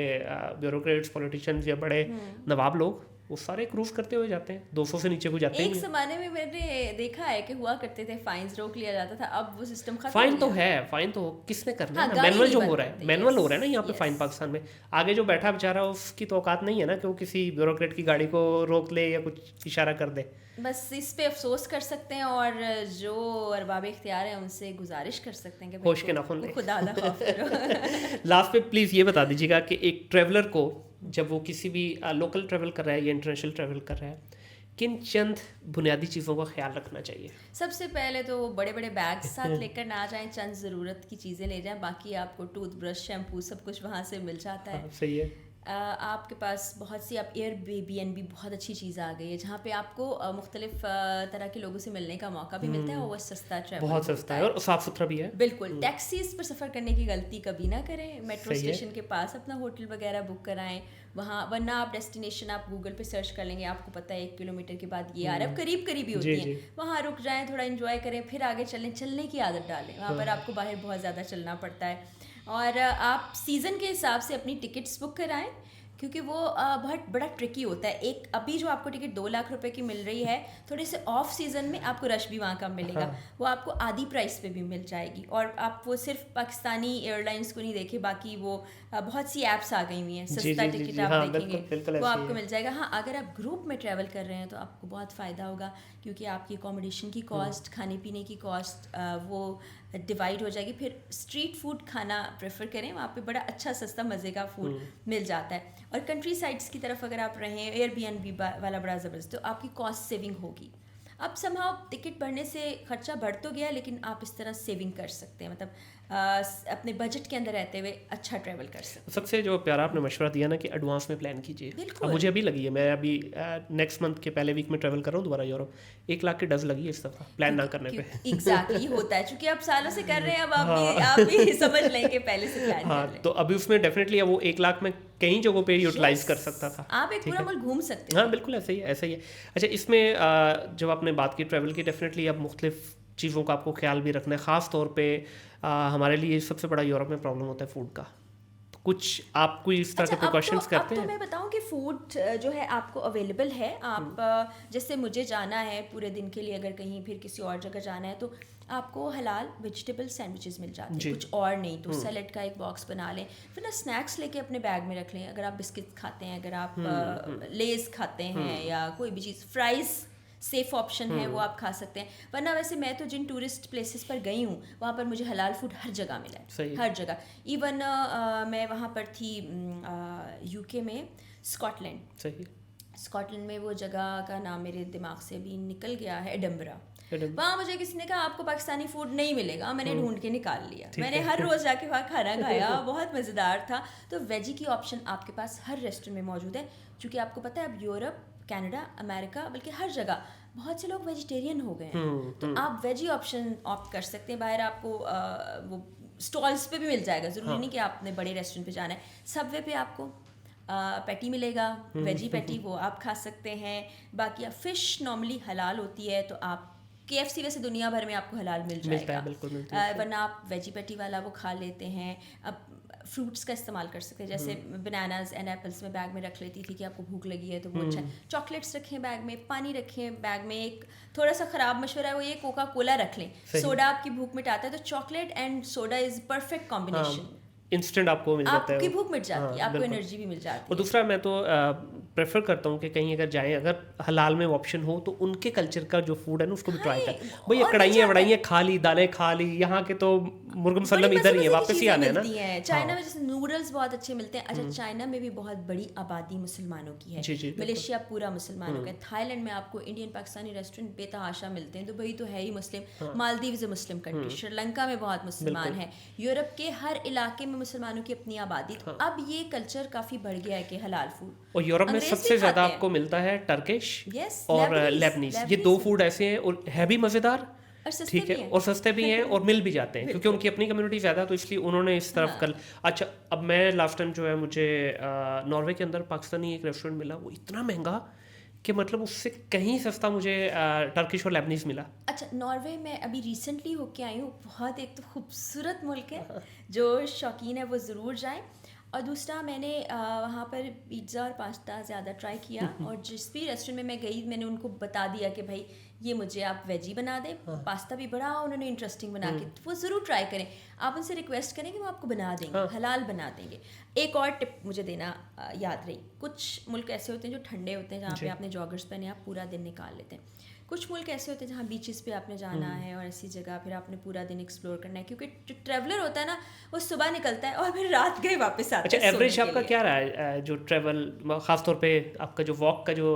ब्यूरोक्रेट्स, पॉलिटिशियंस या बड़े नवाब लोग, वो सारे क्रूज करते हुए जाते हैं, 200 से नीचे को जाते हैं। एक ज़माने में मैंने देखा है कि हुआ करते थे, फाइन्स रोक लिया जाता था, अब वो सिस्टम खत्म। फाइन तो है, फाइन तो किसने करना है ना, मैनुअल जो हो रहा है, मैनुअल हो रहा है ना यहाँ पे फाइन पाकिस्तान में। आगे जो बैठा बेचारा उसकी तो औकात नहीं है ना कि वो किसी ब्यूरोक्रेट की गाड़ी को रोक ले या कुछ इशारा कर दे। बस इस पे अफसोस कर सकते हैं और जो अरबाब इख्तियार हैं उनसे गुजारिश कर सकते हैं कि होश के नाखून ले, खुदा ना खौफ करो। लास्ट पे प्लीज़ ये बता दीजिएगा कि एक ट्रैवलर को जब वो किसी भी लोकल ट्रैवल कर रहा है या इंटरनेशनल ट्रैवल कर रहा है, किन चंद बुनियादी चीज़ों का ख्याल रखना चाहिए? सबसे पहले तो बड़े बड़े बैग्स साथ लेकर ना जाएं, चंद ज़रूरत की चीज़ें ले जाएं, बाकी आपको टूथब्रश, शैम्पू सब कुछ वहाँ से मिल जाता है। हाँ, सही है। आपके पास बहुत सी, आप एयरबीएनबी बहुत अच्छी चीज़ आ गई है जहाँ पे आपको मुख्तलिफ तरह के लोगों से मिलने का मौका भी मिलता है और वो सस्ता ट्रैवल बहुत सस्ता है और साफ़ सुथरा भी है। बिल्कुल। टैक्सीज पर सफ़र करने की गलती कभी ना करें, मेट्रो स्टेशन के पास अपना होटल वगैरह बुक कराएं वहाँ, वरना आप डेस्टिनेशन आप गूगल पे सर्च कर लेंगे, आपको पता है 1 किलोमीटर के बाद ये आ रहा है, करीब करीब ही होती है, वहाँ रुक जाएं, थोड़ा एंजॉय करें, फिर आगे चलने की आदत डालें। वहाँ पर आपको बाहर बहुत ज़्यादा चलना पड़ता है। और आप सीज़न के हिसाब से अपनी टिकट्स बुक कराएं, क्योंकि वो बहुत बड़ा ट्रिकी होता है। एक अभी जो आपको टिकट 2 लाख रुपए की मिल रही है, थोड़े से ऑफ सीज़न में आपको रश भी वहाँ का मिलेगा। वो आपको आधी प्राइस पे भी मिल जाएगी। और आप वो सिर्फ पाकिस्तानी एयरलाइंस को नहीं देखे, बाकी वो बहुत सी ऐप्स आ गई हुई हैं, सस्ता टिकट आप देखेंगे वो आपको मिल जाएगा। हाँ, अगर आप ग्रुप में ट्रैवल कर रहे हैं तो आपको बहुत फ़ायदा होगा, क्योंकि आपकी अकोमोडेशन की कॉस्ट, खाने पीने की कॉस्ट वो डिवाइड हो जाएगी। फिर स्ट्रीट फूड खाना प्रेफर करें, वहाँ पे बड़ा अच्छा सस्ता मज़े का फूड मिल जाता है। और कंट्री साइड्स की तरफ अगर आप रहें, एयरबीएनबी वाला बड़ा ज़बरदस्त, तो आपकी कॉस्ट सेविंग होगी। अब समहाउ टिकट बढ़ने से खर्चा बढ़ तो गया, लेकिन आप इस तरह सेविंग कर सकते हैं, मतलब अपने बजट के अंदर रहते हुए अच्छा ट्रैवल कर सकते हैं। सबसे जो प्यारा आपने मशवरा दिया ना कि एडवांस में प्लान कीजिए, अब मुझे अभी लगी है, मैं अभी नेक्स्ट मंथ के पहले वीक में ट्रैवल कर रहा हूँ दोबारा यूरोप, 1 लाख की डज लगी है इस दफ़ा प्लान ना करने पे। एग्जैक्टली होता है, क्योंकि आप सालों से कर रहे हैं, अब आप भी समझ लेंगे पहले से प्लान कर लें। तो अभी उसमें डेफिनेटली वो 1 लाख में कई जगहों पे यूटिलाइज कर सकता था। आप एक पूरा मुल्क घूम सकते हैं। हाँ बिल्कुल ऐसा ही है, ऐसा ही है। अच्छा, इसमें जब आपने बात की ट्रैवल की, डेफिनेटली अब मुख्तलिफ चीज़ों का आपको ख्याल भी रखना है। ख़ास तौर पे हमारे लिए सबसे बड़ा यूरोप में प्रॉब्लम होता है फूड का। तो कुछ आप कोई इस तरह के प्रिकॉशंस करते हैं? तो मैं बताऊं कि फूड जो है आपको अवेलेबल है। आप जैसे मुझे जाना है पूरे दिन के लिए, अगर कहीं फिर किसी और जगह जाना है, तो आपको हलाल वेजिटेबल सैंडविचेस मिल जाते हैं, कुछ और नहीं तो सैलेड का एक बॉक्स बना लें, फिर ना स्नैक्स लेके अपने बैग में रख लें। अगर आप बिस्किट खाते हैं, अगर आप लेस खाते हैं या कोई भी चीज़, फ्राइज़ सेफ ऑप्शन है, वो आप खा सकते हैं। वरना वैसे मैं तो जिन टूरिस्ट प्लेसेस पर गई हूँ वहाँ पर मुझे हलाल फूड हर जगह मिला है, हर जगह। इवन मैं वहाँ पर थी यूके में, स्कॉटलैंड में, वो जगह का नाम मेरे दिमाग से अभी निकल गया है, एडनबरा। वहाँ मुझे किसी ने कहा आपको पाकिस्तानी फूड नहीं मिलेगा, मैंने ढूंढ के निकाल लिया, मैंने हर रोज़ जाके वहाँ खाना खाया, बहुत मज़ेदार था। तो वेजी की ऑप्शन आपके पास हर रेस्टोरेंट में मौजूद है, क्योंकि आपको पता है अब यूरोप, कनाडा, अमेरिका, बल्कि हर जगह बहुत से लोग वेजिटेरियन हो गए हैं। तो आप वेजी ऑप्शन ऑप्ट कर सकते हैं। बाहर आपको वो स्टॉल्स पे भी मिल जाएगा, ज़रूरी नहीं कि आपने बड़े रेस्टोरेंट पे जाना है। सबवे पे आपको पैटी मिलेगा, वेजी पैटी, वो आप खा सकते हैं। बाकी फ़िश नॉर्मली हलाल होती है, तो आप KFC वैसे दुनिया भर में आपको हलाल मिल जाएगा, वरना आप वेजी पैटी वाला वो खा लेते हैं। अब फ्रूट्स का इस्तेमाल कर सकते हैं, जैसे बनानास एंड एप्पल्स में बैग में रख लेती थी कि आपको भूख लगी है तो वो अच्छा है। चॉकलेट्स रखें बैग में, पानी रखें बैग में। एक थोड़ा सा ख़राब मशवरा है वो ये, कोका कोला रख लें, सोडा आपकी भूख मिटाता है, तो chocolate and soda is perfect combination. Instant आपको मिल जाता है, आपकी भूख मिट जाती है, आपको एनर्जी भी मिल जाती है। और दूसरा मैं तो प्रेफर करता हूँ कि कहीं अगर जाएं, अगर हलाल में ऑप्शन हो तो उनके कल्चर का जो फूड है ना उसको भी ट्राई करें। भैया कढ़ाइयाँ वढ़ाइयाँ खा ली, दालें खा ली, यहाँ के तो मुर्ग मुसल्लम इधर ही है, वापस ही आने हैं ना। चाइना में जैसे नूडल्स बहुत अच्छे मिलते हैं। अच्छा, चाइना में भी बहुत बड़ी आबादी मुसलमानों की है, मलेशिया पूरा मुसलमानों का है, थाईलैंड में आपको इंडियन पाकिस्तानी रेस्टोरेंट बेतहाशा मिलते हैं, दुबई तो है ही मुस्लिम, मालदीव मुस्लिम कंट्री, श्रीलंका में बहुत मुसलमान है, यूरोप के हर इलाके में मुसलमानों की अपनी आबादी। तो अब ये कल्चर काफ़ी बढ़ गया है कि हलाल फूड। और यूरोप में सबसे ज़्यादा आपको मिलता है टर्किश और लेबनीज, ये 2 फूड ऐसे हैं और है भी मज़ेदार, ठीक है, और सस्ते भी हैं और मिल भी जाते हैं, क्योंकि उनकी अपनी कम्युनिटी ज़्यादा, तो इसलिए उन्होंने इस तरफ कर। अच्छा, अब मैं लास्ट टाइम जो है मुझे नॉर्वे के अंदर पाकिस्तानी एक रेस्टोरेंट मिला, वो इतना महंगा कि मतलब उससे कहीं सस्ता मुझे टर्किश और लेबनीज मिला। अच्छा, नॉर्वे में अभी रिसेंटली होके आई हूँ, बहुत एक तो खूबसूरत मुल्क है, जो शौकीन है वो ज़रूर जाएं। और दूसरा मैंने वहाँ पर पिज़्ज़ा और पास्ता ज़्यादा ट्राई किया, और जिस भी रेस्टोरेंट में मैं गई मैंने उनको बता दिया कि भाई ये मुझे आप वेजी बना दें, पास्ता भी बड़ा उन्होंने इंटरेस्टिंग बना के, तो वो ज़रूर ट्राई करें। आप उनसे रिक्वेस्ट करें कि वो आपको बना देंगे, हलाल बना देंगे। एक और टिप मुझे देना याद रही, कुछ मुल्क ऐसे होते हैं जो ठंडे होते हैं, जहाँ पे आपने जॉगर्स पहने आप पूरा दिन निकाल लेते हैं, कुछ मुल्क ऐसे होते हैं जहाँ बीचेस पे आपने जाना है और ऐसी जगह फिर आपने पूरा दिन एक्सप्लोर करना है, क्योंकि जो ट्रैवलर होता है ना वो सुबह निकलता है और फिर रात गए वापस आता अच्छा, है सोने एवरेज के आपका लिए। क्या रहा है जो ट्रैवल, खासतौर पे आपका जो वॉक का जो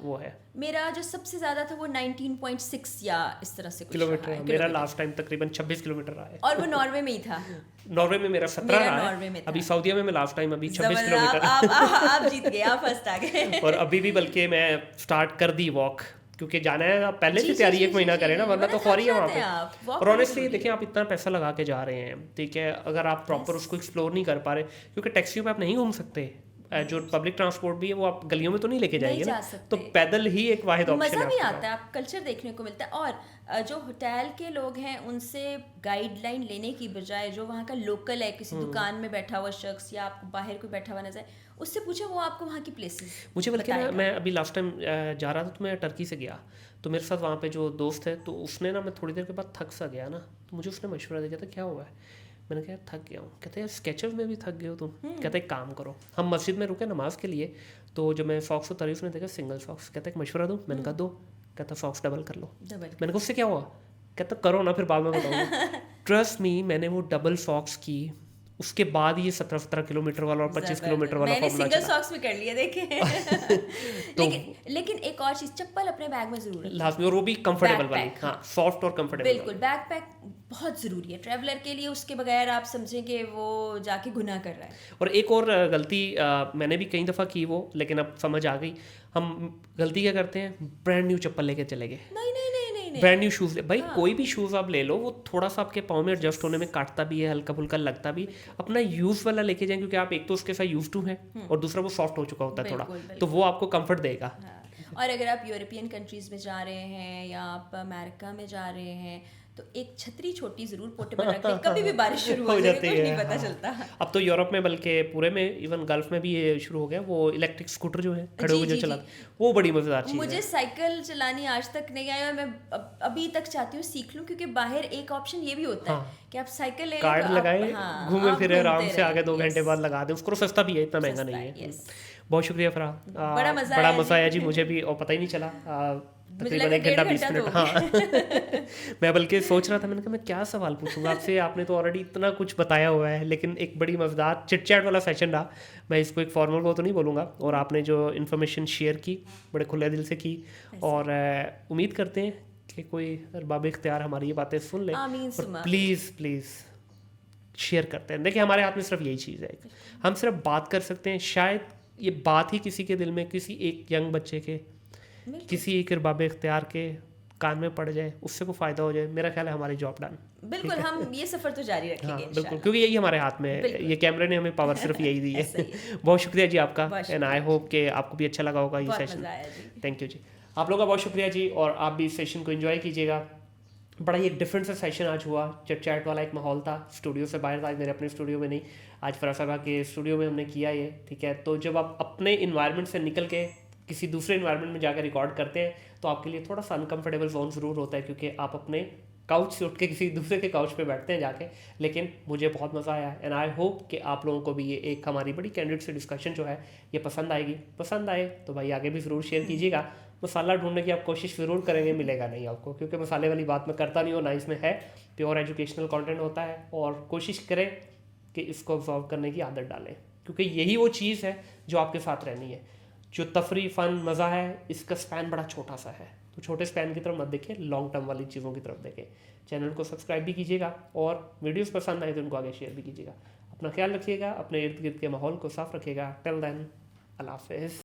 वो है मेरा जो सबसे ज़्यादा था वो 19.6 या इस तरह से कुछ किलोमीटर? रहा है, मेरा किलोमीटर। लास्ट टाइम तकरीबन 26 किलोमीटर रहा है। और वो नॉर्वे में ही था। नॉर्वे में मेरा 17 मेरा रहा नॉर्वे है। में था। अभी सऊदीया में मैं लास्ट टाइम अभी 26 जबरदस्त, किलोमीटर आप जीत गए, आप फर्स्ट आ गए। और अभी भी बल्कि मैं स्टार्ट कर दी वॉक, क्योंकि जाना है। आप पहले जी, से जी, तैयारी जी, एक महीना जी, करें ना, जी, वरना तो वरना खौरी है थक वहाँ जाते पे। हैं आप। वॉक और बड़ी ऑनेस्टली जरूरी देखिए, है। आप इतना पैसा लगा के जा रहे हैं, ठीक है, अगर आप प्रॉपर उसको एक्सप्लोर नहीं कर पा रहे, क्योंकि टैक्सियों पे आप नहीं घूम सकते, जो पब्लिक ट्रांसपोर्ट भी है वो आप गलियों में तो नहीं लेके नहीं जाएंगे जा ना, सकते। तो पैदल ही एक वाहिद ऑप्शन मज़ा है भी आपके आता है, आप कल्चर देखने को मिलता है। और जो होटल के लोग हैं उनसे गाइडलाइन लेने की बजाय जो वहाँ का लोकल है, किसी दुकान में बैठा हुआ शख्स या आपको बाहर कोई बैठा हुआ नजर आए, उससे पूछे, वो आपको वहाँ की प्लेसेस मुझे बल्कि ना, बताएगा। मैं अभी लास्ट टाइम जा रहा था तो मैं टर्की से गया, तो मेरे साथ वहाँ पे जो दोस्त है, तो उसने ना, मैं थोड़ी देर के बाद थक सा गया ना, तो मुझे उसने मशवरा दिया था, क्या हुआ है? मैंने कहा थक गया हूँ। कहते हैं स्केचेस में भी थक गए हो तुम? कहते एक काम करो, हम मस्जिद में रुके नमाज के लिए, तो जब मैं सॉक्स उतारी उसने देखा सिंगल सॉक्स, कहता एक मशवरा दूँ? मैंने कहा दो। कहता सॉक्स डबल कर लो। डबल मैंने कहा उससे क्या हुआ? कहता करो ना, फिर बाद में बताऊँगा। ट्रस्ट मी, मैंने वो डबल सॉक्स की, उसके बाद ये 17 किलोमीटर वाला और 25 किलोमीटर वाला मैंने फॉर्मूला सिंगल चला। सॉक्स भी कर लिए, देखे। तो लेकिन एक और चीज, चप्पल अपने बैग में जरूर रखें। लास्ट में, और वो भी कंफर्टेबल वाली, Backpack, हाँ, सॉफ्ट और कंफर्टेबल। बिल्कुल, बैकपैक बहुत ज़रूरी है ट्रैवलर के लिए, उसके बगैर आप समझें कि वो जाके गुनाह कर रहा है। और एक और गलती मैंने भी कई दफ़ा की वो, लेकिन अब समझ आ गई। हम गलती क्या करते हैं, ब्रांड न्यू चप्पल लेके चले गए, नहीं नहीं नहीं नहीं नहीं, ब्रांड न्यू शूज़ ले। भाई कोई भी शूज़ आप ले लो, वो थोड़ा सा आपके पाँव में एडजस्ट होने में काटता भी है, हल्का फुल्का लगता भी। अपना यूज़ वाला लेके जाएं, क्योंकि आप एक तो उसके साथ यूज टू हैं और दूसरा वो सॉफ्ट हो चुका होता है थोड़ा, बिल्कुल, तो वो आपको कंफर्ट देगा। हाँ। और अगर आप यूरोपियन कंट्रीज़ में जा रहे हैं या आप अमेरिका में जा रहे हैं, तो एक छतरी छोटी ज़रूर पोर्टेबल रख लें, कभी भी बारिश शुरू हो जाती है, कुछ नहीं पता चलता। अब तो यूरोप में, बल्कि पूरे में, इवन गल्फ में भी ये शुरू हो गया, वो इलेक्ट्रिक स्कूटर जो है खड़े होकर जो चलाते, वो बड़ी मजेदार चीज़ है। मुझे साइकिल चलानी आज तक नहीं आई और मैं अभी तक चाहती हूँ सीख लूँ, क्योंकि बाहर एक ऑप्शन ये भी होता है कि आप साइकिल ले कार्ड लगाए, घूमे फिरे आराम से, आगे 2 घंटे बाद लगा दें उसको, सस्ता भी है, इतना महंगा नहीं है। बहुत शुक्रिया फराह, बड़ा मज़ा आया जी, मुझे भी, और पता ही नहीं चला, तकरीबन 1 घंटा 20 मिनट। हाँ मैं बल्कि सोच रहा था, मैंने कहा मैं क्या सवाल पूछूंगा आपसे, आपने तो ऑलरेडी इतना कुछ बताया हुआ है, लेकिन एक बड़ी मजेदार चिट चैट वाला सेशन रहा। मैं इसको एक फॉर्मल वो तो नहीं बोलूँगा, और आपने जो इन्फॉर्मेशन शेयर की बड़े खुले दिल से की, और उम्मीद करते हैं कि कोई अरबाब इख्तियार हमारी ये बातें सुन ले, और प्लीज़ शेयर करते हैं। देखिए हमारे हाथ में सिर्फ यही चीज़ है, हम सिर्फ बात कर सकते हैं, शायद ये बात ही किसी के दिल में, किसी एक यंग बच्चे के, किसी एक अरबाब इख्तियार के कान में पड़ जाए, उससे को फ़ायदा हो जाए, मेरा ख्याल है हमारी जॉब डन। बिल्कुल, हम ये सफ़र तो जारी रखेंगे। हाँ बिल्कुल, क्योंकि यही हमारे हाथ में है, ये कैमरे ने हमें पावर सिर्फ यही दी है। बहुत शुक्रिया जी आपका, एंड आई होप कि आपको भी अच्छा लगा होगा ये सेशन। थैंक यू जी, आप लोगों का बहुत शुक्रिया जी, और आप भी इस सेशन को एंजॉय कीजिएगा। बड़ा ही एक डिफरेंट सा सेशन आज हुआ, चिट चैट वाला एक माहौल था, स्टूडियो से बाहर था, आज मेरे अपने स्टूडियो में नहीं, आज फराह साहबा के स्टूडियो में हमने किया ये, ठीक है। तो जब आप अपने इन्वायरमेंट से निकल के किसी दूसरे इन्वायरमेंट में जाकर रिकॉर्ड करते हैं, तो आपके लिए थोड़ा सा अनकंफर्टेबल जोन ज़रूर होता है, क्योंकि आप अपने काउच से उठ के किसी दूसरे के काउच पे बैठते हैं जाके। लेकिन मुझे बहुत मज़ा आया, एंड आई होप कि आप लोगों को भी ये एक हमारी बड़ी कैंडिड से डिस्कशन जो है ये पसंद आएगी। पसंद आए तो भाई आगे भी ज़रूर शेयर कीजिएगा। मसाला ढूंढने की आप कोशिश ज़रूर करेंगे, मिलेगा नहीं आपको, क्योंकि मसाले वाली बात मैं करता नहीं हूँ, ना इसमें है, प्योर एजुकेशनल कंटेंट होता है, और कोशिश करें कि इसको ऑब्जॉर्व करने की आदत डालें, क्योंकि यही वो चीज़ है जो आपके साथ रहनी है। जो तफरी फ़न मज़ा है, इसका स्पैन बड़ा छोटा सा है, तो छोटे स्पैन की तरफ मत देखें, लॉन्ग टर्म वाली चीज़ों की तरफ देखें। चैनल को सब्सक्राइब भी कीजिएगा, और वीडियोस पसंद आए तो उनको आगे शेयर भी कीजिएगा। अपना ख्याल रखिएगा, अपने इर्द गिर्द के माहौल को साफ़ रखिएगा। टिल देन, अल्लाह हाफ़िज़।